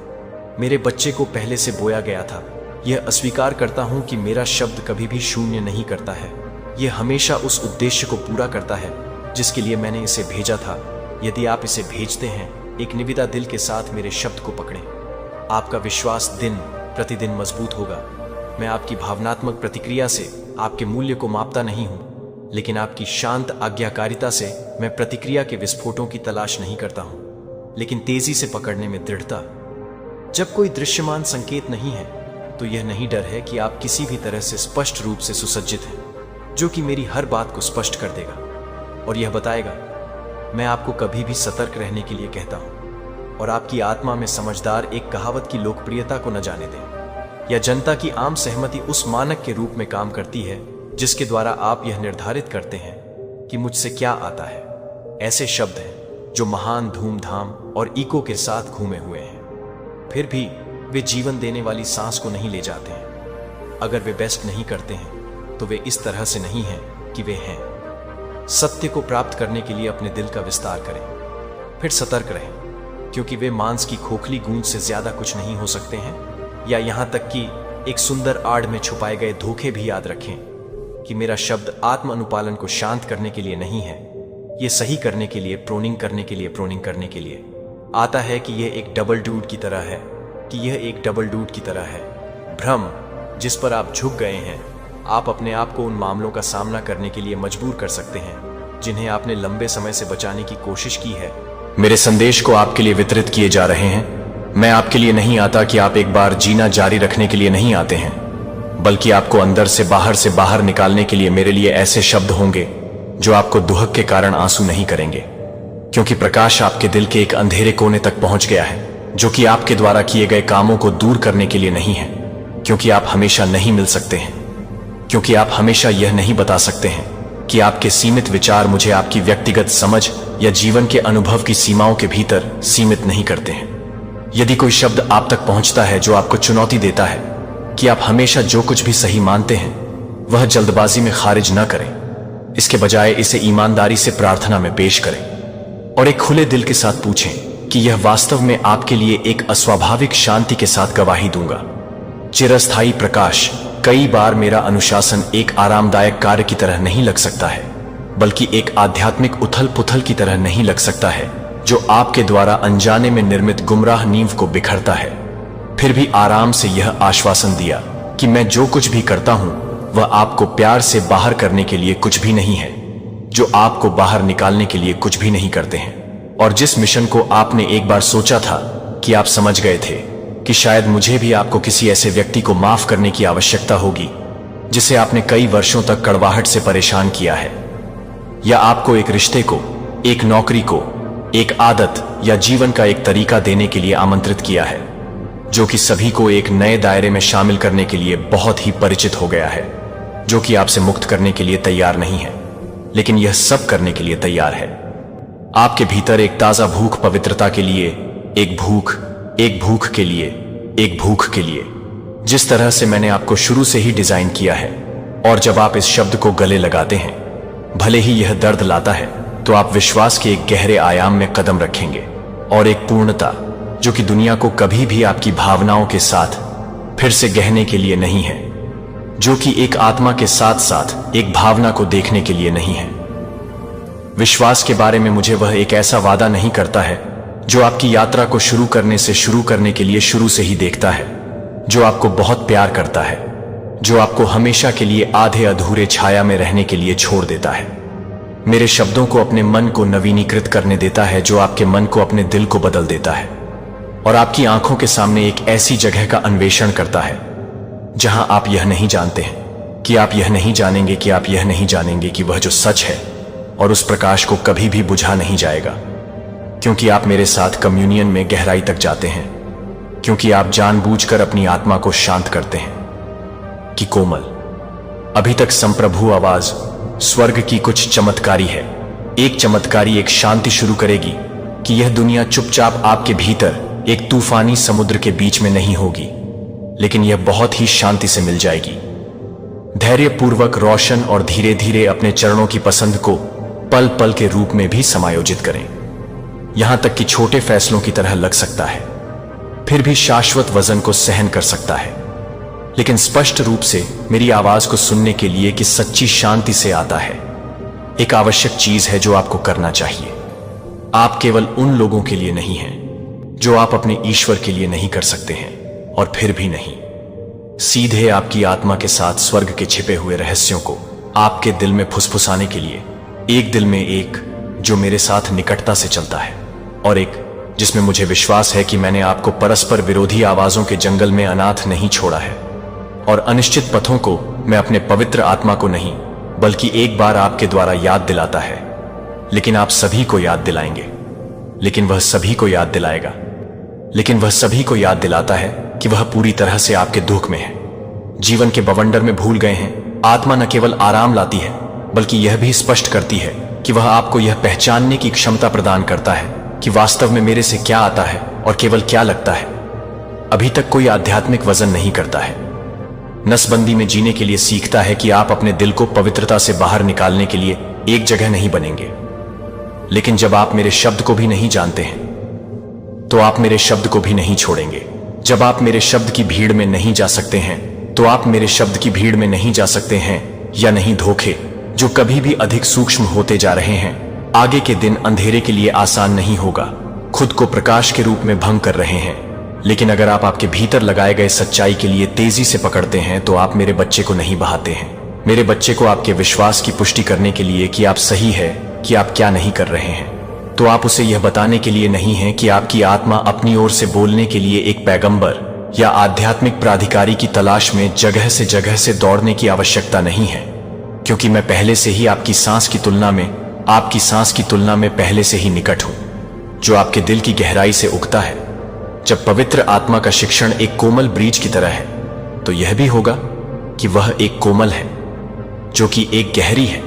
मेरे बच्चे को पहले से बोया गया था। यह अस्वीकार करता हूं कि मेरा शब्द कभी भी शून्य नहीं करता है। यह हमेशा उस उद्देश्य को पूरा करता है जिसके लिए मैंने इसे भेजा था। यदि आप इसे भेजते हैं एक निविदा दिल के साथ मेरे शब्द को पकड़ें, आपका विश्वास दिन प्रतिदिन मजबूत होगा। मैं आपकी भावनात्मक प्रतिक्रिया से आपके मूल्य को मापता नहीं हूं, लेकिन आपकी शांत आज्ञाकारिता से मैं प्रतिक्रिया के विस्फोटों की तलाश नहीं करता हूं, लेकिन तेजी से पकड़ने में दृढ़ता। जब कोई दृश्यमान संकेत नहीं है तो यह नहीं डर है कि आप किसी भी तरह से स्पष्ट रूप से सुसज्जित हैं, जो कि मेरी हर बात को स्पष्ट कर देगा और यह बताएगा। मैं आपको कभी भी सतर्क रहने के लिए कहता हूं और आपकी आत्मा में समझदार एक कहावत की लोकप्रियता को न जाने दें। यह जनता की आम सहमति उस मानक के रूप में काम करती है जिसके द्वारा आप यह निर्धारित करते हैं कि मुझसे क्या आता है। ऐसे शब्द हैं जो महान धूमधाम और इको के साथ घूमे हुए हैं, फिर भी वे जीवन देने वाली सांस को नहीं ले जाते हैं। अगर वे बेस्ट नहीं करते हैं तो वे इस तरह से नहीं हैं कि वे हैं। सत्य को प्राप्त करने के लिए अपने दिल का विस्तार करें, फिर सतर्क रहें, क्योंकि वे मांस की खोखली गूंज से ज्यादा कुछ नहीं हो सकते हैं। या यहां तक कि एक सुंदर आड़ में छुपाए गए धोखे भी याद रखें कि मेरा शब्द आत्म अनुपालन को शांत करने के लिए नहीं है। यह सही करने के लिए, प्रोनिंग करने के लिए, प्रोनिंग करने के लिए आता है कि यह एक डबल डूड की तरह है, कि यह एक डबल डूड की तरह है। भ्रम जिस पर आप झुक गए हैं, आप अपने आप को उन मामलों का सामना करने के लिए मजबूर कर सकते हैं जिन्हें आपने लंबे समय से बचाने की कोशिश की है। मेरे संदेश को आपके लिए वितरित किए जा रहे हैं। मैं आपके लिए नहीं आता कि आप एक बार जीना जारी रखने के लिए नहीं आते हैं, बल्कि आपको अंदर से बाहर निकालने के लिए मेरे लिए ऐसे शब्द होंगे जो आपको दुहक के कारण आंसू नहीं करेंगे, क्योंकि प्रकाश आपके दिल के एक अंधेरे कोने तक पहुंच गया है, जो कि आपके द्वारा किए गए कामों को दूर करने के लिए नहीं है, क्योंकि आप हमेशा नहीं मिल सकते हैं, क्योंकि आप हमेशा यह नहीं बता सकते हैं कि आपके सीमित विचार मुझे आपकी व्यक्तिगत समझ या जीवन के अनुभव की सीमाओं के भीतर सीमित नहीं करते हैं। यदि कोई शब्द आप तक पहुंचता है जो आपको चुनौती देता है कि आप हमेशा जो कुछ भी सही मानते हैं, वह जल्दबाजी में खारिज न करें। इसके बजाय इसे ईमानदारी से प्रार्थना में पेश करें और एक खुले दिल के साथ पूछें कि यह वास्तव में आपके लिए एक अस्वाभाविक शांति के साथ गवाही दूंगा। चिरस्थायी प्रकाश। कई बार मेरा अनुशासन एक आरामदायक कार्य की तरह नहीं लग सकता है, बल्कि एक आध्यात्मिक उथल पुथल की तरह नहीं लग सकता है, जो आपके द्वारा अनजाने में निर्मित गुमराह नींव को बिखरता है। फिर भी आराम से यह आश्वासन दिया कि मैं जो कुछ भी करता हूं वह आपको प्यार से बाहर करने के लिए कुछ भी नहीं है, जो आपको बाहर निकालने के लिए कुछ भी नहीं करते हैं। और जिस मिशन को आपने एक बार सोचा था कि आप समझ गए थे कि शायद मुझे भी आपको किसी ऐसे व्यक्ति को माफ करने की आवश्यकता होगी जिसे आपने कई वर्षों तक कड़वाहट से परेशान किया है, या आपको एक रिश्ते को, एक नौकरी को, एक आदत या जीवन का एक तरीका देने के लिए आमंत्रित किया है, जो कि सभी को एक नए दायरे में शामिल करने के लिए बहुत ही परिचित हो गया है, जो कि आपसे मुक्त करने के लिए तैयार नहीं है, लेकिन यह सब करने के लिए तैयार है। आपके भीतर एक ताजा भूख पवित्रता के लिए, एक भूख के लिए, एक भूख के लिए, जिस तरह से मैंने आपको शुरू से ही डिजाइन किया है। और जब आप इस शब्द को गले लगाते हैं, भले ही यह दर्द लाता है, तो आप विश्वास के एक गहरे आयाम में कदम रखेंगे और एक पूर्णता जो कि दुनिया को कभी भी आपकी भावनाओं के साथ फिर से गहने के लिए नहीं है, जो कि एक आत्मा के साथ साथ एक भावना को देखने के लिए नहीं है। विश्वास के बारे में मुझे वह एक ऐसा वादा नहीं करता है जो आपकी यात्रा को शुरू करने के लिए शुरू से ही देखता है, जो आपको बहुत प्यार करता है, जो आपको हमेशा के लिए आधे अधूरे छाया में रहने के लिए छोड़ देता है। मेरे शब्दों को अपने मन को नवीनीकृत करने देता है, जो आपके मन को अपने दिल को बदल देता है और आपकी आंखों के सामने एक ऐसी जगह का अन्वेषण करता है जहां आप यह नहीं जानते हैं कि आप यह नहीं जानेंगे कि आप यह नहीं जानेंगे कि वह जो सच है और उस प्रकाश को कभी भी बुझा नहीं जाएगा, क्योंकि आप मेरे साथ कम्युनियन में गहराई तक जाते हैं, क्योंकि आप जानबूझकर अपनी आत्मा को शांत करते हैं कि कोमल, अभी तक संप्रभु आवाज स्वर्ग की कुछ चमत्कारी है। एक चमत्कारी एक शांति शुरू करेगी कि यह दुनिया चुपचाप आपके भीतर एक तूफानी समुद्र के बीच में नहीं होगी, लेकिन यह बहुत ही शांति से मिल जाएगी। धैर्यपूर्वक, रोशन और धीरे धीरे अपने चरणों की पसंद को पल पल के रूप में भी समायोजित करें, यहां तक कि छोटे फैसलों की तरह लग सकता है, फिर भी शाश्वत वजन को सहन कर सकता है, लेकिन स्पष्ट रूप से मेरी आवाज को सुनने के लिए कि सच्ची शांति से आता है। एक आवश्यक चीज है जो आपको करना चाहिए। आप केवल उन लोगों के लिए नहीं हैं जो आप अपने ईश्वर के लिए नहीं कर सकते हैं, और फिर भी नहीं, सीधे आपकी आत्मा के साथ स्वर्ग के छिपे हुए रहस्यों को आपके दिल में फुसफुसाने के लिए। एक दिल में, एक जो मेरे साथ निकटता से चलता है, और एक जिसमें मुझे विश्वास है कि मैंने आपको परस्पर विरोधी आवाजों के जंगल में अनाथ नहीं छोड़ा है, और अनिश्चित पथों को मैं अपने पवित्र आत्मा को नहीं बल्कि एक बार आपके द्वारा याद दिलाता है, लेकिन आप सभी को याद दिलाएंगे, लेकिन वह सभी को याद दिलाएगा, लेकिन वह सभी को याद दिलाता है कि वह पूरी तरह से आपके दुख में है, जीवन के बवंडर में भूल गए हैं। आत्मा न केवल आराम लाती है, बल्कि यह भी स्पष्ट करती है कि वह आपको यह पहचानने की क्षमता प्रदान करता है कि वास्तव में मेरे से क्या आता है और केवल क्या लगता है। अभी तक कोई आध्यात्मिक वजन नहीं करता है, नसबंदी में जीने के लिए सीखता है कि आप अपने दिल को पवित्रता से बाहर निकालने के लिए एक जगह नहीं बनेंगे। लेकिन जब आप मेरे शब्द को भी नहीं जानते हैं, तो आप मेरे शब्द को भी नहीं छोड़ेंगे। जब आप मेरे शब्द की भीड़ में नहीं जा सकते हैं, तो आप मेरे शब्द की भीड़ में नहीं जा सकते हैं, या नहीं धोखे जो कभी भी अधिक सूक्ष्म होते जा रहे हैं। आगे के दिन अंधेरे के लिए आसान नहीं होगा, खुद को प्रकाश के रूप में भंग कर रहे हैं। लेकिन अगर आप आपके भीतर लगाए गए सच्चाई के लिए तेजी से पकड़ते हैं तो आप मेरे बच्चे को नहीं बहाते हैं। मेरे बच्चे को आपके विश्वास की पुष्टि करने के लिए कि आप सही है कि आप क्या नहीं कर रहे हैं, तो आप उसे यह बताने के लिए नहीं है कि आपकी आत्मा अपनी ओर से बोलने के लिए एक पैगंबर या आध्यात्मिक प्राधिकारी की तलाश में जगह से दौड़ने की आवश्यकता नहीं है, क्योंकि मैं पहले से ही आपकी सांस की तुलना में पहले से ही निकट हूं, जो आपके दिल की गहराई से उगता है। जब पवित्र आत्मा का शिक्षण एक कोमल ब्रीज की तरह है, तो यह भी होगा कि वह एक कोमल है जो कि एक गहरी है।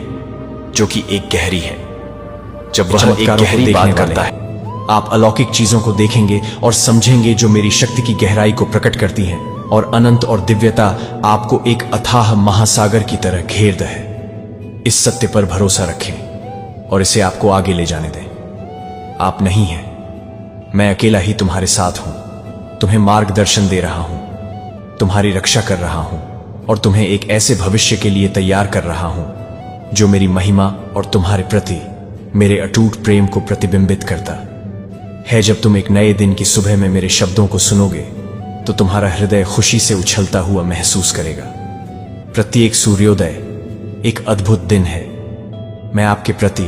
जब वह एक गहरी बात करता है, आप अलौकिक चीजों को देखेंगे और समझेंगे जो मेरी शक्ति की गहराई को प्रकट करती हैं, और अनंत और दिव्यता आपको एक अथाह महासागर की तरह घेर है। इस सत्य पर भरोसा रखें और इसे आपको आगे ले जाने दें। आप नहीं हैं, मैं अकेला ही तुम्हारे साथ हूं, तुम्हें मार्गदर्शन दे रहा हूं, तुम्हारी रक्षा कर रहा हूं और तुम्हें एक ऐसे भविष्य के लिए तैयार कर रहा हूं जो मेरी महिमा और तुम्हारे प्रति मेरे अटूट प्रेम को प्रतिबिंबित करता है। जब तुम एक नए दिन की सुबह में मेरे शब्दों को सुनोगे तो तुम्हारा हृदय खुशी से उछलता हुआ महसूस करेगा। प्रत्येक सूर्योदय एक अद्भुत दिन है। मैं आपके प्रति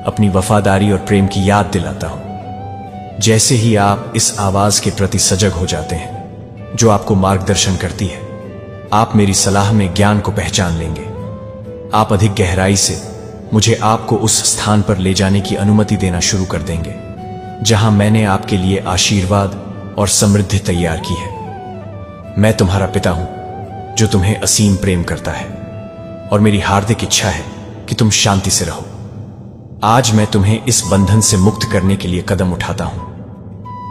अपनी वफादारी और प्रेम की याद दिलाता हूं। जैसे ही आप इस आवाज के प्रति सजग हो जाते हैं जो आपको मार्गदर्शन करती है, आप मेरी सलाह में ज्ञान को पहचान लेंगे। आप अधिक गहराई से मुझे आपको उस स्थान पर ले जाने की अनुमति देना शुरू कर देंगे जहां मैंने आपके लिए आशीर्वाद और समृद्धि तैयार की है। मैं तुम्हारा पिता हूं जो तुम्हें असीम प्रेम करता है, और मेरी हार्दिक इच्छा है कि तुम शांति से रहो। आज मैं तुम्हें इस बंधन से मुक्त करने के लिए कदम उठाता हूं।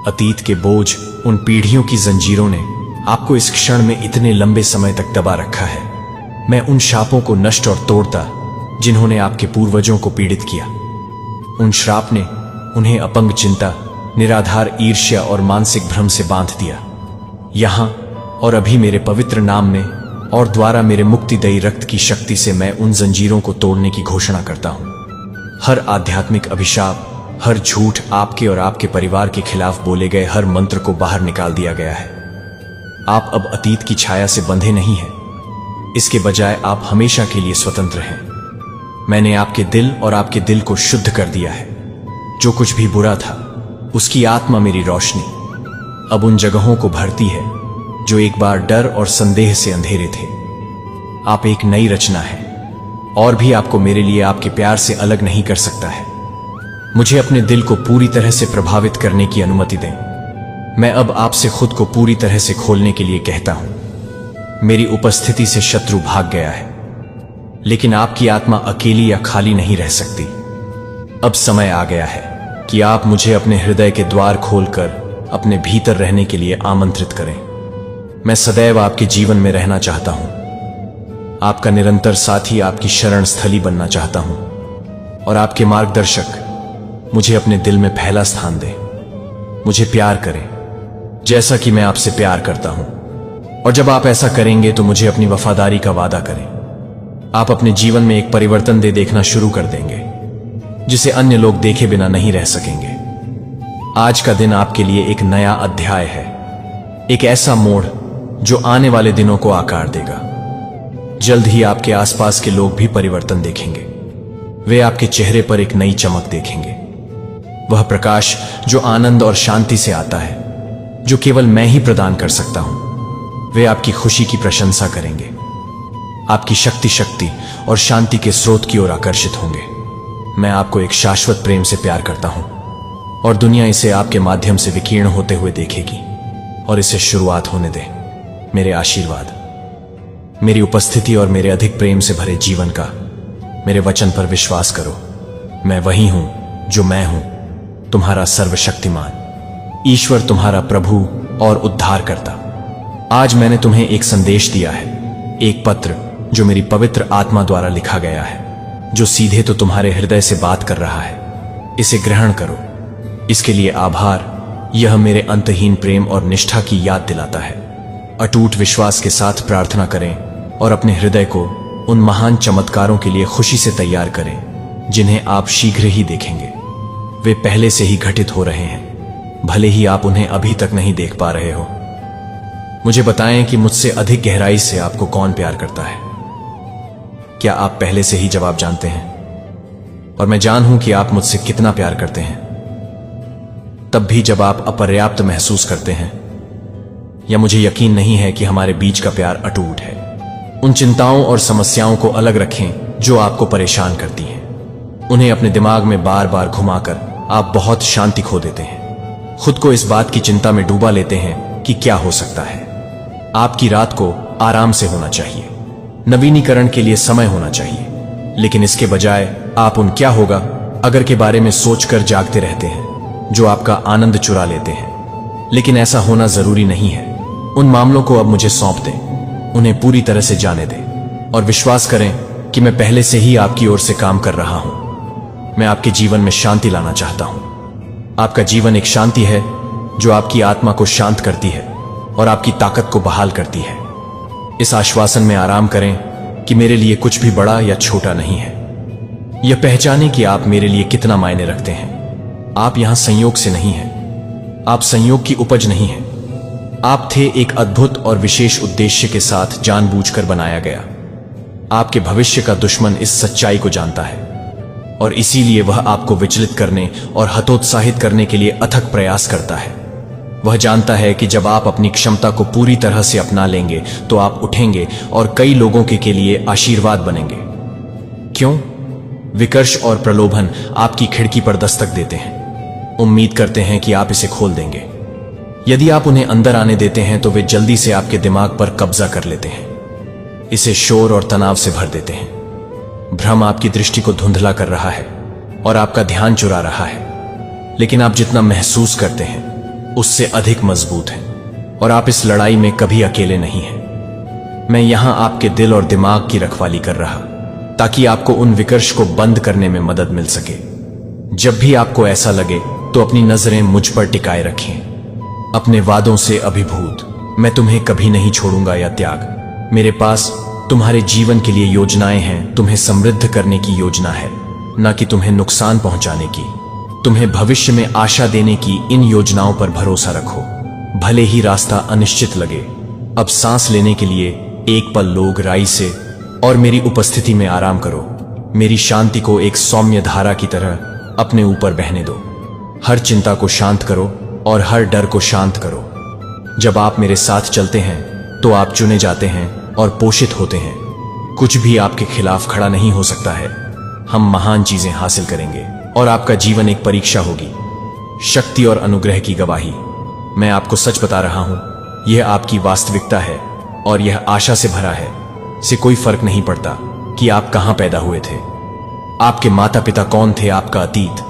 अतीत के बोझ, उन पीढ़ियों की जंजीरों ने आपको इस क्षण में इतने लंबे समय तक दबा रखा है। मैं उन शापों को नष्ट और तोड़ता जिन्होंने आपके पूर्वजों को पीड़ित किया। उन श्राप ने उन्हें अपंग चिंता, निराधार ईर्ष्या और मानसिक भ्रम से बांध दिया। यहां और अभी मेरे पवित्र नाम में और द्वारा मेरे मुक्तिदायी रक्त की शक्ति से मैं उन जंजीरों को तोड़ने की घोषणा करता हूं। हर आध्यात्मिक अभिशाप, हर झूठ, आपके और आपके परिवार के खिलाफ बोले गए हर मंत्र को बाहर निकाल दिया गया है। आप अब अतीत की छाया से बंधे नहीं हैं, इसके बजाय आप हमेशा के लिए स्वतंत्र हैं। मैंने आपके दिल और आपके दिल को शुद्ध कर दिया है। जो कुछ भी बुरा था, उसकी आत्मा मेरी रोशनी अब उन जगहों को भरती है जो एक बार डर और संदेह से अंधेरे थे। आप एक नई रचना है, और भी आपको मेरे लिए आपके प्यार से अलग नहीं कर सकता है। मुझे अपने दिल को पूरी तरह से प्रभावित करने की अनुमति दें। मैं अब आपसे खुद को पूरी तरह से खोलने के लिए कहता हूं। मेरी उपस्थिति से शत्रु भाग गया है, लेकिन आपकी आत्मा अकेली या खाली नहीं रह सकती। अब समय आ गया है कि आप मुझे अपने हृदय के द्वार खोलकर अपने भीतर रहने के लिए आमंत्रित करें। मैं सदैव आपके जीवन में रहना चाहता हूं, आपका निरंतर साथी, आपकी शरण स्थली बनना चाहता हूं, और आपके मार्गदर्शक मुझे अपने दिल में पहला स्थान दें। मुझे प्यार करें जैसा कि मैं आपसे प्यार करता हूं, और जब आप ऐसा करेंगे तो मुझे अपनी वफादारी का वादा करें। आप अपने जीवन में एक परिवर्तन देखना शुरू कर देंगे जिसे अन्य लोग देखे बिना नहीं रह सकेंगे। आज का दिन आपके लिए एक नया अध्याय है, एक ऐसा मोड़ जो आने वाले दिनों को आकार देगा। जल्द ही आपके आसपास के लोग भी परिवर्तन देखेंगे। वे आपके चेहरे पर एक नई चमक देखेंगे, वह प्रकाश जो आनंद और शांति से आता है, जो केवल मैं ही प्रदान कर सकता हूं। वे आपकी खुशी की प्रशंसा करेंगे, आपकी शक्ति और शांति के स्रोत की ओर आकर्षित होंगे। मैं आपको एक शाश्वत प्रेम से प्यार करता हूं, और दुनिया इसे आपके माध्यम से विकीर्ण होते हुए देखेगी, और इसे शुरुआत होने दे। मेरे आशीर्वाद, मेरी उपस्थिति और मेरे अधिक प्रेम से भरे जीवन का मेरे वचन पर विश्वास करो। मैं वही हूं जो मैं हूं, तुम्हारा सर्वशक्तिमान ईश्वर, तुम्हारा प्रभु और उद्धारकर्ता। आज मैंने तुम्हें एक संदेश दिया है, एक पत्र जो मेरी पवित्र आत्मा द्वारा लिखा गया है, जो सीधे तो तुम्हारे हृदय से बात कर रहा है। इसे ग्रहण करो। इसके लिए आभार। यह मेरे अंतहीन प्रेम और निष्ठा की याद दिलाता है। अटूट विश्वास के साथ प्रार्थना करें और अपने हृदय को उन महान चमत्कारों के लिए खुशी से तैयार करें जिन्हें आप शीघ्र ही देखेंगे। वे पहले से ही घटित हो रहे हैं। भले ही आप उन्हें अभी तक नहीं देख पा रहे हो। मुझे बताएं कि मुझसे अधिक गहराई से आपको कौन प्यार करता है। क्या आप पहले से ही जवाब जानते हैं? और मैं जानूं कि आप मुझसे कितना प्यार करते हैं, तब भी जब आप अपर्याप्त महसूस करते हैं या मुझे यकीन नहीं है कि हमारे बीच का प्यार अटूट है। उन चिंताओं और समस्याओं को अलग रखें जो आपको परेशान करती हैं। उन्हें अपने दिमाग में बार बार घुमाकर आप बहुत शांति खो देते हैं। खुद को इस बात की चिंता में डूबा लेते हैं कि क्या हो सकता है। आपकी रात को आराम से होना चाहिए, नवीनीकरण के लिए समय होना चाहिए, लेकिन इसके बजाय आप उन क्या होगा अगर के बारे में सोचकर जागते रहते हैं जो आपका आनंद चुरा लेते हैं। लेकिन ऐसा होना जरूरी नहीं है। उन मामलों को अब मुझे सौंप दें, उन्हें पूरी तरह से जाने दें और विश्वास करें कि मैं पहले से ही आपकी ओर से काम कर रहा हूं। मैं आपके जीवन में शांति लाना चाहता हूं। आपका जीवन एक शांति है जो आपकी आत्मा को शांत करती है और आपकी ताकत को बहाल करती है। इस आश्वासन में आराम करें कि मेरे लिए कुछ भी बड़ा या छोटा नहीं है। यह पहचानें कि आप मेरे लिए कितना मायने रखते हैं। आप यहां संयोग से नहीं हैं, आप संयोग की उपज नहीं हैं। आप थे एक अद्भुत और विशेष उद्देश्य के साथ जानबूझकर बनाया गया। आपके भविष्य का दुश्मन इस सच्चाई को जानता है और इसीलिए वह आपको विचलित करने और हतोत्साहित करने के लिए अथक प्रयास करता है। वह जानता है कि जब आप अपनी क्षमता को पूरी तरह से अपना लेंगे तो आप उठेंगे और कई लोगों के लिए आशीर्वाद बनेंगे। क्यों? विकर्ष और प्रलोभन आपकी खिड़की पर दस्तक देते हैं, उम्मीद करते हैं कि आप इसे खोल देंगे। यदि आप उन्हें अंदर आने देते हैं तो वे जल्दी से आपके दिमाग पर कब्जा कर लेते हैं, इसे शोर और तनाव से भर देते हैं। भ्रम आपकी दृष्टि को धुंधला कर रहा है और आपका ध्यान चुरा रहा है, लेकिन आप जितना महसूस करते हैं उससे अधिक मजबूत हैं और आप इस लड़ाई में कभी अकेले नहीं हैं। मैं यहां आपके दिल और दिमाग की रखवाली कर रहा ताकि आपको उन विकर्ष को बंद करने में मदद मिल सके। जब भी आपको ऐसा लगे तो अपनी नजरें मुझ पर टिकाए रखें, अपने वादों से अभिभूत। मैं तुम्हें कभी नहीं छोड़ूंगा या त्याग। मेरे पास तुम्हारे जीवन के लिए योजनाएं हैं, तुम्हें समृद्ध करने की योजना है, न कि तुम्हें नुकसान पहुंचाने की। तुम्हें भविष्य में आशा देने की इन योजनाओं पर भरोसा रखो, भले ही रास्ता अनिश्चित लगे। अब सांस लेने के लिए एक पल लो गहराई से और मेरी उपस्थिति में आराम करो। मेरी शांति को एक सौम्य धारा की तरह अपने ऊपर बहने दो। हर चिंता को शांत करो और हर डर को शांत करो। जब आप मेरे साथ चलते हैं तो आप चुने जाते हैं और पोषित होते हैं। कुछ भी आपके खिलाफ खड़ा नहीं हो सकता है। हम महान चीजें हासिल करेंगे और आपका जीवन एक परीक्षा होगी, शक्ति और अनुग्रह की गवाही। मैं आपको सच बता रहा हूं, यह आपकी वास्तविकता है और यह आशा से भरा है। से कोई फर्क नहीं पड़ता कि आप कहां पैदा हुए थे, आपके माता पिता कौन थे, आपका अतीत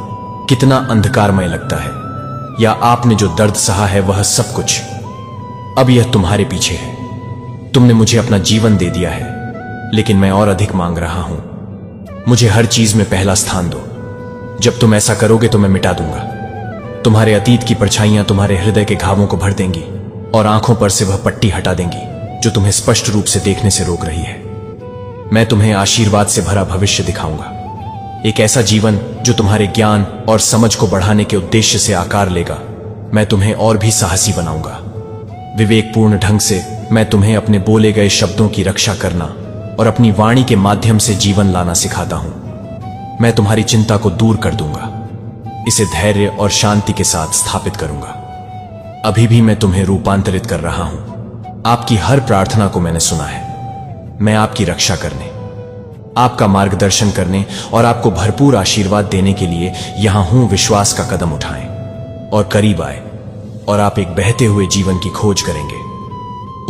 कितना अंधकारमय लगता है, या आपने जो दर्द सहा है वह सब कुछ अब यह तुम्हारे पीछे है। तुमने मुझे अपना जीवन दे दिया है, लेकिन मैं और अधिक मांग रहा हूं। मुझे हर चीज में पहला स्थान दो। जब तुम ऐसा करोगे तो मैं मिटा दूंगा। तुम्हारे अतीत की परछाइयां तुम्हारे हृदय के घावों को भर देंगी और आंखों पर से वह पट्टी हटा देंगी जो तुम्हें स्पष्ट रूप से देखने से रोक रही है। मैं तुम्हें आशीर्वाद से भरा भविष्य दिखाऊंगा, एक ऐसा जीवन जो तुम्हारे ज्ञान और समझ को बढ़ाने के उद्देश्य से आकार लेगा। मैं तुम्हें और भी साहसी बनाऊंगा। विवेकपूर्ण ढंग से मैं तुम्हें अपने बोले गए शब्दों की रक्षा करना और अपनी वाणी के माध्यम से जीवन लाना सिखाता हूं। मैं तुम्हारी चिंता को दूर कर दूंगा, इसे धैर्य और शांति के साथ स्थापित करूंगा। अभी भी मैं तुम्हें रूपांतरित कर रहा हूं। आपकी हर प्रार्थना को मैंने सुना है। मैं आपकी रक्षा करने, आपका मार्गदर्शन करने और आपको भरपूर आशीर्वाद देने के लिए यहां हूं। विश्वास का कदम उठाएं और करीब आए और आप एक बहते हुए जीवन की खोज करेंगे,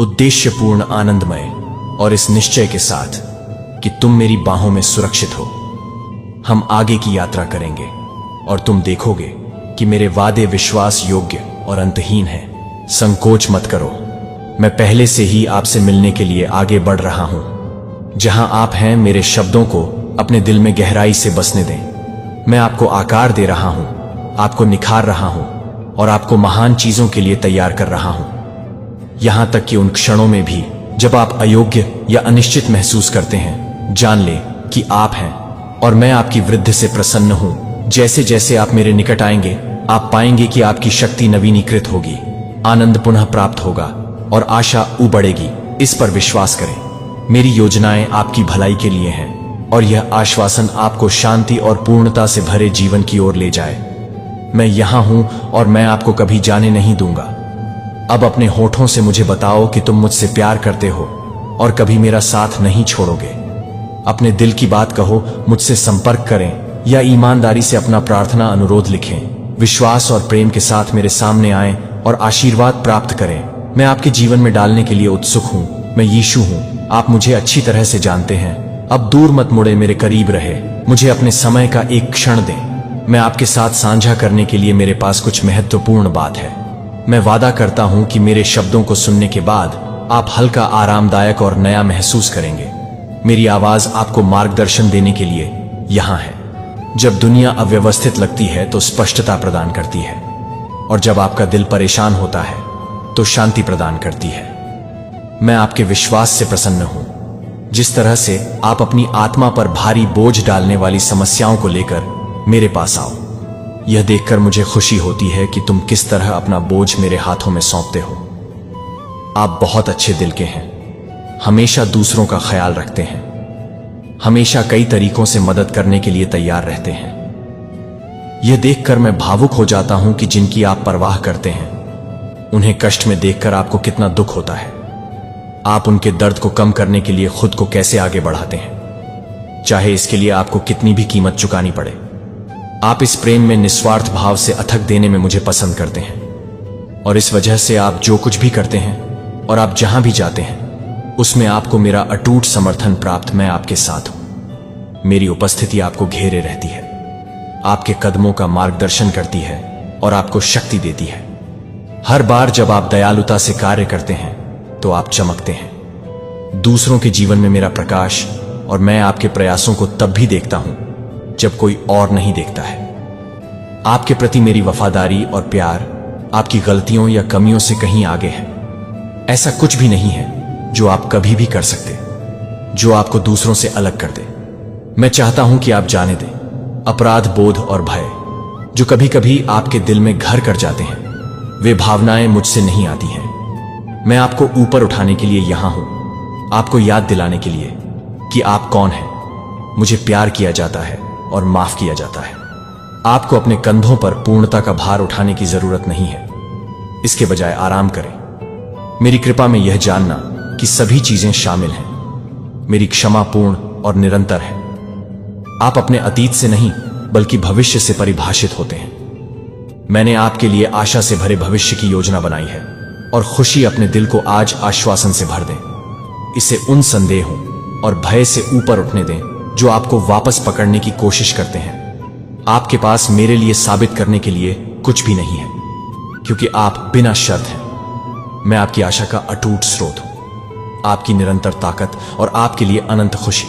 उद्देश्यपूर्ण, आनंदमय और इस निश्चय के साथ कि तुम मेरी बाहों में सुरक्षित हो। हम आगे की यात्रा करेंगे और तुम देखोगे कि मेरे वादे विश्वास योग्य और अंतहीन हैं। संकोच मत करो, मैं पहले से ही आपसे मिलने के लिए आगे बढ़ रहा हूं। जहां आप हैं, मेरे शब्दों को अपने दिल में गहराई से बसने दें। मैं आपको आकार दे रहा हूं, आपको निखार रहा हूं और आपको महान चीजों के लिए तैयार कर रहा हूं। यहां तक कि उन क्षणों में भी जब आप अयोग्य या अनिश्चित महसूस करते हैं, जान ले कि आप हैं और मैं आपकी वृद्धि से प्रसन्न हूं। जैसे जैसे आप मेरे निकट आएंगे, आप पाएंगे कि आपकी शक्ति नवीनीकृत होगी, आनंद पुनः प्राप्त होगा और आशा उबड़ेगी। इस पर विश्वास करें। मेरी योजनाएं आपकी भलाई के लिए हैं और यह आश्वासन आपको शांति और पूर्णता से भरे जीवन की ओर ले जाए। मैं यहां हूं और मैं आपको कभी जाने नहीं दूंगा। अब अपने होठों से मुझे बताओ कि तुम मुझसे प्यार करते हो और कभी मेरा साथ नहीं छोड़ोगे। अपने दिल की बात कहो, मुझसे संपर्क करें या ईमानदारी से अपना प्रार्थना अनुरोध लिखें। विश्वास और प्रेम के साथ मेरे सामने आएं और आशीर्वाद प्राप्त करें। मैं आपके जीवन में डालने के लिए उत्सुक हूं। मैं यीशु हूं। आप मुझे अच्छी तरह से जानते हैं। अब दूर मत मुड़े, मेरे करीब रहे। मुझे अपने समय का एक क्षण दें। मैं आपके साथ साझा करने के लिए मेरे पास कुछ महत्वपूर्ण बात है। मैं वादा करता हूं कि मेरे शब्दों को सुनने के बाद आप हल्का, आरामदायक और नया महसूस करेंगे। मेरी आवाज आपको मार्गदर्शन देने के लिए यहां है। जब दुनिया अव्यवस्थित लगती है तो स्पष्टता प्रदान करती है, और जब आपका दिल परेशान होता है तो शांति प्रदान करती है। मैं आपके विश्वास से प्रसन्न हूं। जिस तरह से आप अपनी आत्मा पर भारी बोझ डालने वाली समस्याओं को लेकर मेरे पास आओ, यह देखकर मुझे खुशी होती है कि तुम किस तरह अपना बोझ मेरे हाथों में सौंपते हो। आप बहुत अच्छे दिल के हैं, हमेशा दूसरों का ख्याल रखते हैं, हमेशा कई तरीकों से मदद करने के लिए तैयार रहते हैं। यह देखकर मैं भावुक हो जाता हूं कि जिनकी आप परवाह करते हैं उन्हें कष्ट में देखकर आपको कितना दुख होता है। आप उनके दर्द को कम करने के लिए खुद को कैसे आगे बढ़ाते हैं, चाहे इसके लिए आपको कितनी भी कीमत चुकानी पड़े। आप इस प्रेम में निस्वार्थ भाव से अथक देने में मुझे पसंद करते हैं, और इस वजह से आप जो कुछ भी करते हैं और आप जहां भी जाते हैं उसमें आपको मेरा अटूट समर्थन प्राप्त। मैं आपके साथ हूं। मेरी उपस्थिति आपको घेरे रहती है, आपके कदमों का मार्गदर्शन करती है और आपको शक्ति देती है। हर बार जब आप दयालुता से कार्य करते हैं तो आप चमकते हैं, दूसरों के जीवन में मेरा प्रकाश, और मैं आपके प्रयासों को तब भी देखता हूं जब कोई और नहीं देखता है। आपके प्रति मेरी वफादारी और प्यार आपकी गलतियों या कमियों से कहीं आगे है। ऐसा कुछ भी नहीं है जो आप कभी भी कर सकते जो आपको दूसरों से अलग कर दे। मैं चाहता हूं कि आप जाने दें अपराध बोध और भय जो कभी कभी आपके दिल में घर कर जाते हैं, वे भावनाएं मुझसे नहीं आती हैं। मैं आपको ऊपर उठाने के लिए यहां हूं, आपको याद दिलाने के लिए कि आप कौन हैं। मुझे प्यार किया जाता है और माफ किया जाता है। आपको अपने कंधों पर पूर्णता का भार उठाने की जरूरत नहीं है, इसके बजाय आराम करें। मेरी कृपा में यह जानना कि सभी चीजें शामिल हैं। मेरी क्षमा पूर्ण और निरंतर है। आप अपने अतीत से नहीं बल्कि भविष्य से परिभाषित होते हैं। मैंने आपके लिए आशा से भरे भविष्य की योजना बनाई है, और खुशी अपने दिल को आज आश्वासन से भर दें। इसे उन संदेहों और भय से ऊपर उठने दें जो आपको वापस पकड़ने की कोशिश करते हैं। आपके पास मेरे लिए साबित करने के लिए कुछ भी नहीं है, क्योंकि आप बिना शर्त हैं। मैं आपकी आशा का अटूट स्रोत हूं, आपकी निरंतर ताकत और आपके लिए अनंत खुशी।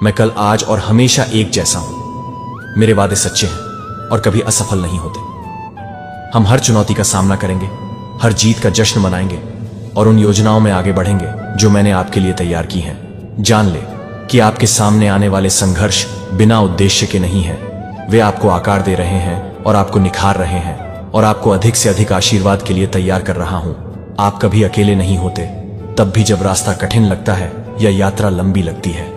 मैं कल, आज और हमेशा एक जैसा हूं। मेरे वादे सच्चे हैं और कभी असफल नहीं होते। हम हर चुनौती का सामना करेंगे, हर जीत का जश्न मनाएंगे और उन योजनाओं में आगे बढ़ेंगे जो मैंने आपके लिए तैयार की हैं। जान ले कि आपके सामने आने वाले संघर्ष बिना उद्देश्य के नहीं हैं। वे आपको आकार दे रहे हैं और आपको निखार रहे हैं, और आपको अधिक से अधिक आशीर्वाद के लिए तैयार कर रहा हूं। आप कभी अकेले नहीं होते, तब भी जब रास्ता कठिन लगता है या यात्रा लंबी लगती है।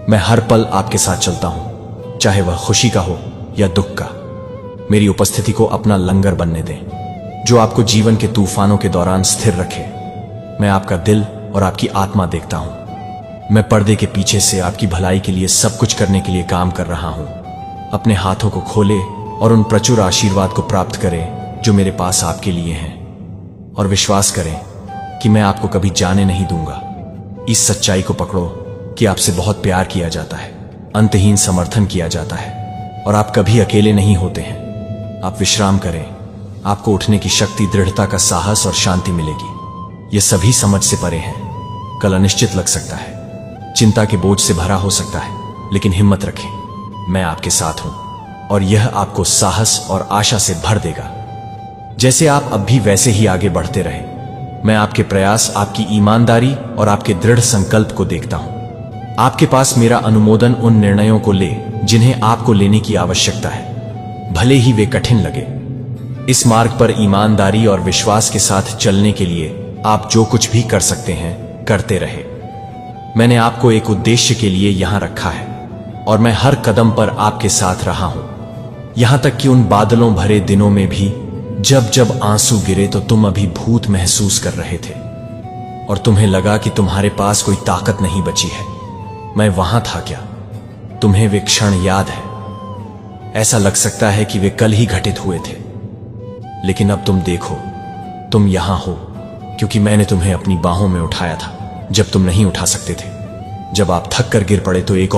मैं हर पल आपके साथ चलता हूं, चाहे वह खुशी का हो या दुख का। मेरी उपस्थिति को अपना लंगर बनने दें जो आपको जीवन के तूफानों के दौरान स्थिर रखे। मैं आपका दिल और आपकी आत्मा देखता हूं। मैं पर्दे के पीछे से आपकी भलाई के लिए सब कुछ करने के लिए काम कर रहा हूं। अपने हाथों को खोले और उन प्रचुर आशीर्वाद को प्राप्त करें जो मेरे पास आपके लिए हैं, और विश्वास करें कि मैं आपको कभी जाने नहीं दूंगा। इस सच्चाई को पकड़ो कि आपसे बहुत प्यार किया जाता है, अंतहीन समर्थन किया जाता है, और आप कभी अकेले नहीं होते हैं। आप विश्राम करें, आपको उठने की शक्ति, दृढ़ता का साहस और शांति मिलेगी। यह सभी समझ से परे है। कल अनिश्चित लग सकता है, चिंता के बोझ से भरा हो सकता है, लेकिन हिम्मत रखें, मैं आपके साथ हूं और यह आपको साहस और आशा से भर देगा। जैसे आप अब भी वैसे ही आगे बढ़ते रहे। मैं आपके प्रयास, आपकी ईमानदारी और आपके दृढ़ संकल्प को देखता हूं। आपके पास मेरा अनुमोदन उन निर्णयों को ले जिन्हें आपको लेने की आवश्यकता है। भले ही वे कठिन लगे। इस मार्ग पर ईमानदारी और विश्वास के साथ चलने के लिए आप जो कुछ भी कर सकते हैं करते रहे। मैंने आपको एक उद्देश्य के लिए यहां रखा है और मैं हर कदम पर आपके साथ रहा हूं, यहां तक कि उन बादलों भरे दिनों में भी जब जब आंसू गिरे तो तुम अभिभूत महसूस कर रहे थे और तुम्हें लगा कि तुम्हारे पास कोई ताकत नहीं बची है। मैं वहां था क्या? तुम्हें वे क्षण याद है? ऐसा लग सकता है कि वे कल ही घटित हुए थे, लेकिन अब तुम देखो, तुम यहां हो क्योंकि मैंने तुम्हें अपनी बाहों में उठाया था जब तुम नहीं उठा सकते थे। जब आप थक कर गिर पड़े तो एक और